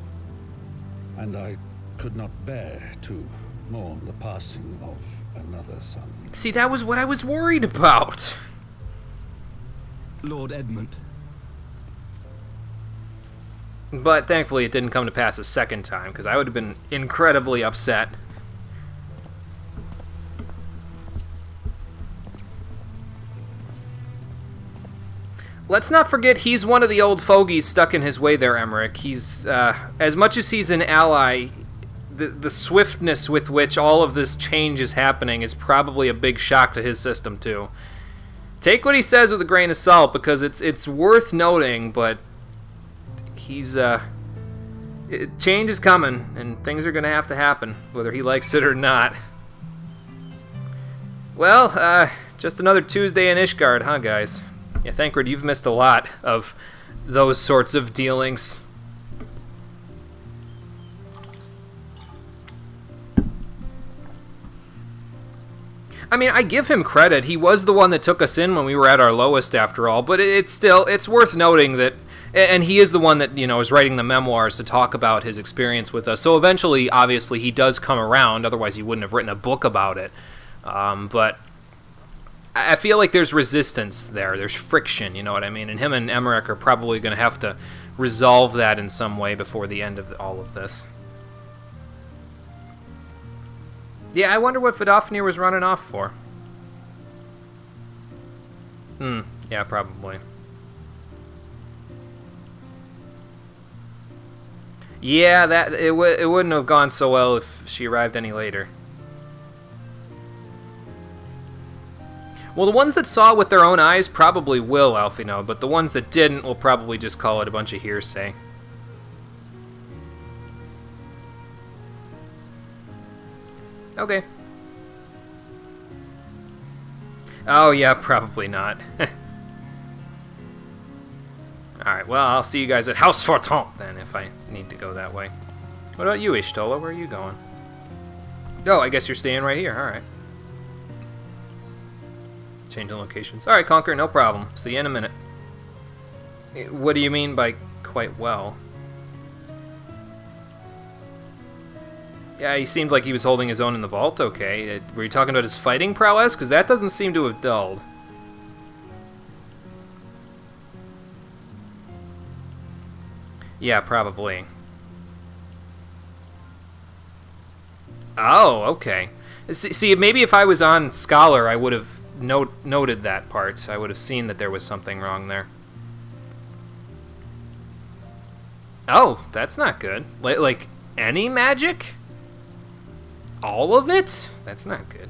and I could not bear to mourn the passing of another son. See, that was what I was worried about. Lord Edmund. But thankfully it didn't come to pass a second time, because I would have been incredibly upset. Let's not forget he's one of the old fogies stuck in his way there, Emmerich. He's, as much as he's an ally, the swiftness with which all of this change is happening is probably a big shock to his system, too. Take what he says with a grain of salt, because it's worth noting, but he's, change is coming, and things are going to have to happen, whether he likes it or not. Well, just another Tuesday in Ishgard, huh, guys? Yeah, Thancred, you've missed a lot of those sorts of dealings. I mean, I give him credit. He was the one that took us in when we were at our lowest, after all, but it's worth noting that, and he is the one that, is writing the memoirs to talk about his experience with us. So eventually, obviously, he does come around, otherwise he wouldn't have written a book about it. But I feel like there's resistance there. There's friction, you know what I mean? And him and Emmerich are probably going to have to resolve that in some way before the end of all of this. Yeah, I wonder what Vidofnir was running off for. Yeah, probably. Yeah, it wouldn't have gone so well if she arrived any later. Well, the ones that saw it with their own eyes probably will, Alfino, but the ones that didn't will probably just call it a bunch of hearsay. Okay. Oh, yeah, probably not. Alright, well, I'll see you guys at House Fortin, then, if I need to go that way. What about you, Ishtola? Where are you going? Oh, I guess you're staying right here. Alright. Changing locations. Alright, Conquer, no problem. See you in a minute. What do you mean by quite well? Yeah, he seemed like he was holding his own in the vault, okay. Were you talking about his fighting prowess? Because that doesn't seem to have dulled. Yeah, probably. Oh, okay. See, maybe if I was on Scholar, I would have noted that part. I would have seen that there was something wrong there. Oh, that's not good. Like, any magic? All of it? That's not good.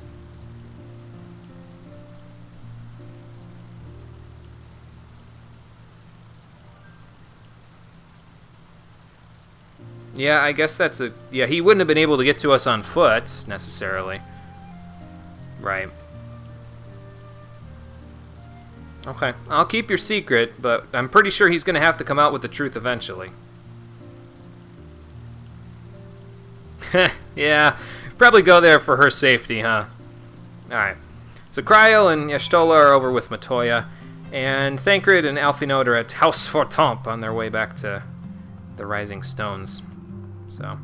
Yeah, I guess that's a... Yeah, he wouldn't have been able to get to us on foot, necessarily. Right. Okay, I'll keep your secret, but I'm pretty sure he's going to have to come out with the truth eventually. Yeah, probably go there for her safety, huh? Alright. So Cryo and Y'shtola are over with Matoya, and Thancred and Alphinaud are at House Fortemps on their way back to the Rising Stones. So,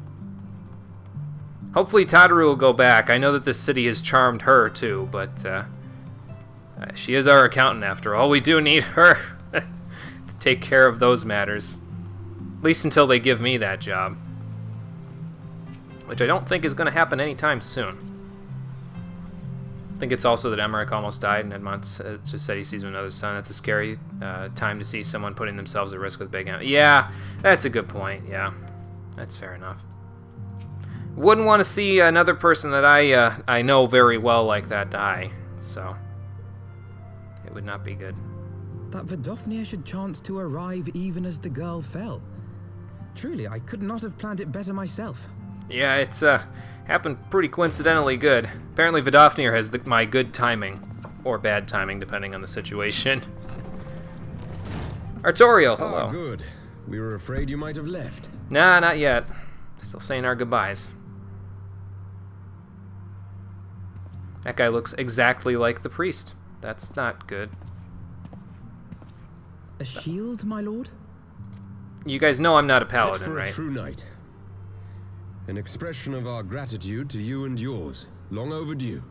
hopefully Tadaru will go back. I know that this city has charmed her too, but she is our accountant after all. We do need her to take care of those matters. At least until they give me that job. Which I don't think is going to happen anytime soon. I think it's also that Emmerich almost died, and Edmond just said he sees another son. That's a scary time to see someone putting themselves at risk with big... Yeah, that's a good point, yeah. That's fair enough. Wouldn't want to see another person that I know very well like that die, so it would not be good. That Vidofnir should chance to arrive even as the girl fell. Truly, I could not have planned it better myself. Yeah, it's happened pretty coincidentally good. Apparently Vidofnir has my good timing, or bad timing, depending on the situation. Artoriel, hello. Ah, good. We were afraid you might have left. Nah, not yet. Still saying our goodbyes. That guy looks exactly like the priest. That's not good. A shield, my lord? You guys know I'm not a Fit paladin, for right? a true knight. An expression of our gratitude to you and yours. Long overdue.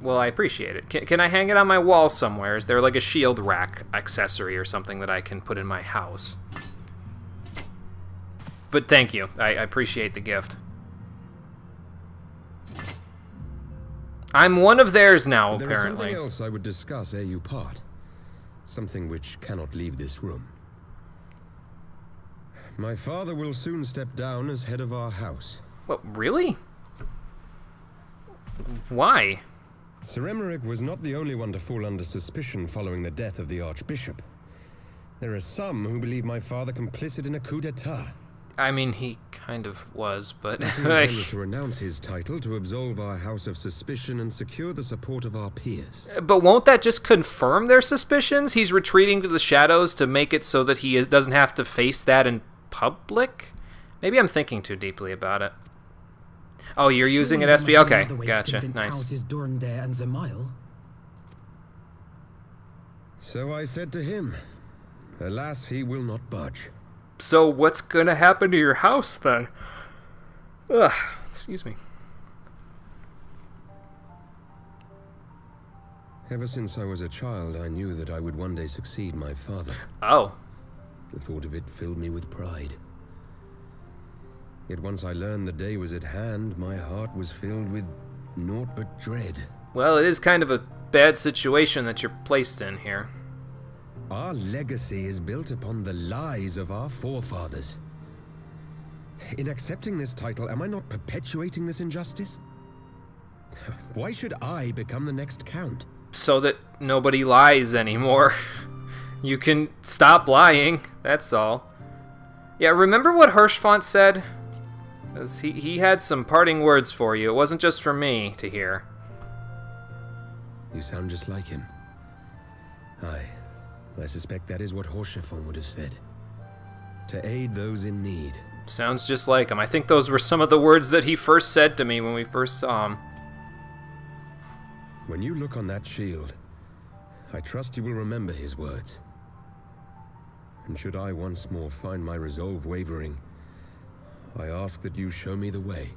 Well, I appreciate it. Can I hang it on my wall somewhere? Is there like a shield rack accessory or something that I can put in my house? But thank you. I appreciate the gift. I'm one of theirs now, There apparently. is something else I would discuss ere you part. Something which cannot leave this room. My father will soon step down as head of our house. What, really? Why? Sir Emmerich was not the only one to fall under suspicion following the death of the Archbishop. There are some who believe my father complicit in a coup d'etat. I mean, he kind of was, but... He intended to renounce his title to absolve our house of suspicion and secure the support of our peers. But won't that just confirm their suspicions? He's retreating to the shadows to make it so that he doesn't have to face that in public? Maybe I'm thinking too deeply about it. Oh, you're using it, SB? Okay, gotcha. Nice. Durandare and Zemail. So I said to him, alas, he will not budge. So what's gonna happen to your house, then? Ugh, excuse me. Ever since I was a child, I knew that I would one day succeed my father. Oh. The thought of it filled me with pride. Yet once I learned the day was at hand, my heart was filled with naught but dread. Well, it is kind of a bad situation that you're placed in here. Our legacy is built upon the lies of our forefathers. In accepting this title, am I not perpetuating this injustice? Why should I become the next count? So that nobody lies anymore. You can stop lying, that's all. Yeah, remember what Hirschfont said? 'Cause he had some parting words for you. It wasn't just for me to hear. You sound just like him. Aye. I suspect that is what Hirschfont would have said. To aid those in need. Sounds just like him. I think those were some of the words that he first said to me when we first saw him. When you look on that shield, I trust you will remember his words. And should I once more find my resolve wavering, I ask that you show me the way.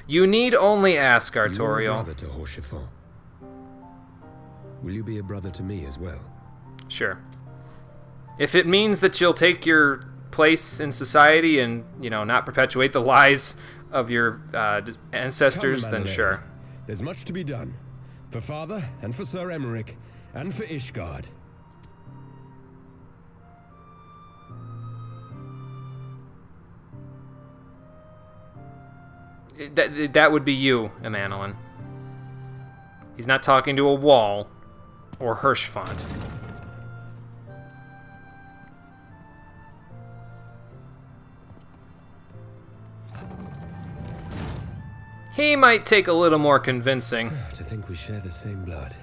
You need only ask, You are a Artorial. brother to Haurchefort. Will you be a brother to me as well? Sure. If it means that you'll take your place in society and, not perpetuate the lies of your ancestors, Come, then Madeleine. sure. There's much to be done. For Father, and for Sir Emmerich, and for Ishgard. That would be you, Emanolin. He's not talking to a wall or Hirschfont. He might take a little more convincing. To think we share the same blood.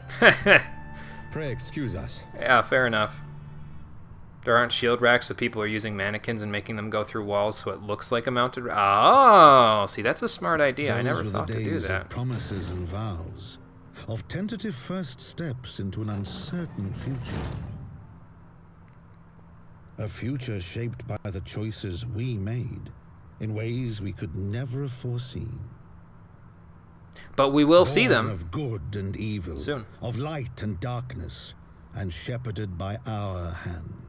Pray excuse us. Yeah, fair enough. There aren't shield racks, but people are using mannequins and making them go through walls so it looks like a mounted... Oh, see, that's a smart idea. I never Those were thought the to do days that. of promises and vows, of tentative first steps into an uncertain future. A future shaped by the choices we made, in ways we could never have foreseen. But we will see Born them. of good and evil, Soon. of light and darkness, and shepherded by our hand.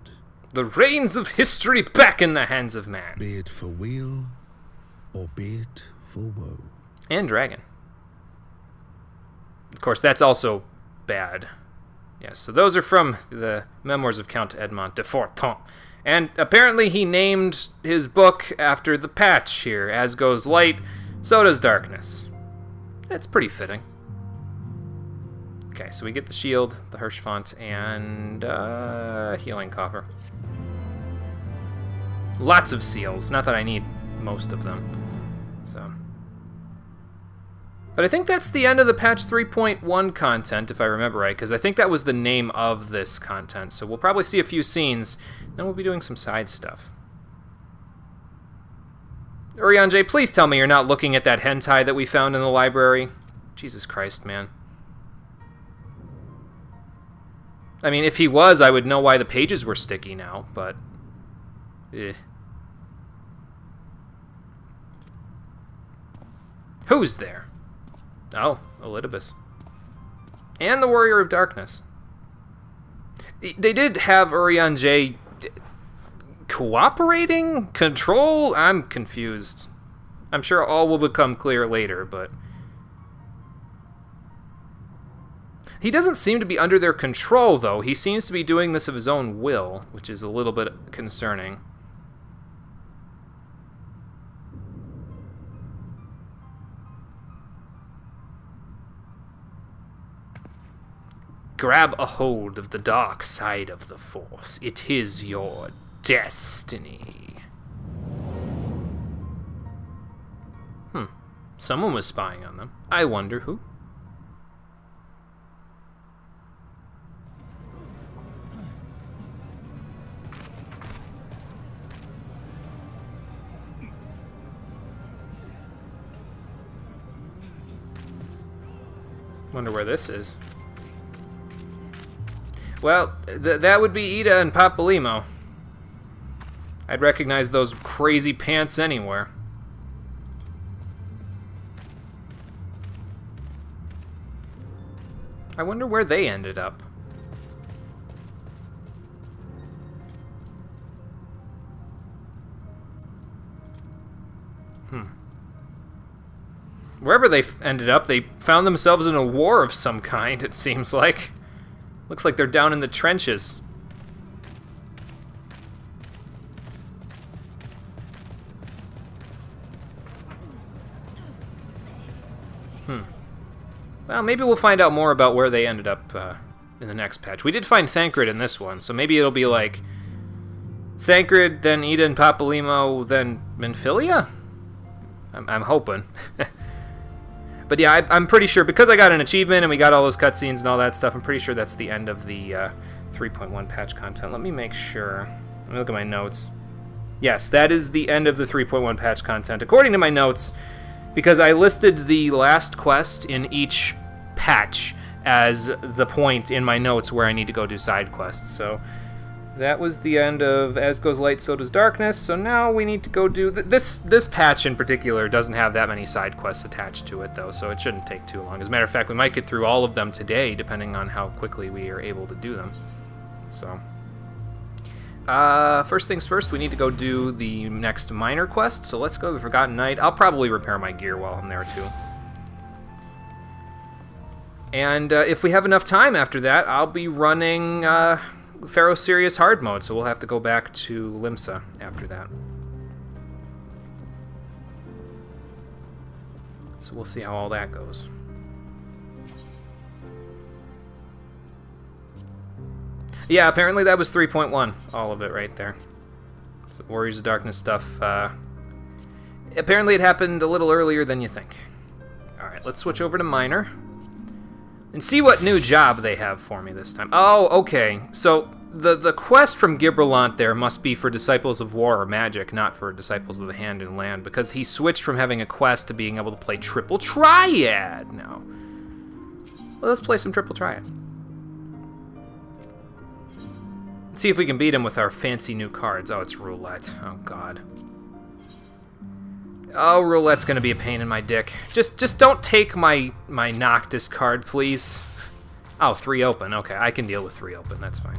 The reins of history back in the hands of man. Be it for weal, or be it for woe. And dragon. Of course, that's also bad. Yes, so those are from the memoirs of Count Edmond de Forton. And apparently he named his book after the patch here. As goes light, so does darkness. That's pretty fitting. Okay, so we get the shield, the Hirschfont, and healing coffer. Lots of seals. Not that I need most of them. So, but I think that's the end of the patch 3.1 content, if I remember right, because I think that was the name of this content. So we'll probably see a few scenes, then we'll be doing some side stuff. Urianger, please tell me you're not looking at that hentai that we found in the library. Jesus Christ, man. I mean, if he was, I would know why the pages were sticky now, but... Who's there? Oh, Elidibus. And the Warrior of Darkness. They did have Urianger cooperating? Control? I'm confused. I'm sure all will become clear later, but... He doesn't seem to be under their control, though. He seems to be doing this of his own will, which is a little bit concerning. Grab a hold of the dark side of the Force. It is your destiny. Someone was spying on them. I wonder who. Wonder where this is. Well, that would be Ida and Papalymo. I'd recognize those crazy pants anywhere. I wonder where they ended up. Wherever they ended up, they found themselves in a war of some kind, it seems like. Looks like they're down in the trenches. Well, maybe we'll find out more about where they ended up in the next patch. We did find Thancred in this one, so maybe it'll be like Thancred, then Ida and Papalymo, then Minfilia? I'm hoping. But yeah, I'm pretty sure, because I got an achievement and we got all those cutscenes and all that stuff, I'm pretty sure that's the end of the 3.1 patch content. Let me make sure. Let me look at my notes. Yes, that is the end of the 3.1 patch content, according to my notes, because I listed the last quest in each patch as the point in my notes where I need to go do side quests. So that was the end of As Goes Light, So Does Darkness, so now we need to go do... This patch in particular doesn't have that many side quests attached to it, though, so it shouldn't take too long. As a matter of fact, we might get through all of them today, depending on how quickly we are able to do them. So... first things first, we need to go do the next minor quest, so let's go to the Forgotten Knight. I'll probably repair my gear while I'm there, too. And if we have enough time after that, I'll be running Pharaoh Sirius hard mode, so we'll have to go back to Limsa after that. So we'll see how all that goes. Yeah, apparently that was 3.1, all of it right there. So Warriors of Darkness stuff. Apparently it happened a little earlier than you think. Alright, let's switch over to Minor. And see what new job they have for me this time. Oh, okay. So the quest from Gibralont there must be for Disciples of War or Magic, not for Disciples of the Hand and Land, because he switched from having a quest to being able to play Triple Triad now. Well, let's play some Triple Triad. See if we can beat him with our fancy new cards. Oh, it's Roulette. Oh, God. Oh, Roulette's gonna be a pain in my dick. Just don't take my Noctis card, please. Oh, 3 open. Okay, I can deal with 3 open. That's fine.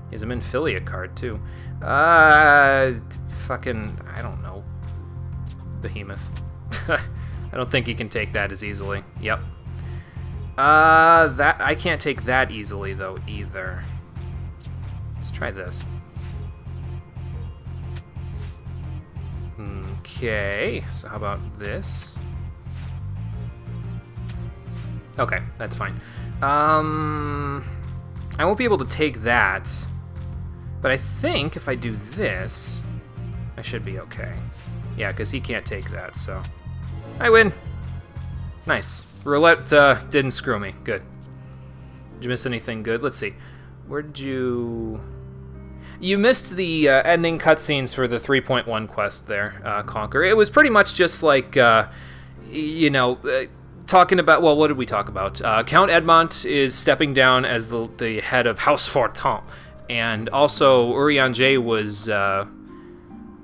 He has a Minfilia card, too. Fucking, I don't know. Behemoth. I don't think he can take that as easily. Yep. That I can't take that easily, though, either. Let's try this. Okay, so how about this? Okay, that's fine. I won't be able to take that, but I think if I do this, I should be okay. Yeah, because he can't take that, so... I win! Nice. Roulette didn't screw me. Good. Did you miss anything good? Let's see. Where did you... You missed the ending cutscenes for the 3.1 quest there, Conquer. It was pretty much just like, you know, talking about... Well, what did we talk about? Count Edmont is stepping down as the head of House Fortin. And also, Urianger was...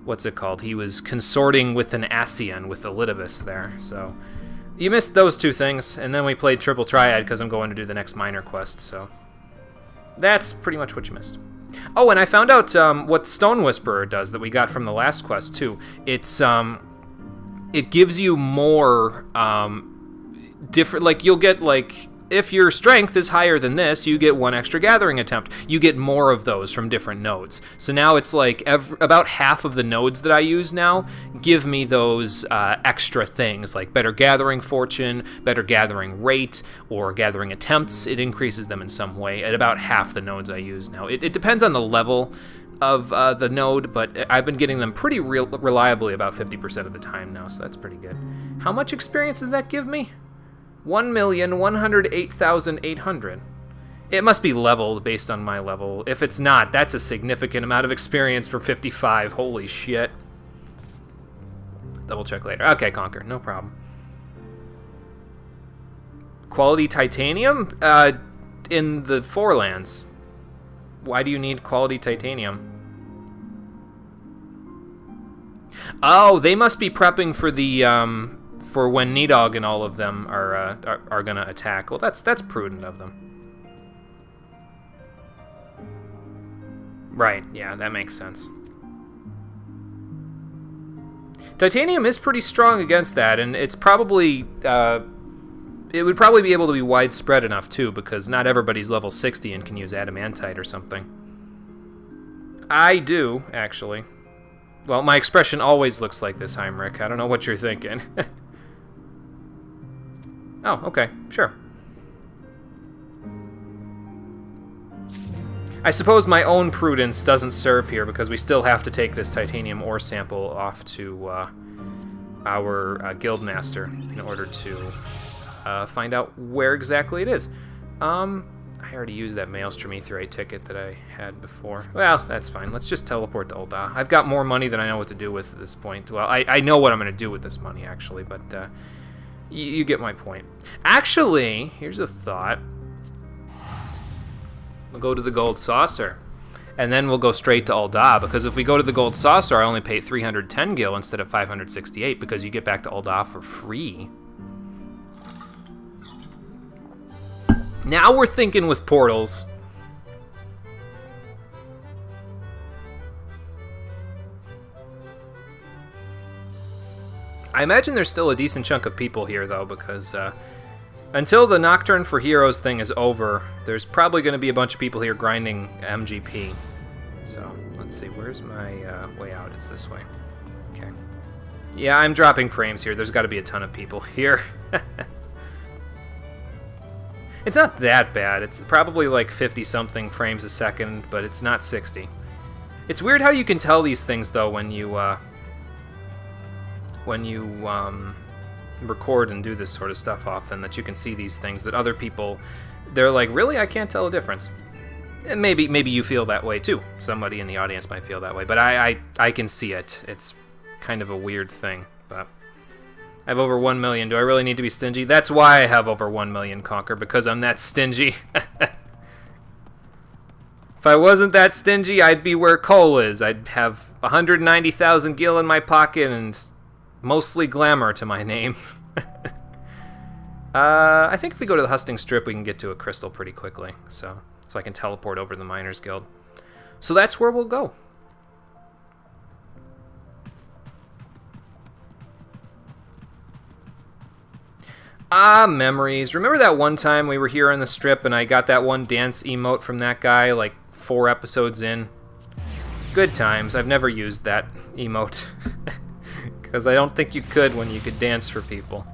what's it called? He was consorting with an Ascian, with Elidibus there, so... You missed those 2 things, and then we played Triple Triad because I'm going to do the next minor quest, so... That's pretty much what you missed. Oh, and I found out what Stone Whisperer does that we got from the last quest, too. It's, it gives you more, different... Like, you'll get, like... If your strength is higher than this, you get 1 extra gathering attempt. You get more of those from different nodes. So now it's like about half of the nodes that I use now give me those extra things, like better gathering fortune, better gathering rate, or gathering attempts. It increases them in some way at about half the nodes I use now. It depends on the level of the node, but I've been getting them pretty reliably about 50% of the time now, so that's pretty good. How much experience does that give me? 1,108,800. It must be leveled based on my level. If it's not, that's a significant amount of experience for 55. Holy shit. Double check later. Okay, Conquer, no problem. Quality titanium? In the Forelands. Why do you need quality titanium? Oh, they must be prepping for the, for when Nidog and all of them are gonna attack. Well, that's prudent of them. Right, yeah, that makes sense. Titanium is pretty strong against that, and it's probably, it would probably be able to be widespread enough, too, because not everybody's level 60 and can use adamantite or something. I do, actually. Well, my expression always looks like this, Heinrich. I don't know what you're thinking. Oh, okay, sure. I suppose my own prudence doesn't serve here because we still have to take this titanium ore sample off to our guildmaster in order to find out where exactly it is. I already used that Maelstrom Aetheryte ticket that I had before. Well, that's fine. Let's just teleport to Ul'dah. I've got more money than I know what to do with at this point. Well, I know what I'm going to do with this money, actually, but... You get my point. Actually, here's a thought. We'll go to the Gold Saucer. And then we'll go straight to Ul'dah, because if we go to the Gold Saucer, I only pay 310 gil instead of 568, because you get back to Ul'dah for free. Now we're thinking with portals. I imagine there's still a decent chunk of people here, though, because until the Nocturne for Heroes thing is over, there's probably going to be a bunch of people here grinding MGP. So, let's see, where's my way out? It's this way. Okay. Yeah, I'm dropping frames here. There's got to be a ton of people here. It's not that bad. It's probably like 50-something frames a second, but it's not 60. It's weird how you can tell these things, though, when you record and do this sort of stuff often, that you can see these things that other people, they're like, really? I can't tell a difference. And maybe you feel that way, too. Somebody in the audience might feel that way, but I can see it. It's kind of a weird thing, but... I have over 1 million. Do I really need to be stingy? That's why I have over 1 million, Conquer, because I'm that stingy. If I wasn't that stingy, I'd be where Cole is. I'd have 190,000 gil in my pocket and mostly glamour to my name. I think if we go to the Husting Strip, we can get to a crystal pretty quickly, so I can teleport over to the Miners Guild. So that's where we'll go. Ah, memories. Remember that one time we were here on the strip and I got that one dance emote from that guy like 4 episodes in? Good times. I've never used that emote. Because I don't think you could when you could dance for people.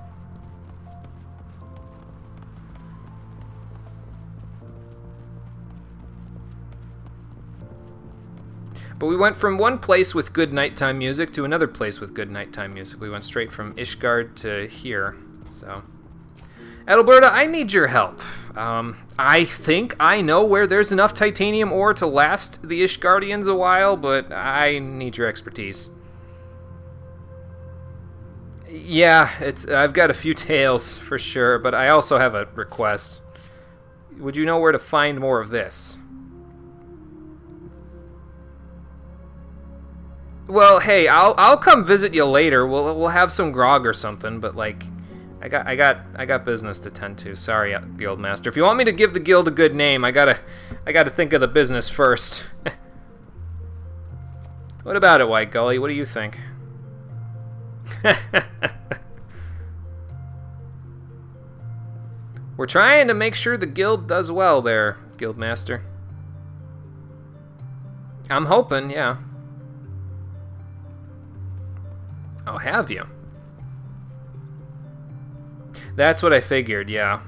But we went from one place with good nighttime music to another place with good nighttime music. We went straight from Ishgard to here, so... Adalberta, I need your help. I think I know where there's enough titanium ore to last the Ishgardians a while, but I need your expertise. Yeah, I've got a few tales for sure, but I also have a request. Would you know where to find more of this? Well, hey, I'll come visit you later. We'll have some grog or something, but like, I got business to tend to. Sorry, Guildmaster. If you want me to give the guild a good name, I gotta think of the business first. What about it, White Gully? What do you think? We're trying to make sure the guild does well there, Guildmaster. I'm hoping, yeah. Oh, have you? That's what I figured, yeah.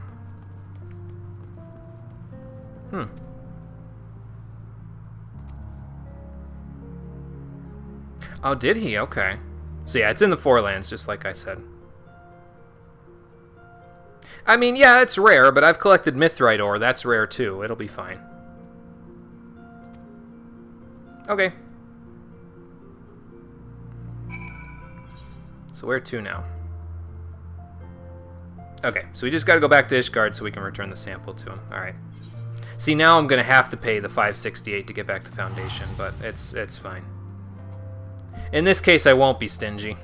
Oh, did he? Okay. So yeah, it's in the Forelands, just like I said. I mean, yeah, it's rare, but I've collected Mithrite ore. That's rare, too. It'll be fine. Okay. So where to now? Okay, so we just gotta go back to Ishgard so we can return the sample to him. Alright. See, now I'm gonna have to pay the 568 to get back to Foundation, but it's fine. In this case, I won't be stingy.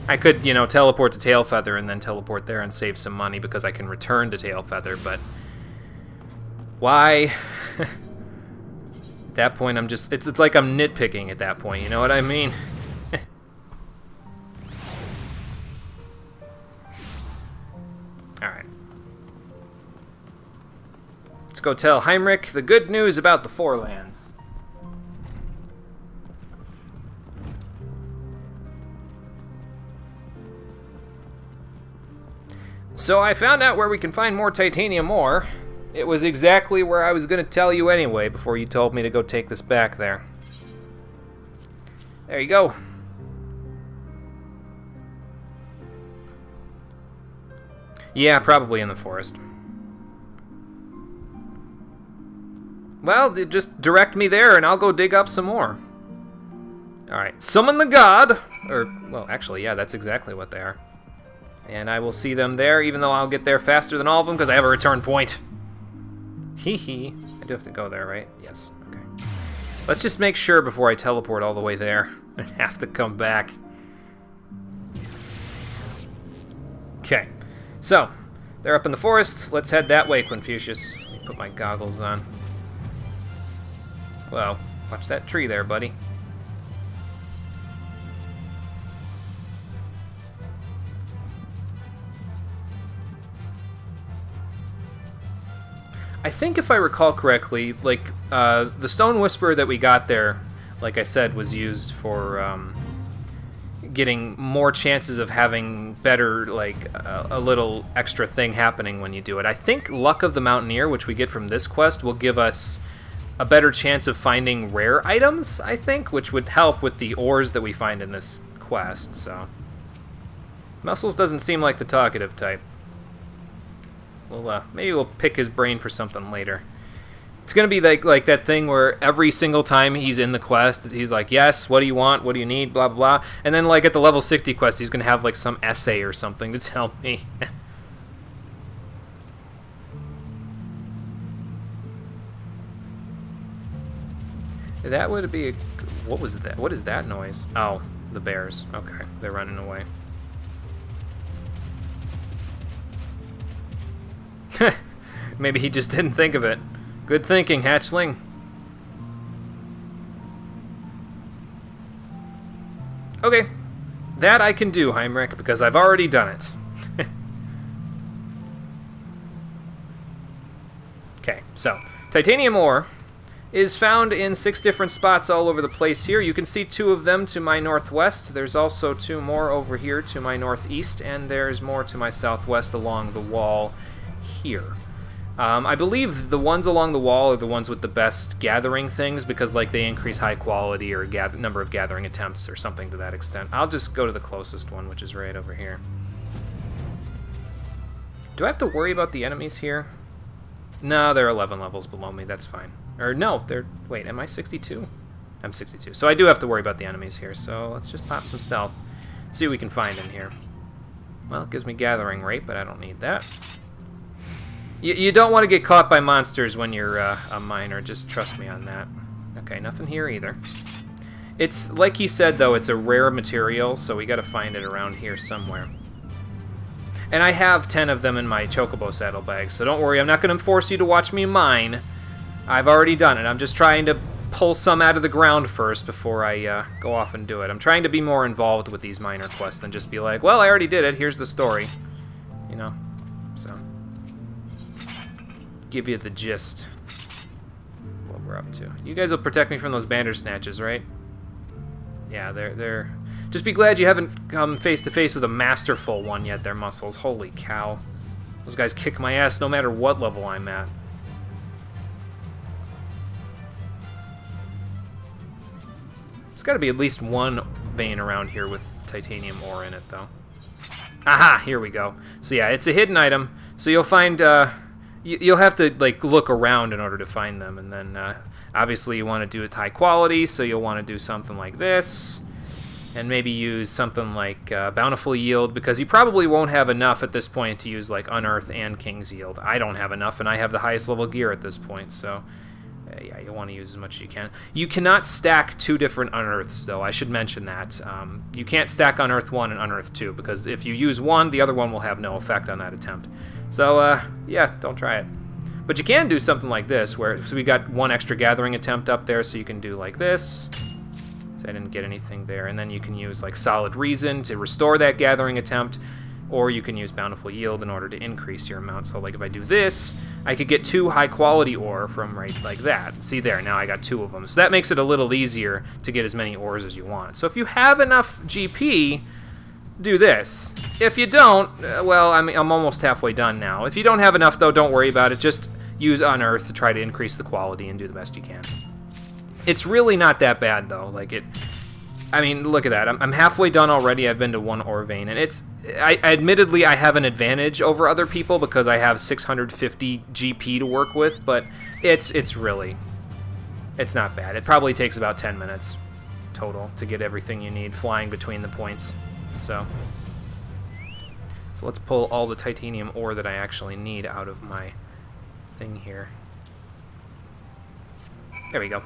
I could, you know, teleport to Tailfeather and then teleport there and save some money because I can return to Tailfeather, but... Why? At that point, I'm just... It's like I'm nitpicking at that point, you know what I mean? Alright. Let's go tell Heinrich the good news about the Forelands. So I found out where we can find more titanium ore. It was exactly where I was going to tell you anyway before you told me to go take this back there. There you go. Yeah, probably in the forest. Well, just direct me there and I'll go dig up some more. Alright, summon the god! Or, well, actually, yeah, that's exactly what they are. And I will see them there, even though I'll get there faster than all of them, because I have a return point. Hee hee. I do have to go there, right? Yes, okay. Let's just make sure before I teleport all the way there and have to come back. Okay, so they're up in the forest. Let's head that way, Confucius. Let me put my goggles on. Well, watch that tree there, buddy. I think if I recall correctly, like, the Stone Whisperer that we got there, like I said, was used for getting more chances of having better, like, a little extra thing happening when you do it. I think Luck of the Mountaineer, which we get from this quest, will give us a better chance of finding rare items, I think, which would help with the ores that we find in this quest, so. Muscles doesn't seem like the talkative type. Well, maybe we'll pick his brain for something later. It's gonna be like that thing where every single time he's in the quest, he's like, yes, what do you want, what do you need, blah, blah, blah. And then, like, at the level 60 quest, he's gonna have, like, some essay or something to tell me. That would be a... What was that? What is that noise? Oh, the bears. Okay, they're running away. Maybe he just didn't think of it. Good thinking, hatchling. Okay, that I can do, Heinrich, because I've already done it. Okay, so titanium ore is found in 6 different spots all over the place here. You can see 2 of them to my northwest. There's also 2 more over here to my northeast, and there's more to my southwest along the wall here. I believe the ones along the wall are the ones with the best gathering things because, like, they increase high quality or number of gathering attempts or something to that extent. I'll just go to the closest one, which is right over here. Do I have to worry about the enemies here? No, they're 11 levels below me. That's fine. Or no, they're... Wait, am I 62? I'm 62. So I do have to worry about the enemies here. So let's just pop some stealth. See what we can find in here. Well, it gives me gathering rate, but I don't need that. You don't want to get caught by monsters when you're a miner, just trust me on that. Okay, nothing here either. It's, like he said, though, it's a rare material, so we gotta find it around here somewhere. And I have 10 of them in my chocobo saddlebag, so don't worry, I'm not gonna force you to watch me mine. I've already done it. I'm just trying to pull some out of the ground first before I go off and do it. I'm trying to be more involved with these miner quests than just be like, well, I already did it, here's the story. You know, so... give you the gist what we're up to. You guys will protect me from those bandersnatches, right? Yeah, they're... Just be glad you haven't come face to face with a masterful one yet, their muscles. Holy cow. Those guys kick my ass no matter what level I'm at. There's got to be at least one vein around here with titanium ore in it, though. Aha! Here we go. So yeah, it's a hidden item. So you'll find... You'll have to, like, look around in order to find them, and then obviously you want to do it high quality, so you'll want to do something like this, and maybe use something like Bountiful Yield, because you probably won't have enough at this point to use, like, Unearth and King's Yield. I don't have enough, and I have the highest level gear at this point, so yeah, you'll want to use as much as you can. You cannot stack 2 different Unearths, though. I should mention that. You can't stack Unearth 1 and Unearth 2, because if you use one, the other one will have no effect on that attempt. So, yeah, don't try it. But you can do something like this, where so we got 1 extra gathering attempt up there, so you can do like this. So I didn't get anything there. And then you can use, like, Solid Reason to restore that gathering attempt, or you can use Bountiful Yield in order to increase your amount. So, like, if I do this, I could get 2 high-quality ore from right like that. See there, now I got 2 of them. So that makes it a little easier to get as many ores as you want. So if you have enough GP... do this. If you don't, well, I'm almost halfway done now. If you don't have enough, though, don't worry about it. Just use Unearth to try to increase the quality and do the best you can. It's really not that bad, though. Like, I mean, look at that. I'm halfway done already. I've been to 1 ore vein, and it's... admittedly, I have an advantage over other people because I have 650 GP to work with, but it's really... it's not bad. It probably takes about 10 minutes total to get everything you need flying between the points. So let's pull all the titanium ore that I actually need out of my thing here. There we go.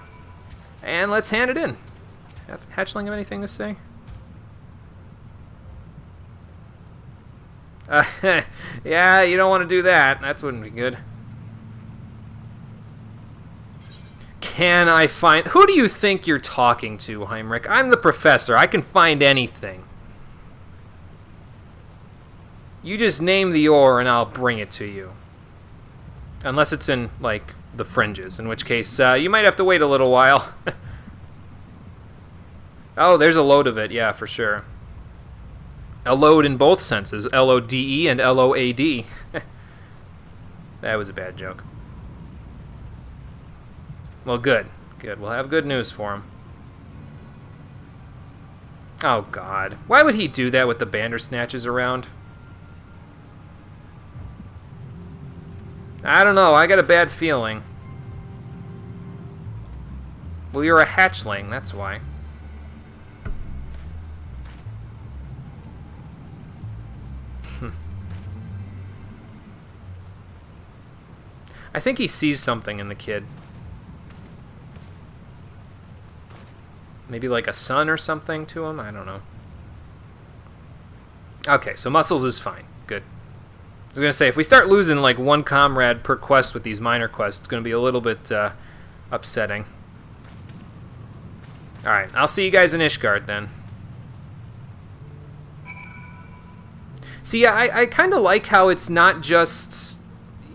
And let's hand it in. Hatchling have anything to say? Yeah, you don't want to do that. That wouldn't be good. Can I find... Who do you think you're talking to, Heinrich? I'm the professor. I can find anything. You just name the ore and I'll bring it to you. Unless it's in, like, the fringes, in which case you might have to wait a little while. Oh, there's a load of it. Yeah, for sure. A load in both senses. L-O-D-E and L-O-A-D. That was a bad joke. Well, good. Good. We'll have good news for him. Oh, God. Why would he do that with the Bandersnatches around? I don't know. I got a bad feeling. Well, you're a hatchling. That's why. I think he sees something in the kid. Maybe like a son or something to him? I don't know. Okay, so muscles is fine. Good. I was going to say, if we start losing like one comrade per quest with these minor quests, it's going to be a little bit upsetting. Alright, I'll see you guys in Ishgard then. See, yeah, I kind of like how it's not just,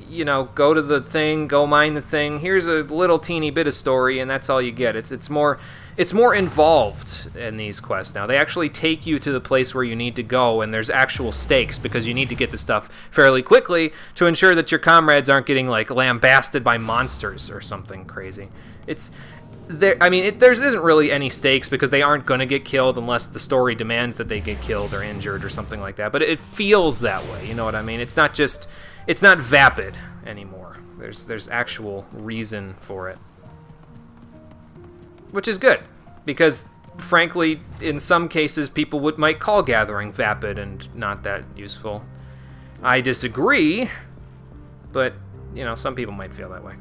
you know, go to the thing, go mine the thing. Here's a little teeny bit of story, and that's all you get. It's more involved in these quests now. They actually take you to the place where you need to go, and there's actual stakes because you need to get the stuff fairly quickly to ensure that your comrades aren't getting like lambasted by monsters or something crazy. It's there. I mean, there isn't really any stakes because they aren't going to get killed unless the story demands that they get killed or injured or something like that. But it feels that way. You know what I mean? It's not vapid anymore. There's actual reason for it. Which is good, because frankly, in some cases, people might call gathering vapid and not that useful. I disagree, but, you know, some people might feel that way.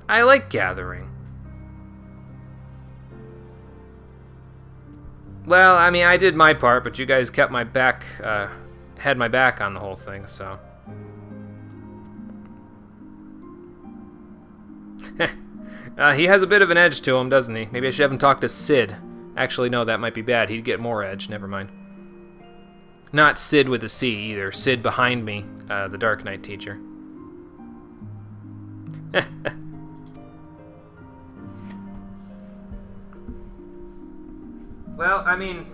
I like gathering. Well, I mean, I did my part, but you guys kept my back, had my back on the whole thing, so... He has a bit of an edge to him, doesn't he? Maybe I should have him talk to Sid. Actually, no, that might be bad. He'd get more edge. Never mind. Not Sid with a C, either. Sid behind me, the Dark Knight teacher. Well, I mean,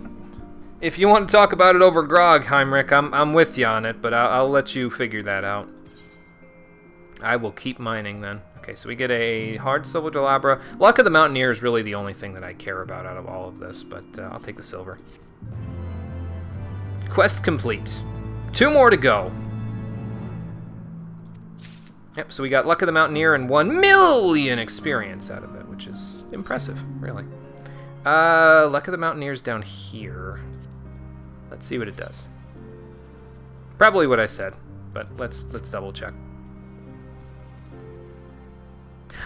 if you want to talk about it over grog, Heinrich, I'm with you on it, but I'll let you figure that out. I will keep mining then. Okay, so we get a hard silver Delabra. Luck of the Mountaineer is really the only thing that I care about out of all of this, but I'll take the silver. Quest complete. 2 more to go. Yep, so we got Luck of the Mountaineer and 1 million experience out of it, which is impressive, really. Luck of the Mountaineer's down here. Let's see what it does. Probably what I said, but let's double check.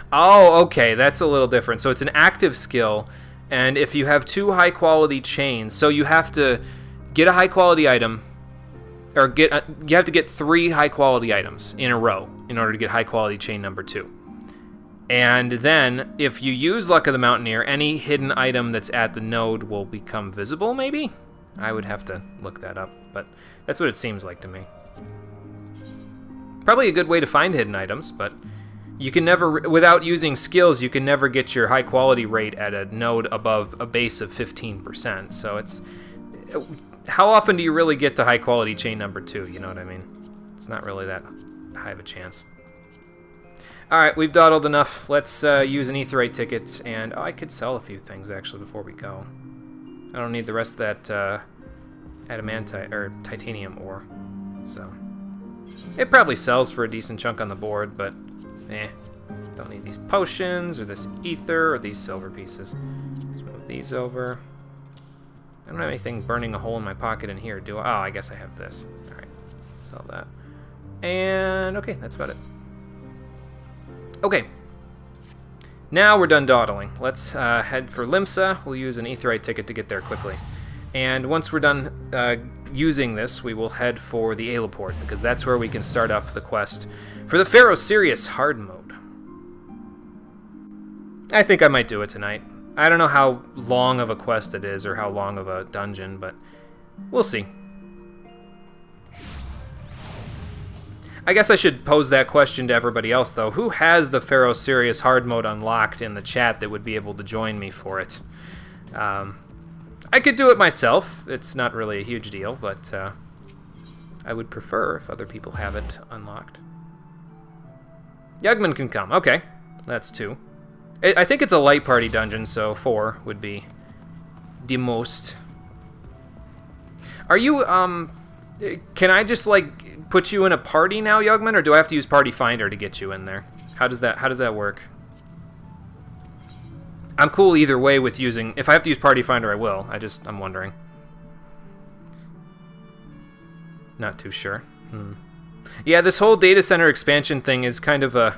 Oh, okay, that's a little different. So it's an active skill, and if you have 2 high-quality chains, so you have to get a high-quality item, or you have to get 3 high-quality items in a row in order to get high-quality chain number 2. And then, if you use Luck of the Mountaineer, any hidden item that's at the node will become visible, maybe? I would have to look that up, but that's what it seems like to me. Probably a good way to find hidden items, but you can never, without using skills, you can never get your high-quality rate at a node above a base of 15%, so it's... How often do you really get to high-quality chain number 2, you know what I mean? It's not really that high of a chance. Alright, we've dawdled enough. Let's use an Aetheryte ticket, and I could sell a few things, actually, before we go. I don't need the rest of that adamantite, or titanium ore, so... It probably sells for a decent chunk on the board, but don't need these potions, or this ether, or these silver pieces. Let's move these over. I don't have anything burning a hole in my pocket in here, do I? Oh, I guess I have this. Alright, sell that. And, okay, that's about it. Okay, Now we're done dawdling. Let's head for Limsa. We'll use an Aetheryte ticket to get there quickly. And once we're done using this, we will head for the Aeleport, because that's where we can start up the quest for the Pharaoh Sirius hard mode. I think I might do it tonight. I don't know how long of a quest it is or how long of a dungeon, but we'll see. I guess I should pose that question to everybody else, though. Who has the Pharaoh Sirius hard mode unlocked in the chat that would be able to join me for it? I could do it myself. It's not really a huge deal, but I would prefer if other people have it unlocked. Yugman can come. Okay, that's 2. I think it's a light party dungeon, so 4 would be the most. Are you, can I just, like, put you in a party now, Yugman, or do I have to use Party Finder to get you in there? How does that work? I'm cool either way with using... If I have to use Party Finder, I will. I'm wondering. Not too sure. Yeah, this whole data center expansion thing is kind of a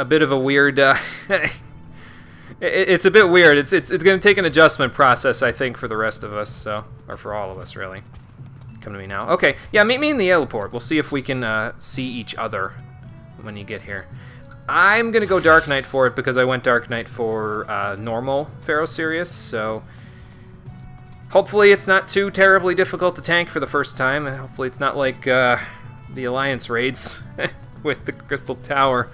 bit of a weird... it's a bit weird. It's going to take an adjustment process, I think, for the rest of us, so... Or for all of us, really. Come to me now. Okay, yeah, meet me in the Aeleport. We'll see if we can see each other when you get here. I'm going to go Dark Knight for it because I went Dark Knight for normal Pharaoh Sirius, so hopefully it's not too terribly difficult to tank for the first time. Hopefully it's not like the Alliance raids with the Crystal Tower.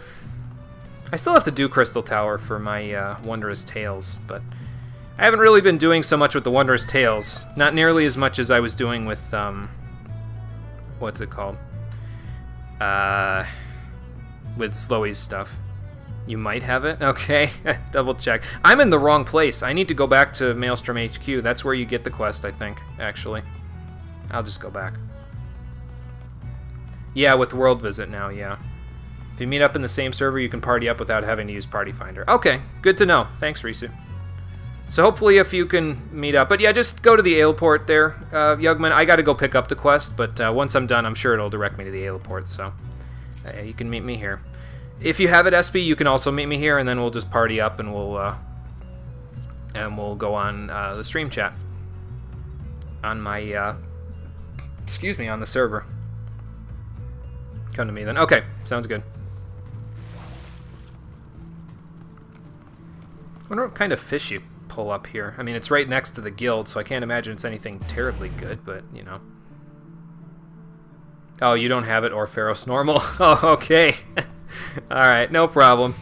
I still have to do Crystal Tower for my Wondrous Tales, but I haven't really been doing so much with the Wondrous Tales. Not nearly as much as I was doing with, what's it called? With Slowy's stuff. You might have it? Okay, double check. I'm in the wrong place. I need to go back to Maelstrom HQ. That's where you get the quest, I think, actually. I'll just go back. Yeah, with World Visit now, yeah. If you meet up in the same server, you can party up without having to use Party Finder. Okay, good to know. Thanks, Risu. So hopefully if you can meet up. But yeah, just go to the Aeleport there, Yugman. I gotta go pick up the quest, but once I'm done, I'm sure it'll direct me to the Aeleport, so you can meet me here. If you have it, SB, you can also meet me here, and then we'll just party up and we'll go on the stream chat on my, excuse me, on the server. Come to me then. Okay, sounds good. I wonder what kind of fish you pull up here. I mean, it's right next to the guild, so I can't imagine it's anything terribly good, but, you know. Oh, you don't have it, or Pharos normal? Oh, okay. Alright, no problem.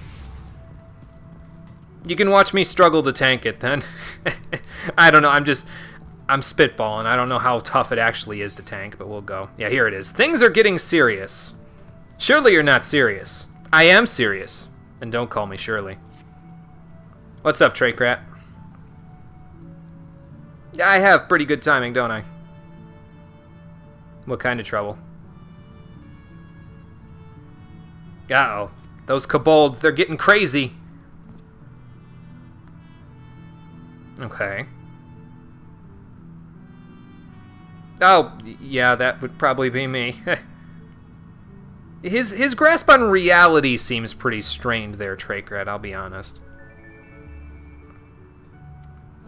You can watch me struggle to tank it, then. I don't know, I'm spitballing. I don't know how tough it actually is to tank, but we'll go. Yeah, here it is. Things are getting serious. Surely you're not serious. I am serious. And don't call me Shirley. What's up, Treycrat? I have pretty good timing, don't I? What kind of trouble? Uh-oh. Those kobolds, they're getting crazy. Okay. Oh, yeah, that would probably be me. His grasp on reality seems pretty strained there, Treycrat, I'll be honest.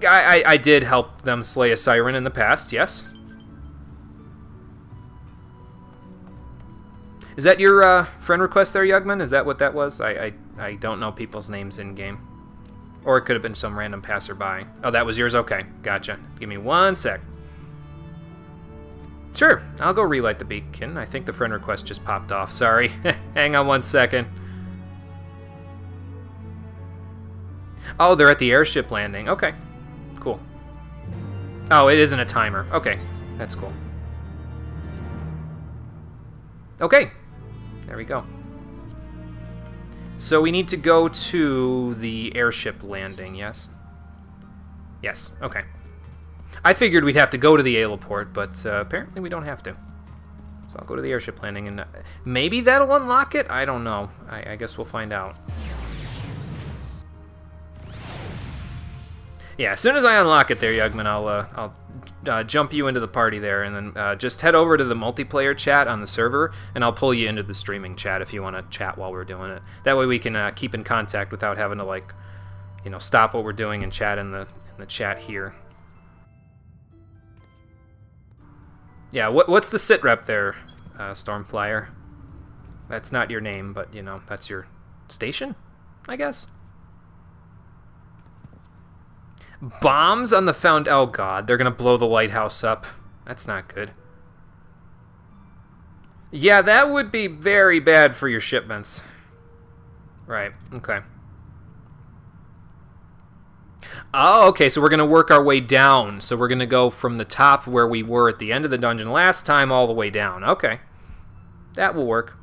I did help them slay a siren in the past, yes. Is that your friend request there, Yugman? Is that what that was? I don't know people's names in-game. Or it could have been some random passerby. Oh, that was yours? Okay, gotcha. Give me 1 sec. Sure, I'll go relight the beacon. I think the friend request just popped off. Sorry. Hang on 1 second. Oh, they're at the airship landing. Okay, cool. Oh, it isn't a timer. Okay, that's cool. Okay, there we go. So we need to go to the airship landing, yes? Yes, okay. I figured we'd have to go to the Aeleport, but apparently we don't have to. So I'll go to the airship landing, and maybe that'll unlock it? I don't know. I guess we'll find out. Yeah, as soon as I unlock it there, Yugman, I'll jump you into the party there, and then just head over to the multiplayer chat on the server, and I'll pull you into the streaming chat if you want to chat while we're doing it. That way we can keep in contact without having to, like, you know, stop what we're doing and chat in the chat here. Yeah, what's the sit rep there, Stormflyer? That's not your name, but, you know, that's your station, I guess? Bombs on the found... Oh, God. They're going to blow the lighthouse up. That's not good. Yeah, that would be very bad for your shipments. Right. Okay. Oh, okay. So we're going to work our way down. So we're going to go from the top where we were at the end of the dungeon last time all the way down. Okay. That will work.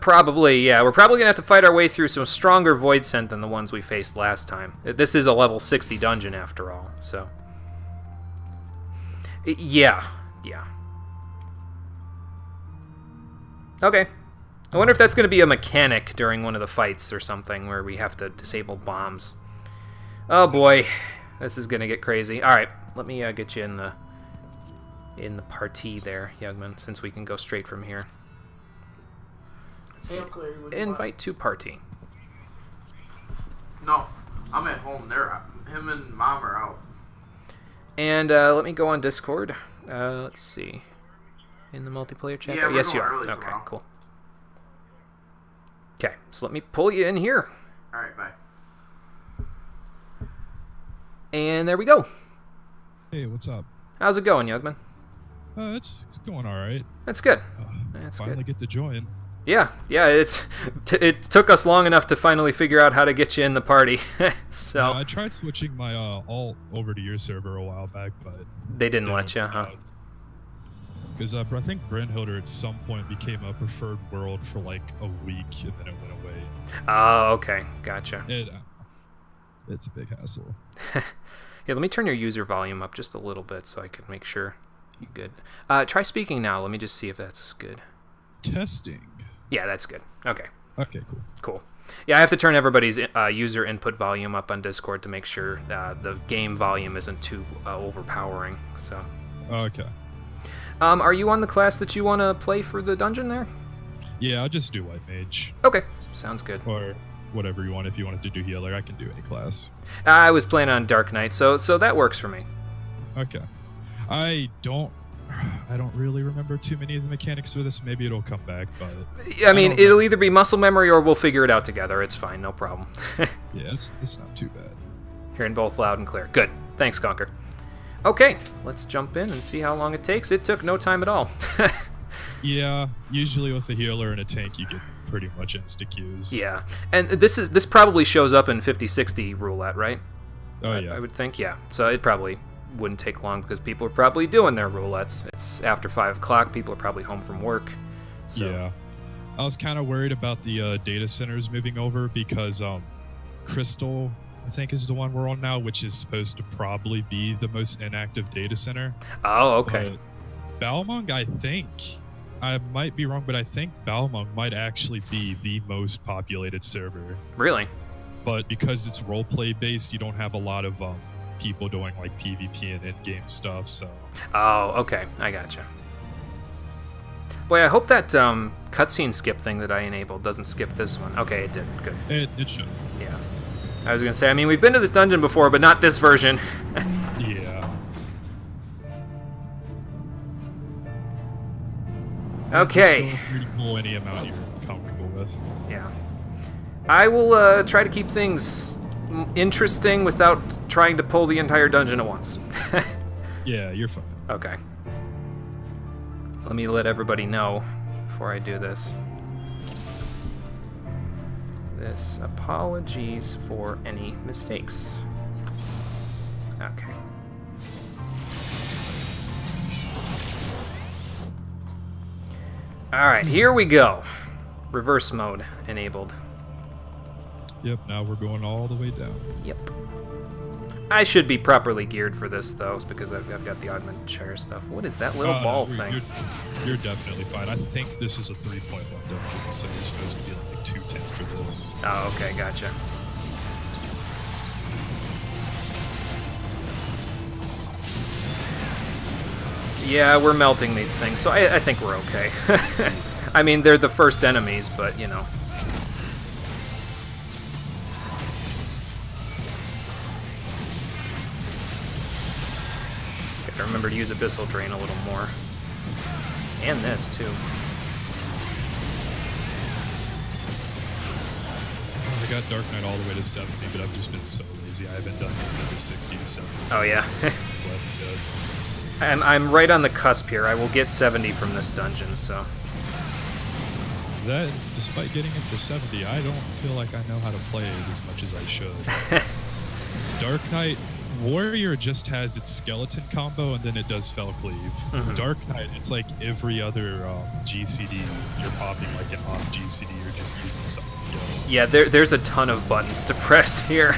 Probably, yeah. We're probably going to have to fight our way through some stronger Void Scent than the ones we faced last time. This is a level 60 dungeon, after all, so... Yeah. Okay. I wonder if that's going to be a mechanic during one of the fights or something, where we have to disable bombs. Oh boy. This is going to get crazy. Alright, let me get you in the party there, Yugman, since we can go straight from here. Invite to party. No, I'm at home. Him and Mom are out. And let me go on Discord. Let's see. In the multiplayer chat? Yeah, yes, you are. early Okay, tomorrow. cool. Okay, so let me pull you in here. Alright, bye. And there we go. Hey, what's up? How's it going, Yugman? It's going all right. That's good. That's finally good. Get to join. Yeah. It took us long enough to finally figure out how to get you in the party. So Yeah, I tried switching my alt over to your server a while back, but they didn't let you, huh? Because I think Brynhilder at some point became a preferred world for like a week, and then it went away. Oh, okay. Gotcha. It's a big hassle. Yeah, let me turn your user volume up just a little bit so I can make sure you're good. Try speaking now. Let me just see if that's good. Testing. Yeah, that's good. Okay. Okay, cool. Cool. Yeah, I have to turn everybody's user input volume up on Discord to make sure the game volume isn't too overpowering. So. Okay. Are you on the class that you want to play for the dungeon there? Yeah, I'll just do White Mage. Okay, sounds good. Or whatever you want. If you wanted to do healer, I can do any class. I was planning on Dark Knight, so that works for me. Okay. I don't really remember too many of the mechanics for this. Maybe it'll come back, but... I mean, it'll either be muscle memory or we'll figure it out together. It's fine, no problem. Yeah, it's not too bad. Hearing both loud and clear. Good. Thanks, Conker. Okay, let's jump in and see how long it takes. It took no time at all. Yeah, usually with a healer and a tank, you get pretty much insta-queues. Yeah, and this probably shows up in 50-60 roulette, right? Oh, yeah. I would think, yeah. So it probably wouldn't take long because people are probably doing their roulettes. It's after 5 o'clock. People are probably home from work. So. Yeah. I was kind of worried about the data centers moving over because Crystal, I think, is the one we're on now, which is supposed to probably be the most inactive data center. Oh, okay. But Balmung, I think, I might be wrong, but I think Balmung might actually be the most populated server. Really? But because it's roleplay based, you don't have a lot of people doing like PvP and in-game stuff, so... Oh, okay. I gotcha. Boy, I hope that cutscene skip thing that I enabled doesn't skip this one. Okay, it did. Good. It should. Yeah. I was going to say, I mean, we've been to this dungeon before, but not this version. Yeah. Okay. Just pull any amount you're comfortable with. Yeah. I will try to keep things interesting without trying to pull the entire dungeon at once. Yeah, you're fine. Okay. Let me let everybody know before I do this. Apologies for any mistakes. Okay. Alright, here we go. Reverse mode enabled. Yep, now we're going all the way down. Yep. I should be properly geared for this, though, because I've got the augmented chair stuff. What is that little ball thing? You're definitely fine. I think this is a 3.1 dungeon, so you're supposed to be like 210 for this. Oh, okay, gotcha. Yeah, we're melting these things, so I think we're okay. I mean, they're the first enemies, but, you know. Gotta remember to use Abyssal Drain a little more. And this, too. I got Dark Knight all the way to 70, but I've just been so lazy. I haven't done anything to 60 to 70. Oh, yeah. I'm right on the cusp here. I will get 70 from this dungeon, so... That, despite getting it to 70, I don't feel like I know how to play it as much as I should. Dark Knight Warrior just has its skeleton combo, and then it does Fell Cleave. Mm-hmm. Dark Knight, it's like every other GCD. You're popping like an off GCD, you're just using some skill. Yeah, there's a ton of buttons to press here.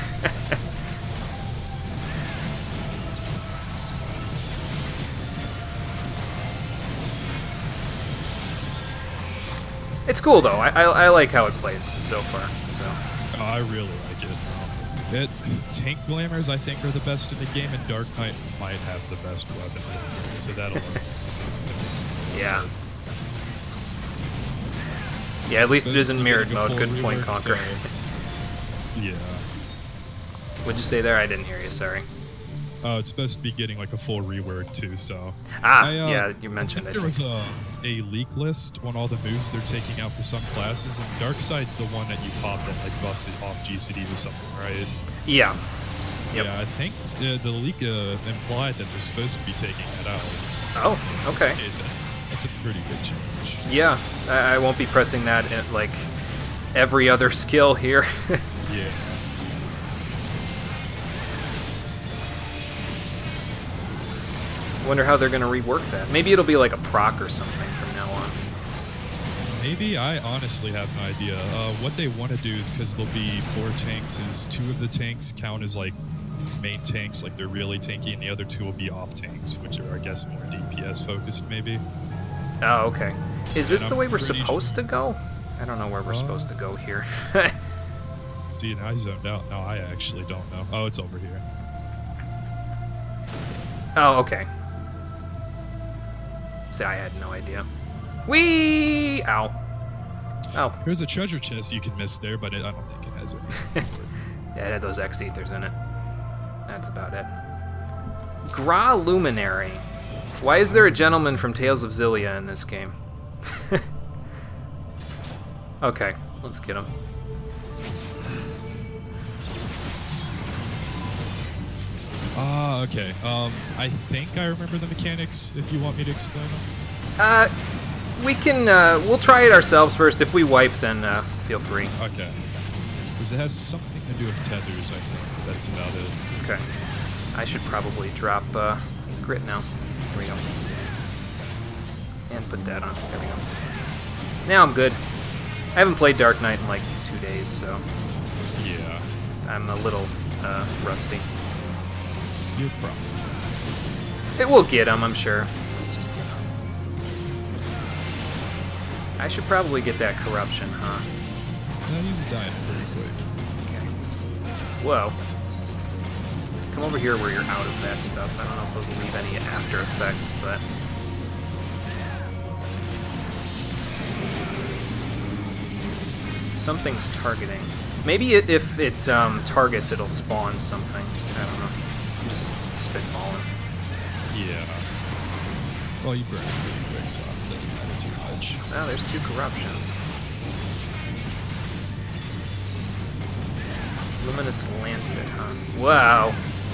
It's cool, though. I like how it plays so far. So. Oh, I really like it. Tank Glamours, I think, are the best in the game, and Dark Knight might have the best weapons in the game, so that'll Yeah. Yeah, at least it isn't mirrored mode. Good point, Conquer. Yeah. What'd you say there? I didn't hear you, sorry. Oh, it's supposed to be getting like a full rework too, so... yeah, you mentioned it. There was a leak list on all the moves they're taking out for some classes, and Darkside's the one that you pop that like busted off GCD or something, right? Yeah. Yep. Yeah, I think the leak implied that they're supposed to be taking that out. Oh, okay. That's a pretty good change. Yeah, I won't be pressing that at like every other skill here. Yeah. Wonder how they're gonna rework that. Maybe it'll be like a proc or something from now on. Maybe. I honestly have no idea. What they want to do is, because there'll be 4 tanks, is 2 of the tanks count as like main tanks, like they're really tanky, and the other 2 will be off tanks, which are, I guess, more DPS focused maybe. Oh, okay. Is this the way we're supposed to go? I don't know where we're supposed to go here. See, now I zoned out. No, I actually don't know. Oh, it's over here. Oh, okay. See, I had no idea. Whee! Ow. Oh. There's a treasure chest you can miss there, but I don't think it has it. Yeah, it had those X-Ethers in it. That's about it. Gra Luminary. Why is there a gentleman from Tales of Xillia in this game? Okay, let's get him. Okay. I think I remember the mechanics, if you want me to explain them. We can, we'll try it ourselves first. If we wipe, then, feel free. Okay. Because it has something to do with tethers, I think. That's about it. Okay. I should probably drop, grit now. There we go. And put that on. There we go. Now I'm good. I haven't played Dark Knight in like 2 days, so... Yeah. I'm a little, rusty. You're probably... It will get him, I'm sure. It's just, you know... I should probably get that corruption, huh? No, he's dying pretty quick. Okay. Whoa. Come over here where you're out of that stuff. I don't know if those leave any after effects, but... Something's targeting. Maybe if it targets, it'll spawn something. I don't know. I'm just spitballing. Yeah. Well, you burn it pretty quick, so it doesn't matter too much. Oh, there's 2 corruptions. Luminous Lancet, huh? Wow.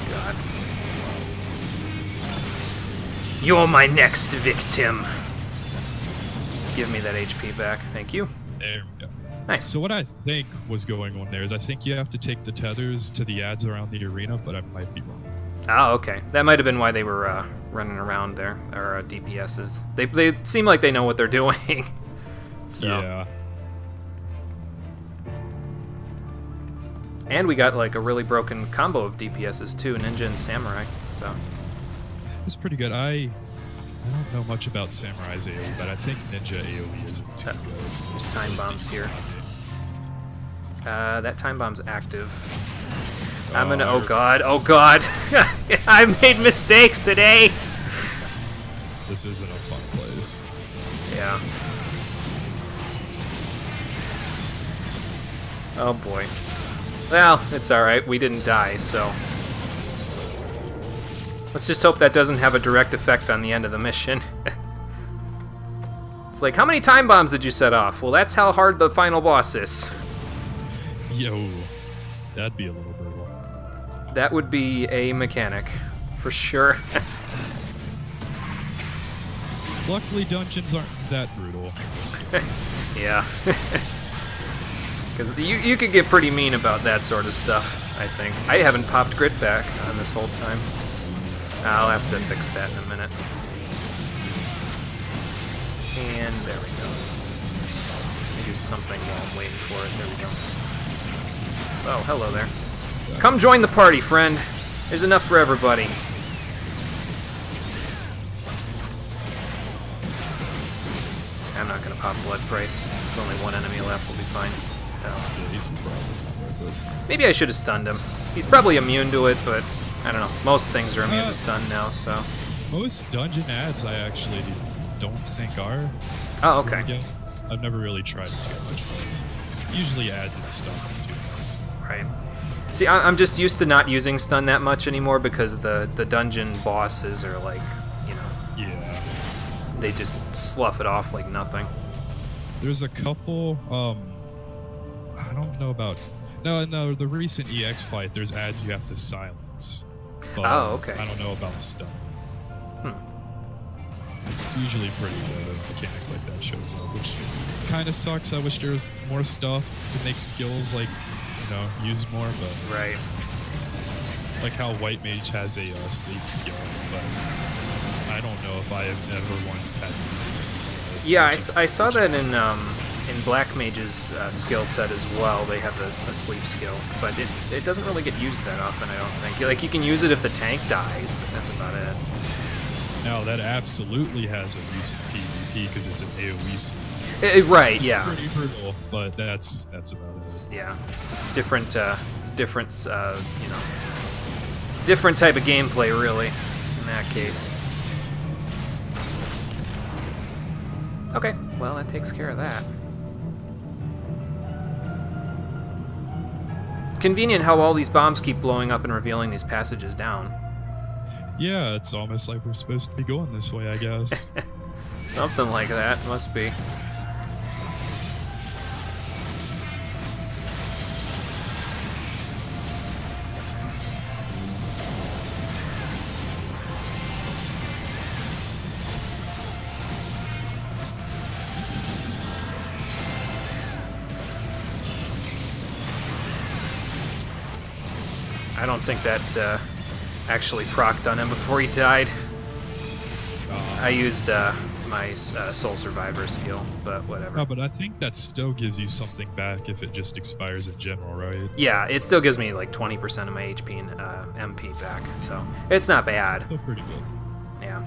God. You're my next victim. Give me that HP back. Thank you. There we go. Nice. So what I think was going on there is I think you have to take the tethers to the ads around the arena, but I might be wrong. Oh, okay. That might have been why they were running around there, or DPSs. They seem like they know what they're doing. So. Yeah. And we got like a really broken combo of DPSs too, Ninja and Samurai. So it's pretty good. I don't know much about Samurai's AoE, but I think Ninja AoE isn't too good. There's time bombs here. That time bomb's active. I'm gonna. Oh god! Oh god! I've made mistakes today. This isn't a fun place. Yeah. Oh boy. Well, it's alright. We didn't die, so... Let's just hope that doesn't have a direct effect on the end of the mission. It's like, how many time bombs did you set off? Well, that's how hard the final boss is. Yo, that'd be a little brutal. That would be a mechanic, for sure. Luckily, dungeons aren't that brutal. Yeah. Because you could get pretty mean about that sort of stuff, I think. I haven't popped grit back on this whole time. I'll have to fix that in a minute. And there we go. Let me do something while I'm waiting for it. There we go. Oh, hello there. Come join the party, friend. There's enough for everybody. I'm not gonna pop blood price. There's only one enemy left, we'll be fine. Maybe I should have stunned him. He's probably immune to it, but I don't know. Most things are immune to stun now, so. Most dungeon ads I actually don't think are. Oh, okay. Again, I've never really tried it too much, but usually ads and stuff. Right. See, I'm just used to not using stun that much anymore because the dungeon bosses are like, you know. Yeah. They just slough it off like nothing. There's a couple, I don't know about... No, the recent EX fight, there's ads you have to silence. But oh, okay. I don't know about stun. It's usually pretty mechanic like that shows up, which kind of sucks. I wish there was more stuff to make skills, like, you know, used more, but... Right. Like how White Mage has a sleep skill, but I don't know if I have ever once had... Yeah, I saw that in Black Mage's skill set as well. They have a sleep skill, but it doesn't really get used that often, I don't think. Like, you can use it if the tank dies, but that's about it. No, that absolutely has a use in PvP because it's an AoE sleep. Right, yeah. Pretty brutal, but that's about it. Yeah. Different, you know, different type of gameplay, really, in that case. Okay, well, that takes care of that. Convenient how all these bombs keep blowing up and revealing these passages down. Yeah, it's almost like we're supposed to be going this way, I guess. Something like that, must be. I don't think that actually procced on him before he died. I used my Soul Survivor skill, but whatever. No, but I think that still gives you something back if it just expires in general, right? Yeah, it still gives me like 20% of my HP and MP back, so it's not bad. Still pretty good. Yeah.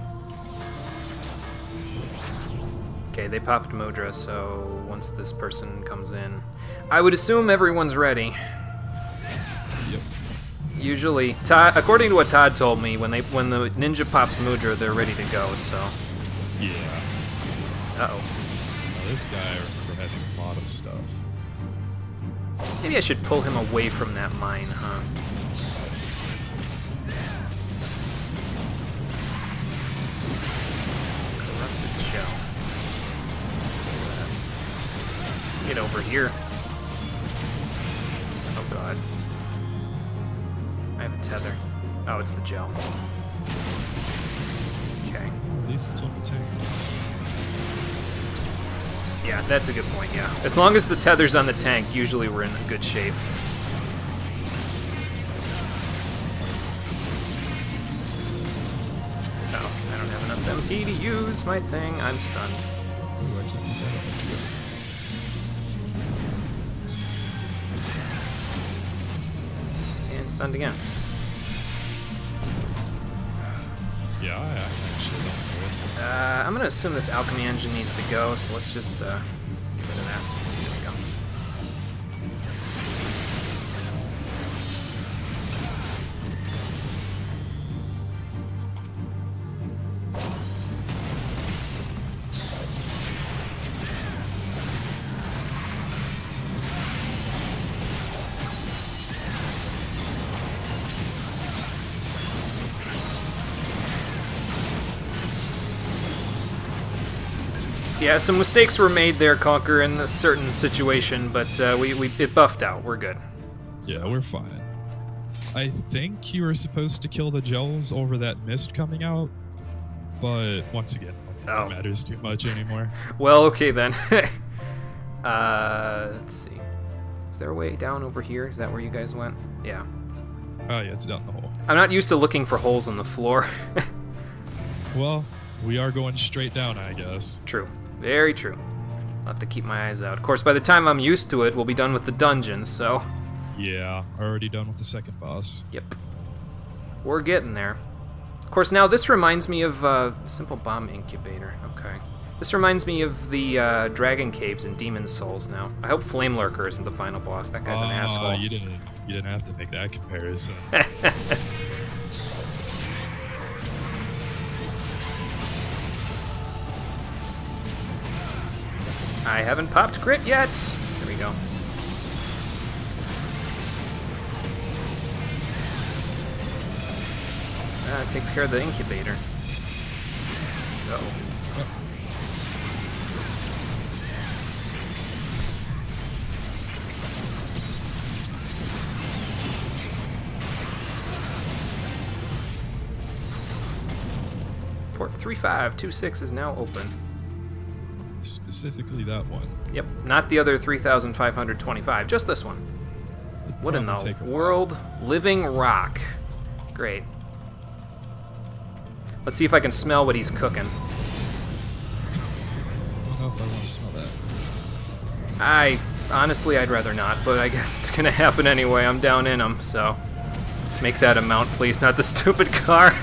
Okay, they popped Mudra, so once this person comes in, I would assume everyone's ready. Yep. Usually, Todd, according to what Todd told me, when the ninja pops Mudra, they're ready to go. So. Yeah. Uh-oh. Now, this guy, I remember, has a lot of stuff. Maybe I should pull him away from that mine, huh? Corrupted shell. Get over here. Oh god. I have a tether. Oh, it's the gel. Okay. At least it's on the tank. Yeah, that's a good point, yeah. As long as the tether's on the tank, usually we're in good shape. Oh, I don't have enough MP to use my thing. I'm stunned. Ooh, actually, get stunned again. Yeah, I actually don't know what's going on. I'm gonna assume this alchemy engine needs to go, so let's just get rid of that. There we go. Yeah, some mistakes were made there, Conquer, in a certain situation, but it buffed out. We're good. Yeah, we're fine. I think you were supposed to kill the gels over that mist coming out, but once again, I don't think that matters too much anymore. Well, okay then. Let's see. Is there a way down over here? Is that where you guys went? Yeah. Oh, yeah, it's down the hole. I'm not used to looking for holes in the floor. Well, we are going straight down, I guess. True. Very true. I'll have to keep my eyes out. Of course, by the time I'm used to it, we'll be done with the dungeon, so... Yeah, already done with the second boss. Yep. We're getting there. Of course, now this reminds me of Simple Bomb Incubator. Okay. This reminds me of the Dragon Caves in Demon Souls now. I hope Flame Lurker isn't the final boss. That guy's an asshole. You didn't have to make that comparison. I haven't popped crit yet. There we go. That takes care of the incubator. Uh-oh. Port 3526 is now open. Specifically that one. Yep, not the other 3,525, just this one. What in the world? Living rock. Great. Let's see if I can smell what he's cooking. I don't know if I want to smell that. Honestly, I'd rather not, but I guess it's gonna happen anyway. I'm down in them, so make that a mount, please, not the stupid car.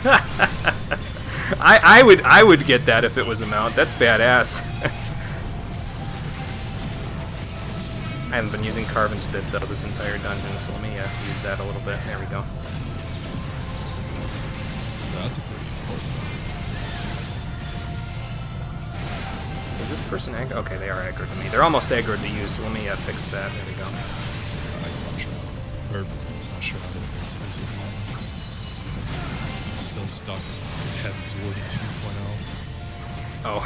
I would get that if it was a mount. That's badass. I haven't been using Carven Spit though this entire dungeon, so let me use that a little bit. There we go. That's a pretty important one. Is this person aggro? Okay, they are aggroed to me. They're almost aggroed to you, so let me fix that. There we go. Or it's not sure how it's still stuck in Heavensward 2.0. Oh.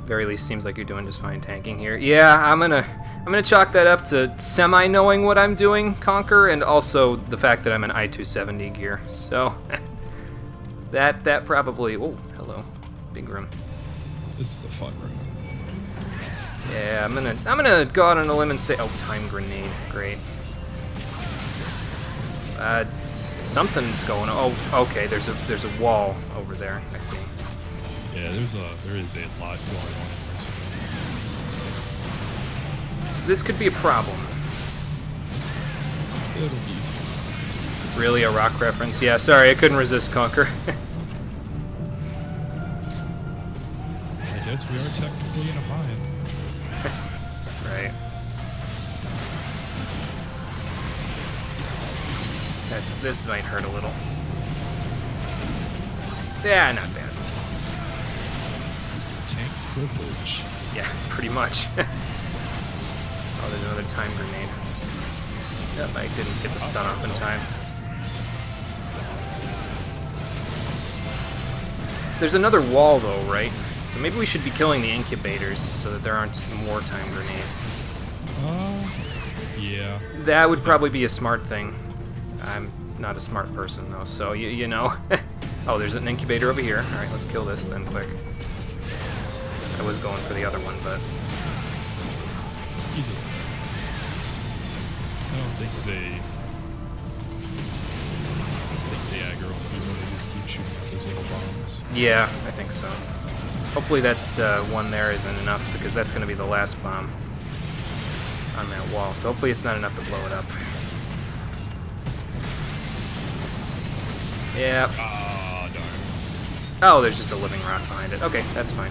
Very least seems like you're doing just fine tanking here. Yeah, I'm gonna chalk that up to semi-knowing what I'm doing, Conquer, and also the fact that I'm in I-270 gear. So that probably. Oh, hello, big room. This is a fun room. Yeah, I'm gonna go out on a limb and say, oh, time grenade, great. Something's going on. Oh, okay, there's a wall over there. I see. Yeah, there is a lot going on in this room. This could be a problem. It'll be. Really, a rock reference? Yeah, sorry, I couldn't resist, Conquer. I guess we are technically in a mine. Right. This might hurt a little. Yeah, not bad. Tank privilege. Yeah, pretty much. Oh, there's another time grenade. Yep, I didn't get the stun off in time. There's another wall though, right? So maybe we should be killing the incubators so that there aren't more time grenades. Yeah. That would probably be a smart thing. I'm not a smart person though, so you know. Oh, there's an incubator over here. Alright, let's kill this then quick. I was going for the other one, but... I don't think they aggro people, they just keep shooting at those little bombs. Yeah, I think so. Hopefully that one there isn't enough, because that's going to be the last bomb on that wall. So hopefully it's not enough to blow it up. Yeah. Oh, darn. Oh, there's just a living rock behind it. Okay, that's fine.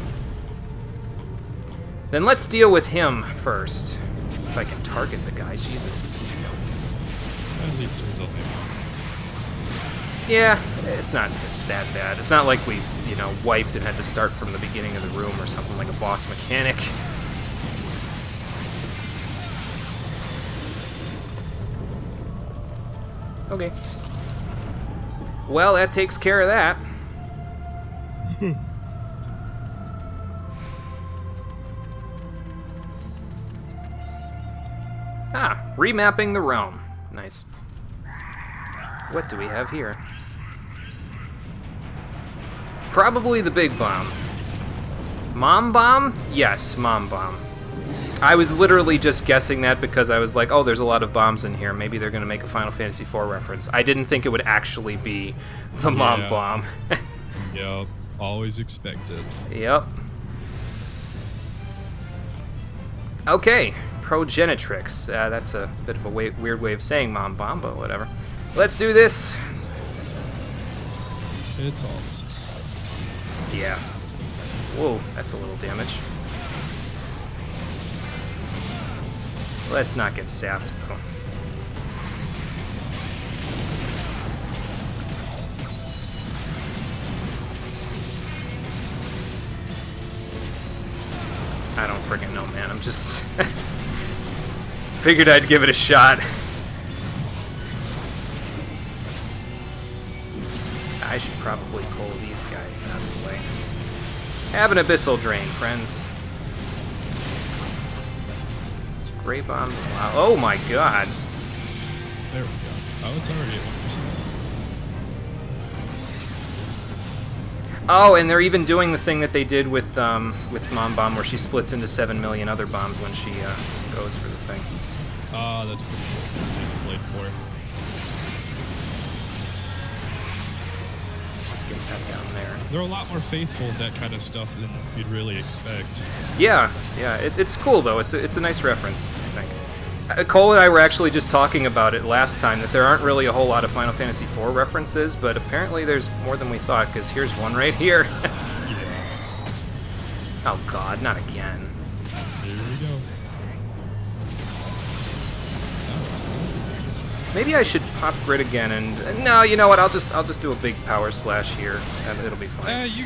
Then let's deal with him first. If I can target the guy, Jesus. At least there's only one. Yeah, it's not that bad. It's not like we, you know, wiped and had to start from the beginning of the room or something like a boss mechanic. Okay. Well, that takes care of that. Remapping the realm. Nice. What do we have here? Probably the big bomb. Mom bomb? Yes, mom bomb. I was literally just guessing that because I was like, oh, there's a lot of bombs in here. Maybe they're going to make a Final Fantasy IV reference. I didn't think it would actually be the mom bomb. Yep, always expected. Yep. Okay, progenitrix. That's a bit of a weird way of saying mom bomb, but whatever. Let's do this. It's all the same. Yeah. Whoa, that's a little damage. Let's not get sapped, though. I don't freaking know, man. I'm just... figured I'd give it a shot. I should probably pull these guys out of the way. Have an abyssal drain, friends. Gray bombs. Wow. Oh my god. There we go. Oh, it's already at 1%. Oh, and they're even doing the thing that they did with Mom Bomb, where she splits into 7 million other bombs when she goes for the thing. Ah, that's pretty cool. Blade 4. Let's just get that down there. They're a lot more faithful in that kind of stuff than you'd really expect. Yeah, yeah, it's cool though. It's a nice reference, I think. Cole and I were actually just talking about it last time, that there aren't really a whole lot of Final Fantasy IV references, but apparently there's more than we thought, because here's one right here. Yeah. Oh god, not again. Here we go. Maybe I should pop grid again, and no, you know what? I'll just do a big power slash here, and it'll be fine. You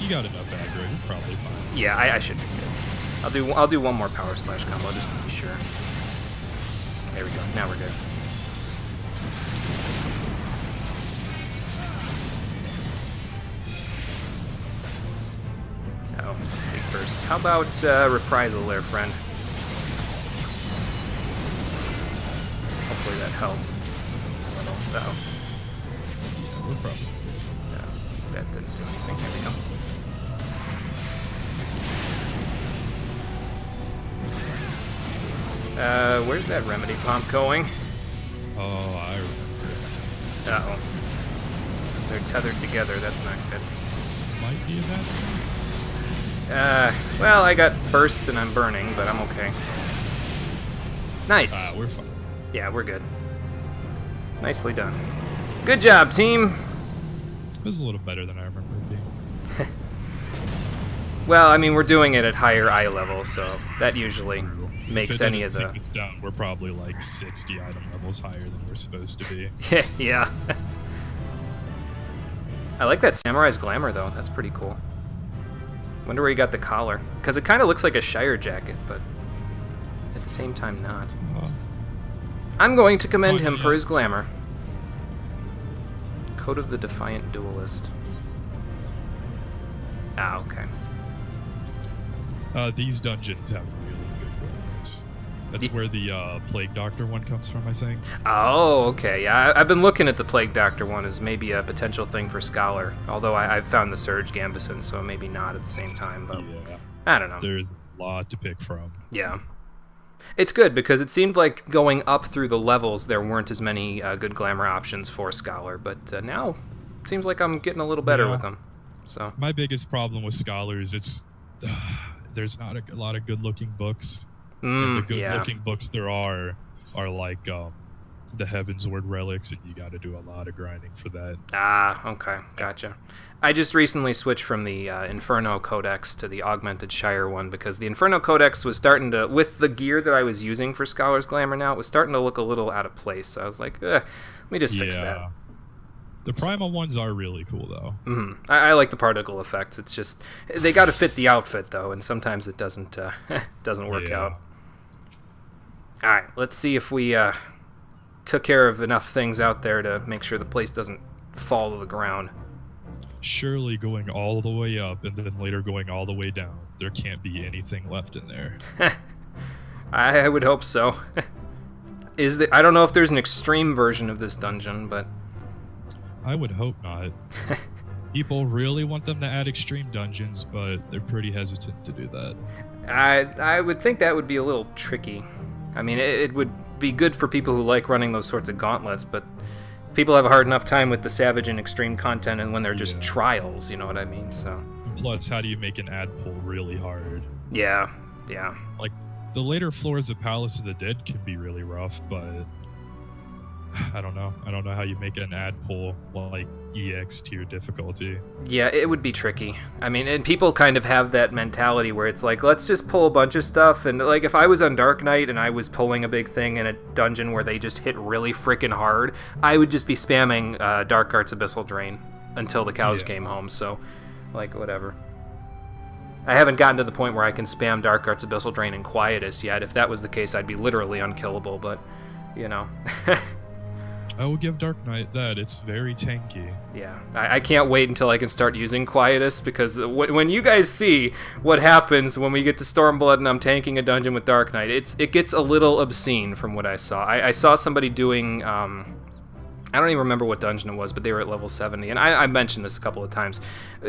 got enough aggro. You're probably fine. Yeah, I should be good. I'll do one more power slash combo just to be sure. There we go. Now we're good. Oh, big burst. How about reprisal there, friend? Hopefully that helped. Uh-oh. No problem. No, that didn't do anything. Here we go. Where's that remedy pump going? Oh, I remember. Uh-oh. They're tethered together. That's not good. Might be a bad thing. Well, I got burst and I'm burning, but I'm okay. Nice. We're fine. Yeah, we're good. Nicely done. Good job, team. It was a little better than I remember it being. Well, I mean, we're doing it at higher eye level, so that usually makes any of the... If it's down, we're probably like 60 item levels higher than we're supposed to be. Yeah. I like that Samurai's Glamour, though. That's pretty cool. Wonder where he got the collar. Because it kind of looks like a Shire jacket, but at the same time not. I'm going to commend him for his glamour. Code of the Defiant Duelist. Ah, okay. These dungeons have really good glamours. That's where the Plague Doctor one comes from, I think. Oh, okay. Yeah, I've been looking at the Plague Doctor one as maybe a potential thing for Scholar. Although I've found the Surge Gambison, so maybe not at the same time. But yeah. I don't know. There's a lot to pick from. Yeah. It's good, because it seemed like going up through the levels, there weren't as many good glamour options for Scholar. But now, it seems like I'm getting a little better with them. So my biggest problem with Scholars, it's there's not a lot of good-looking books. And the good-looking books there are like the Heavensward relics, and you got to do a lot of grinding for that. Ah, okay, gotcha. I just recently switched from the Inferno Codex to the Augmented Shire one because the Inferno Codex was starting to, with the gear that I was using for Scholar's Glamour now, it was starting to look a little out of place. So I was like, let me just fix that. The Primal ones are really cool, though. I like the particle effects. It's just they got to fit the outfit though, and sometimes it doesn't work out. All right, let's see if we took care of enough things out there to make sure the place doesn't fall to the ground. Surely going all the way up and then later going all the way down. There can't be anything left in there. I would hope so. I don't know if there's an extreme version of this dungeon, but I would hope not. People really want them to add extreme dungeons, but they're pretty hesitant to do that. I would think that would be a little tricky. I mean, it would be good for people who like running those sorts of gauntlets, but people have a hard enough time with the Savage and extreme content and when they're just trials, you know what I mean? So. Plus, how do you make an ad pull really hard? Yeah. Like, the later floors of Palace of the Dead can be really rough, but I don't know. I don't know how you make an ad pull like EX tier difficulty. Yeah, it would be tricky. I mean, and people kind of have that mentality where it's like, let's just pull a bunch of stuff. And like, if I was on Dark Knight and I was pulling a big thing in a dungeon where they just hit really freaking hard, I would just be spamming Dark Arts Abyssal Drain until the cows came home. So, like, whatever. I haven't gotten to the point where I can spam Dark Arts Abyssal Drain in Quietus yet. If that was the case, I'd be literally unkillable, but, you know. I will give Dark Knight that. It's very tanky. Yeah, I can't wait until I can start using Quietus, because when you guys see what happens when we get to Stormblood and I'm tanking a dungeon with Dark Knight, it gets a little obscene from what I saw. I saw somebody doing, I don't even remember what dungeon it was, but they were at level 70, and I mentioned this a couple of times,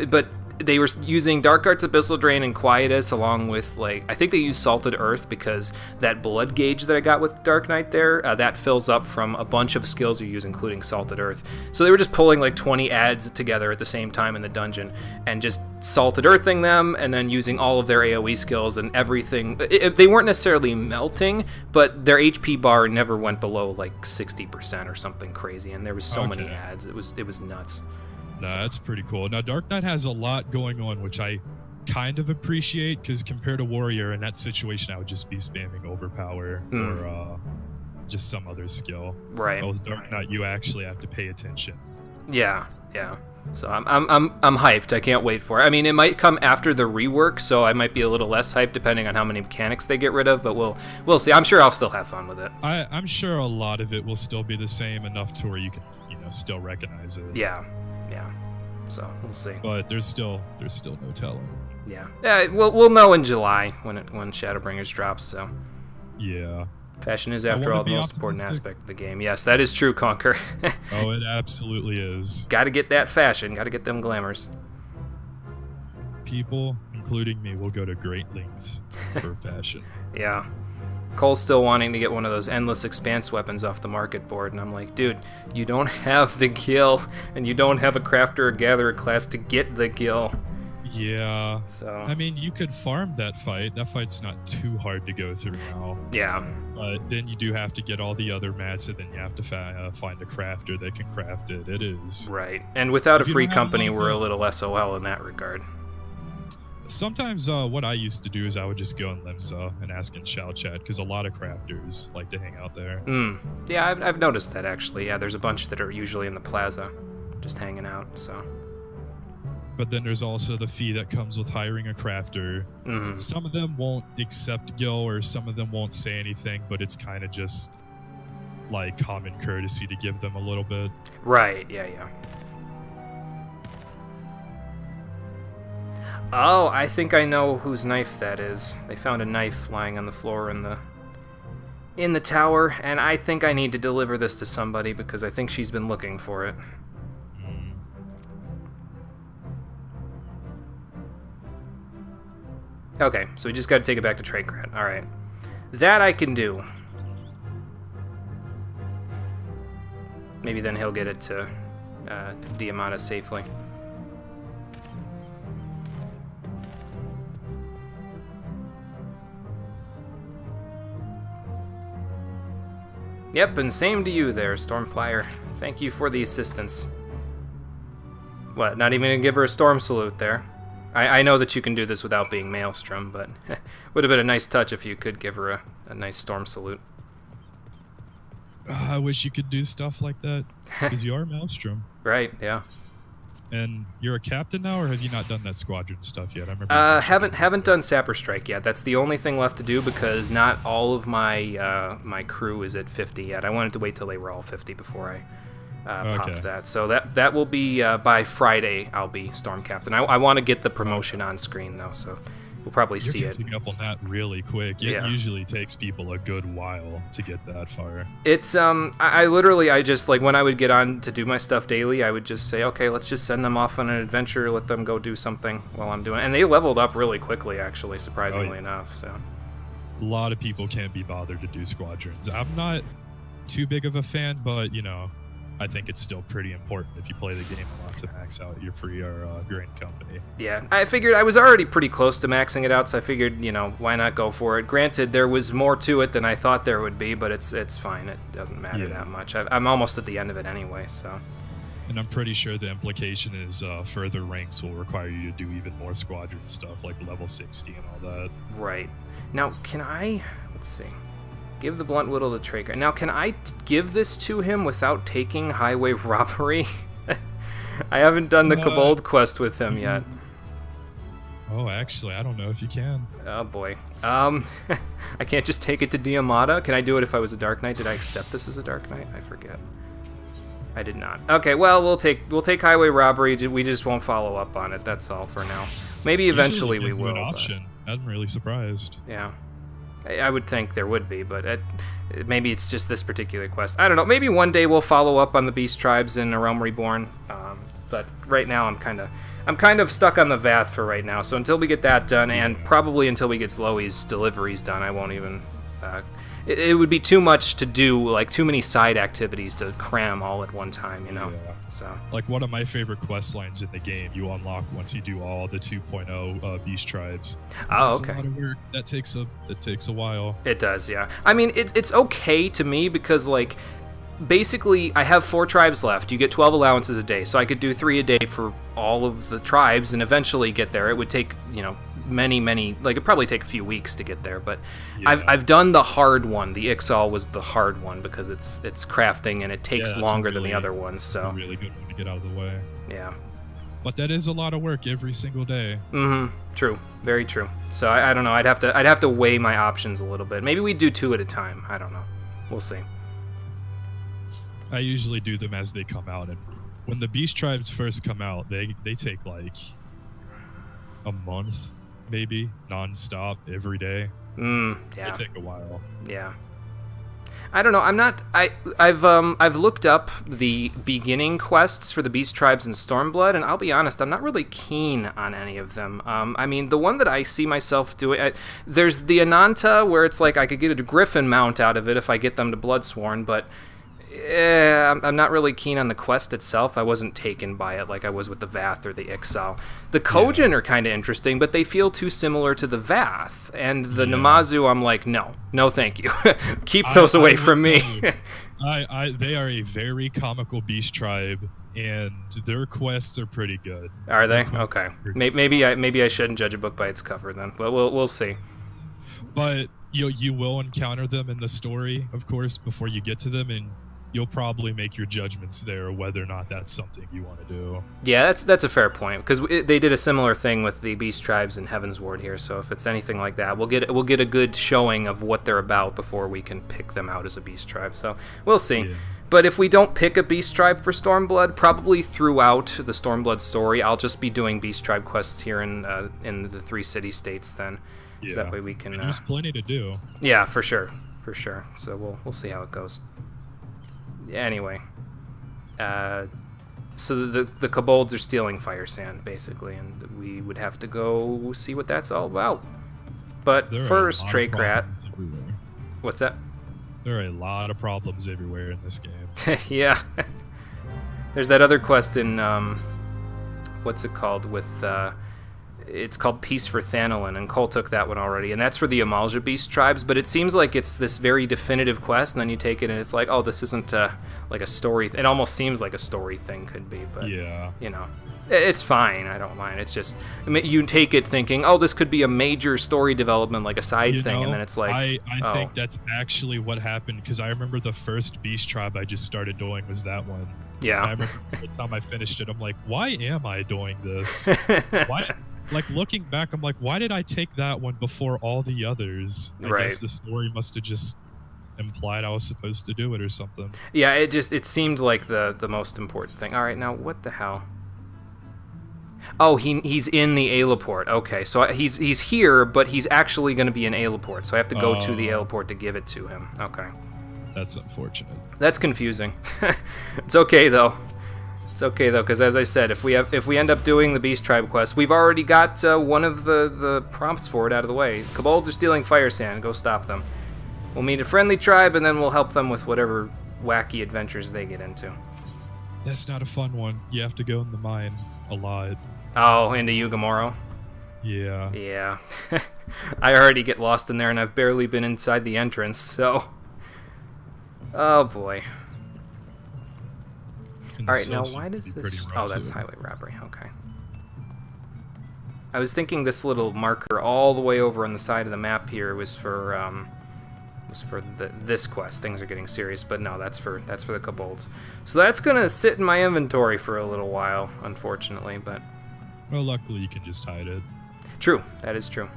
but they were using Dark Arts Abyssal Drain and Quietus along with, like, I think they used Salted Earth because that blood gauge that I got with Dark Knight there, that fills up from a bunch of skills you use, including Salted Earth. So they were just pulling like 20 ads together at the same time in the dungeon and just Salted Earthing them and then using all of their AoE skills and everything. They weren't necessarily melting, but their HP bar never went below like 60% or something crazy, and there was so many ads. It was nuts. Nah, that's pretty cool. Now, Dark Knight has a lot going on, which I kind of appreciate, because compared to Warrior, in that situation, I would just be spamming Overpower or just some other skill. Right. But with Dark Knight, you actually have to pay attention. Yeah. So I'm hyped. I can't wait for it. I mean, it might come after the rework, so I might be a little less hyped depending on how many mechanics they get rid of, but we'll see. I'm sure I'll still have fun with it. I'm sure a lot of it will still be the same, enough to where you can, still recognize it. Yeah. So we'll see. But there's still no telling. Yeah. We'll know in July when Shadowbringers drops. So. Yeah. Fashion is, after all, the most important aspect of the game. Yes, that is true, Conquer. Oh, it absolutely is. Got to get that fashion. Got to get them glamours. People, including me, will go to great lengths for fashion. Yeah. Cole's still wanting to get one of those endless expanse weapons off the market board, and I'm like, dude, you don't have the gil, and you don't have a crafter or gatherer class to get the gil. Yeah. So. I mean, you could farm that fight. That fight's not too hard to go through now. Yeah. But then you do have to get all the other mats, and then you have to find a crafter that can craft it. It is. Right. And without a free company, we're a little SOL in that regard. Sometimes what I used to do is I would just go in Limsa and ask in Shao Chat, because a lot of crafters like to hang out there. Yeah, I've noticed that, actually. Yeah, there's a bunch that are usually in the plaza just hanging out, so. But then there's also the fee that comes with hiring a crafter. Some of them won't accept gil, or some of them won't say anything, but it's kind of just like common courtesy to give them a little bit. Right, yeah. Oh, I think I know whose knife that is. They found a knife lying on the floor in the tower, and I think I need to deliver this to somebody because I think she's been looking for it. Okay, so we just gotta take it back to Trakrat. Alright. That I can do. Maybe then he'll get it to Diamata safely. Yep, and same to you there, Stormflyer. Thank you for the assistance. What, not even gonna give her a storm salute there? I know that you can do this without being Maelstrom, but would have been a nice touch if you could give her a nice storm salute. I wish you could do stuff like that, because you are Maelstrom. Right, yeah. And you're a captain now, or have you not done that squadron stuff yet? I remember. Haven't done Sapper Strike yet. That's the only thing left to do because not all of my my crew is at 50 yet. I wanted to wait till they were all 50 before I popped that. So that will be by Friday. I'll be Storm Captain. I want to get the promotion on screen though, so we'll probably see it. You're catching up on that really quick. It Yeah. usually takes people a good while to get that far. It's I literally just like when I would get on to do my stuff daily, I would just say, okay, let's just send them off on an adventure, let them go do something while I'm doing it. And they leveled up really quickly, actually, surprisingly enough. So a lot of people can't be bothered to do squadrons. I'm not too big of a fan, but you know, I think it's still pretty important if you play the game a lot to max out your free or grain company. Yeah, I figured I was already pretty close to maxing it out, so I figured, you know, why not go for it? Granted, there was more to it than I thought there would be, but it's fine. It doesn't matter that much. I'm almost at the end of it anyway, so. And I'm pretty sure the implication is further ranks will require you to do even more squadron stuff, like level 60 and all that. Right. Now, can I... Let's see. Give the blunt whittle to Traeger. Now, can I give this to him without taking highway robbery? I haven't done the Kobold quest with him yet. Oh, actually, I don't know if you can. Oh boy. I can't just take it to Diamata. Can I do it if I was a Dark Knight? Did I accept this as a Dark Knight? I forget. I did not. Okay, well, we'll take highway robbery. We just won't follow up on it. That's all for now. Maybe eventually we will. An option. I'm really surprised. Yeah. I would think there would be, but maybe it's just this particular quest. I don't know. Maybe one day we'll follow up on the Beast Tribes in A Realm Reborn. But right now I'm kind of stuck on the Vath for right now. So until we get that done, and probably until we get Sloey's deliveries done, I won't even. It would be too much to do, like too many side activities to cram all at one time, you know. Yeah. So like one of my favorite quest lines in the game, you unlock once you do all the 2.0 Beast Tribes. Oh, That's okay. a lot of work. That takes a while. It does, yeah. I mean, it's okay to me because like. Basically, I have 4 tribes left. You get 12 allowances a day, so I could do 3 a day for all of the tribes and eventually get there. It would take, you know, many, like it'd probably take a few weeks to get there, but yeah. I've done the hard one. The Ixal was the hard one because it's crafting and it takes longer than the other ones. So a really good one to get out of the way. Yeah. But that is a lot of work every single day. Mm-hmm. True. Very true. So I don't know. I'd have to weigh my options a little bit. Maybe we do 2 at a time. I don't know. We'll see. I usually do them as they come out, and when the Beast Tribes first come out, they take like a month, maybe, non-stop every day. Yeah. They take a while. Yeah. I don't know. I've looked up the beginning quests for the Beast Tribes in Stormblood, and I'll be honest, I'm not really keen on any of them. I mean, the one that I see myself doing, there's the Ananta, where it's like I could get a Griffin mount out of it if I get them to Bloodsworn, but I'm not really keen on the quest itself. I wasn't taken by it like I was with the Vath or the Ixal. The Kojin are kind of interesting, but they feel too similar to the Vath. And the Namazu, I'm like, no thank you. Keep those away from me. They are a very comical beast tribe, and their quests are pretty good. Are they? Okay. Maybe I shouldn't judge a book by its cover then. But we'll see. But you will encounter them in the story, of course, before you get to them, and you'll probably make your judgments there whether or not that's something you want to do. Yeah, that's a fair point, because they did a similar thing with the Beast Tribes in Heavensward here, so if it's anything like that, we'll get a good showing of what they're about before we can pick them out as a Beast Tribe, so we'll see. Yeah. But if we don't pick a Beast Tribe for Stormblood, probably throughout the Stormblood story, I'll just be doing Beast Tribe quests here in the 3 city-states then. Yeah. So that way we can... there's plenty to do. Yeah, for sure. So we'll see how it goes. Anyway, so the kobolds are stealing fire sand, basically, and we would have to go see what that's all about. But there first, Trakrat... What's that? There are a lot of problems everywhere in this game. Yeah. There's that other quest in... what's it called? With... it's called Peace for Thanolin, and Cole took that one already, and that's for the Amalja Beast tribes, but it seems like it's this very definitive quest, and then you take it and it's like, oh, this isn't like a story. It almost seems like a story thing could be, but, yeah, you know, it's fine. I don't mind. It's just, I mean, you take it thinking, oh, this could be a major story development, like a side thing, and then it's like, I think that's actually what happened, because I remember the first Beast tribe I just started doing was that one. Yeah. And I remember the time I finished it, I'm like, why am I doing this? Why? Like, looking back, I'm like, why did I take that one before all the others? I guess the story must have just implied I was supposed to do it or something. Yeah, it seemed like the most important thing. All right, now what the hell? Oh, he's in the Aelaport. Okay, so he's here, but he's actually going to be in Aelaport, so I have to go to the Aelaport to give it to him. Okay. That's unfortunate. That's confusing. It's okay though. It's okay though, because as I said, if we end up doing the Beast Tribe quest, we've already got one of the prompts for it out of the way. Kobolds are stealing fire sand. Go stop them. We'll meet a friendly tribe, and then we'll help them with whatever wacky adventures they get into. That's not a fun one. You have to go in the mine a lot. Oh, into Yugamoro? Yeah. Yeah. I already get lost in there, and I've barely been inside the entrance, so... Oh, boy. Alright, now why does this... Oh, that's highway robbery. Okay. I was thinking this little marker all the way over on the side of the map here was for this quest. Things are getting serious, but no, that's for the kobolds. So that's gonna sit in my inventory for a little while, unfortunately, but... Well, luckily you can just hide it. True, that is true.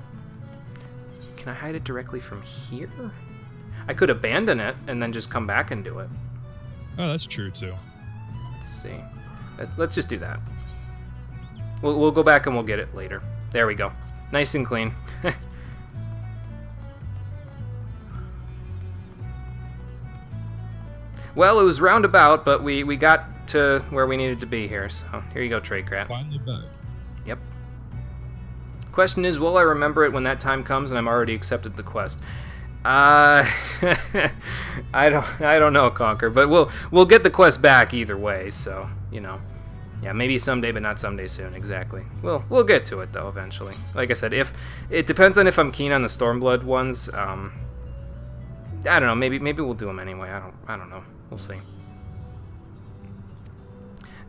Can I hide it directly from here? I could abandon it and then just come back and do it. Oh, that's true too. Let's see. Let's just do that. We'll go back and we'll get it later. There we go. Nice and clean. Well, it was roundabout, but we got to where we needed to be here. So here you go, Tradecrat. Finally back. Yep. Question is, will I remember it when that time comes and I'm already accepted the quest? I don't know, Conquer, but we'll get the quest back either way. So you know, yeah, maybe someday, but not someday soon. Exactly. We'll get to it though eventually. Like I said, if it depends on if I'm keen on the Stormblood ones. I don't know. Maybe we'll do them anyway. I don't know. We'll see.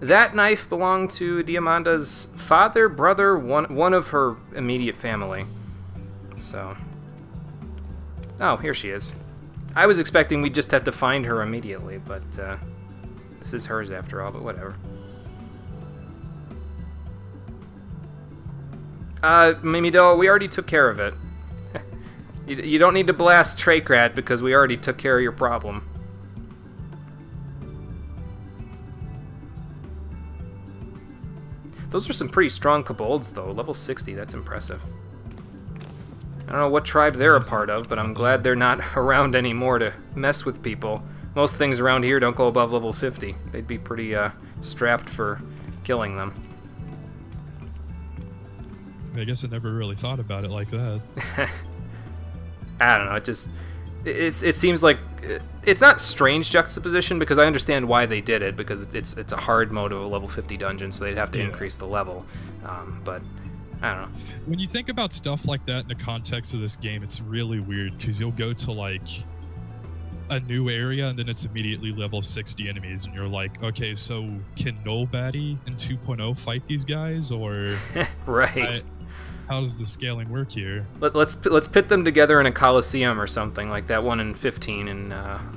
That knife belonged to Diamanda's father, brother, one of her immediate family. So. Oh, here she is. I was expecting we'd just have to find her immediately, but this is hers after all, but whatever. Mimido, we already took care of it. You don't need to blast Tradecrat because we already took care of your problem. Those are some pretty strong kobolds, though. Level 60, that's impressive. I don't know what tribe they're a part of, but I'm glad they're not around anymore to mess with people. Most things around here don't go above level 50. They'd be pretty strapped for killing them. I guess I never really thought about it like that. I don't know, it seems like it's not strange juxtaposition because I understand why they did it, because it's a hard mode of a level 50 dungeon, so they'd have to increase the level. But I don't know. When you think about stuff like that in the context of this game, it's really weird because you'll go to like a new area and then it's immediately level 60 enemies, and you're like, okay, so can nobody in 2.0 fight these guys, or right? How does the scaling work here? Let's pit them together in a coliseum or something like that one in 15. And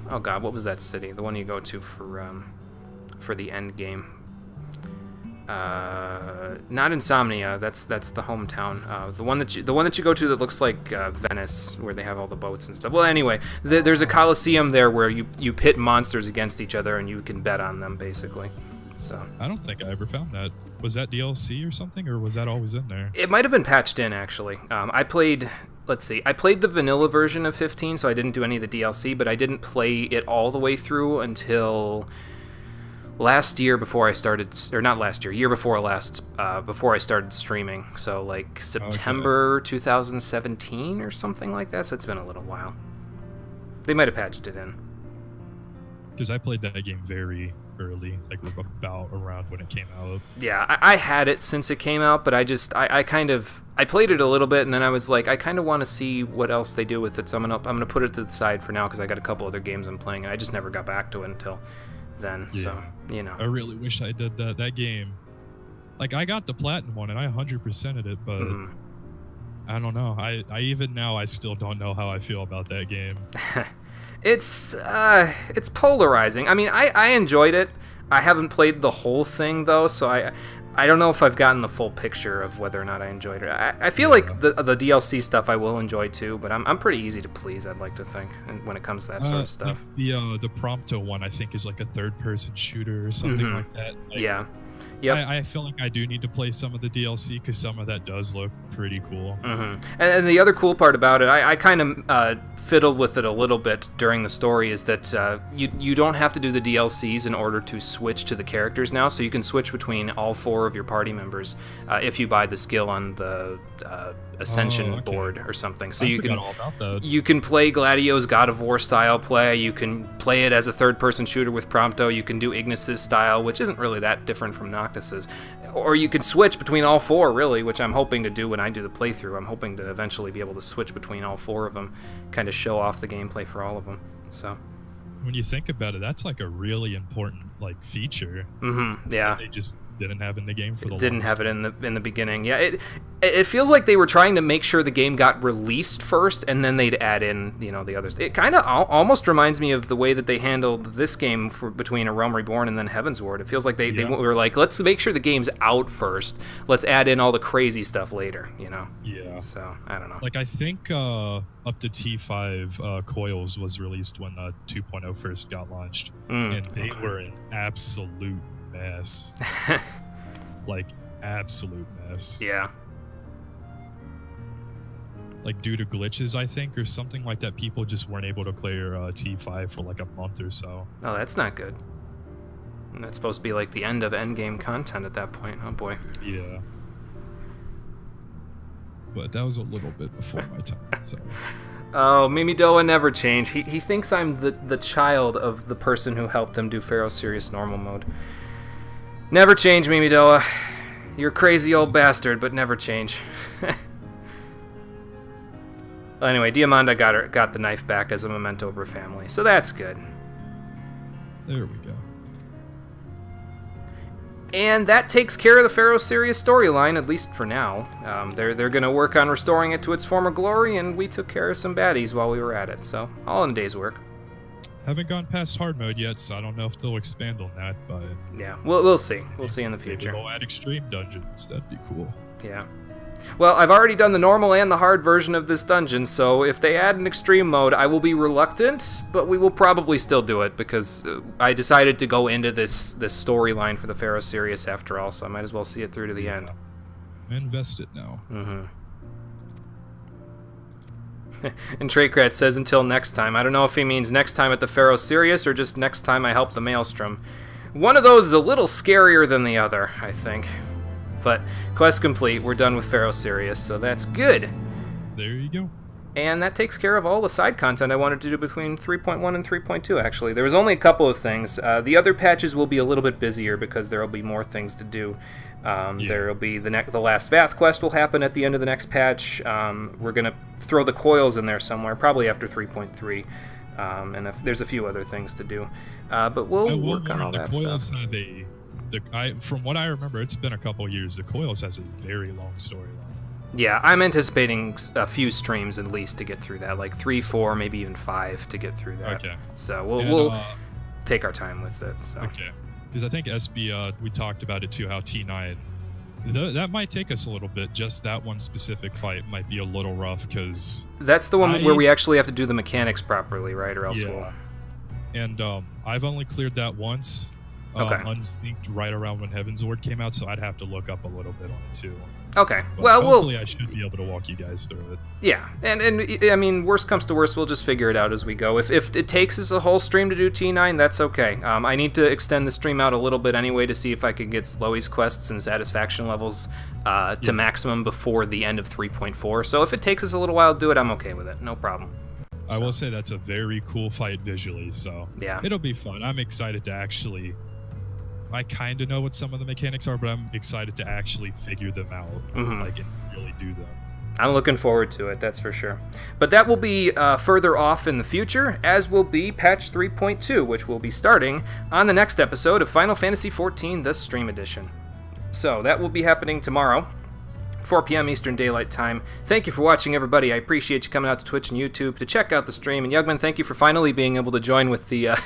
oh god, what was that city? The one you go to for the end game. Not Insomnia. That's the hometown. The one that you go to that looks like Venice, where they have all the boats and stuff. Well, anyway, there's a coliseum there where you pit monsters against each other and you can bet on them basically. So I don't think I ever found that. Was that DLC or something, or was that always in there? It might have been patched in, actually. I played the vanilla version of 15, so I didn't do any of the DLC, but I didn't play it all the way through until last year before I started, or not last year, year before last, before I started streaming. So like September 2017 or something like that, so it's been a little while. They might have patched it in. Because I played that game very early, like about around when it came out. Yeah, I had it since it came out, but I played it a little bit, and then I was like, I kind of want to see what else they do with it, so I'm gonna put it to the side for now because I got a couple other games I'm playing, and I just never got back to it until then. Yeah. So I really wish I did that. That game, like I got the platinum one and I 100%ed it, but I don't know. I even now I still don't know how I feel about that game. It's polarizing. I mean, I enjoyed it. I haven't played the whole thing though, so I don't know if I've gotten the full picture of whether or not I enjoyed it. I feel like the DLC stuff I will enjoy too, but I'm pretty easy to please, I'd like to think, when it comes to that sort of stuff. Like the Prompto one I think is like a third-person shooter or something like that. Like, yeah. Yep. I feel like I do need to play some of the DLC because some of that does look pretty cool. And the other cool part about it, I kind of fiddled with it a little bit during the story, is that you don't have to do the DLCs in order to switch to the characters now, so you can switch between all 4 of your party members if you buy the skill on the Ascension board or something. So you can play Gladio's God of War style play, you can play it as a third-person shooter with Prompto, you can do Ignis's style, which isn't really that different from Noctis's, or you can switch between all 4, really, which I'm hoping to do when I do the playthrough. I'm hoping to eventually be able to switch between all 4 of them, kind of show off the gameplay for all of them. So when you think about it, that's like a really important like feature. Yeah. They just didn't have in the game for the didn't have it in the beginning. Yeah, it feels like they were trying to make sure the game got released first, and then they'd add in the others. It kind of almost reminds me of the way that they handled this game between A Realm Reborn and then Heavensward. It feels like they were like, let's make sure the game's out first. Let's add in all the crazy stuff later. Yeah. So I don't know. Like I think up to T5 Coils was released when 2.0 first got launched, and they were an absolute mess. Like absolute mess. Yeah. Like due to glitches, I think, or something like that, people just weren't able to clear T5 for like a month or so. Oh, that's not good. And that's supposed to be like the end of endgame content at that point. Oh boy. Yeah. But that was a little bit before my time, so. Oh, Mimidoa never changed. He thinks I'm the child of the person who helped him do Pharaoh Sirius normal mode. Never change, Mimidoa. You're a crazy old bastard, but never change. Well, anyway, Diamanda got the knife back as a memento of her family, so that's good. There we go. And that takes care of the Pharaoh Sirius storyline, at least for now. They're going to work on restoring it to its former glory, and we took care of some baddies while we were at it, so all in a day's work. Haven't gone past hard mode yet, so I don't know if they'll expand on that, but... Yeah, we'll see. We'll see in the future. Maybe they'll add extreme dungeons. That'd be cool. Yeah. Well, I've already done the normal and the hard version of this dungeon, so if they add an extreme mode, I will be reluctant, but we will probably still do it, because I decided to go into this storyline for the Pharaoh Sirius after all, so I might as well see it through to the end. Invest it now. And Trakrat says, until next time. I don't know if he means next time at the Pharaoh Sirius or just next time I help the Maelstrom. One of those is a little scarier than the other, I think. But quest complete. We're done with Pharaoh Sirius, so that's good. There you go. And that takes care of all the side content I wanted to do between 3.1 and 3.2, actually. There was only a couple of things. The other patches will be a little bit busier because there will be more things to do. There will be the last Vath quest will happen at the end of the next patch. We're going to throw the coils in there somewhere, probably after 3.3. And if there's a few other things to do. But we'll work on all that stuff. From what I remember, it's been a couple years. The Coils has a very long storyline. Yeah, I'm anticipating a few streams at least to get through that, like 3, 4, maybe even 5 to get through that. Okay. So we'll take our time with it. So. Okay. Because I think SB, we talked about it too, how T9, that might take us a little bit. Just that one specific fight might be a little rough, because... That's the one where we actually have to do the mechanics properly, right? Or else we'll... And I've only cleared that once. Unsynced right around when Heavensward came out, so I'd have to look up a little bit on it too. Okay. But well, hopefully I should be able to walk you guys through it. Yeah, and I mean, worst comes to worst, we'll just figure it out as we go. If it takes us a whole stream to do T9, that's okay. I need to extend the stream out a little bit anyway to see if I can get Sloey's quests and satisfaction levels to maximum before the end of 3.4. So if it takes us a little while to do it, I'm okay with it. No problem. I will say that's a very cool fight visually, so yeah, it'll be fun. I'm excited to actually... I kind of know what some of the mechanics are, but I'm excited to actually figure them out, like, and really do them. I'm looking forward to it, that's for sure. But that will be further off in the future, as will be patch 3.2, which will be starting on the next episode of Final Fantasy XIV, the Stream Edition. So that will be happening tomorrow, 4 p.m. Eastern Daylight Time. Thank you for watching, everybody. I appreciate you coming out to Twitch and YouTube to check out the stream. And Yugman, thank you for finally being able to join with the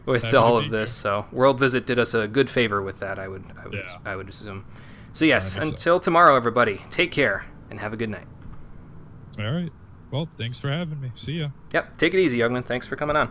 with all of this. So World Visit did us a good favor with that, I would assume. So yes, until tomorrow, everybody, take care and have a good night. All right. Well, thanks for having me. See ya. Yep. Take it easy, Yugman. Thanks for coming on.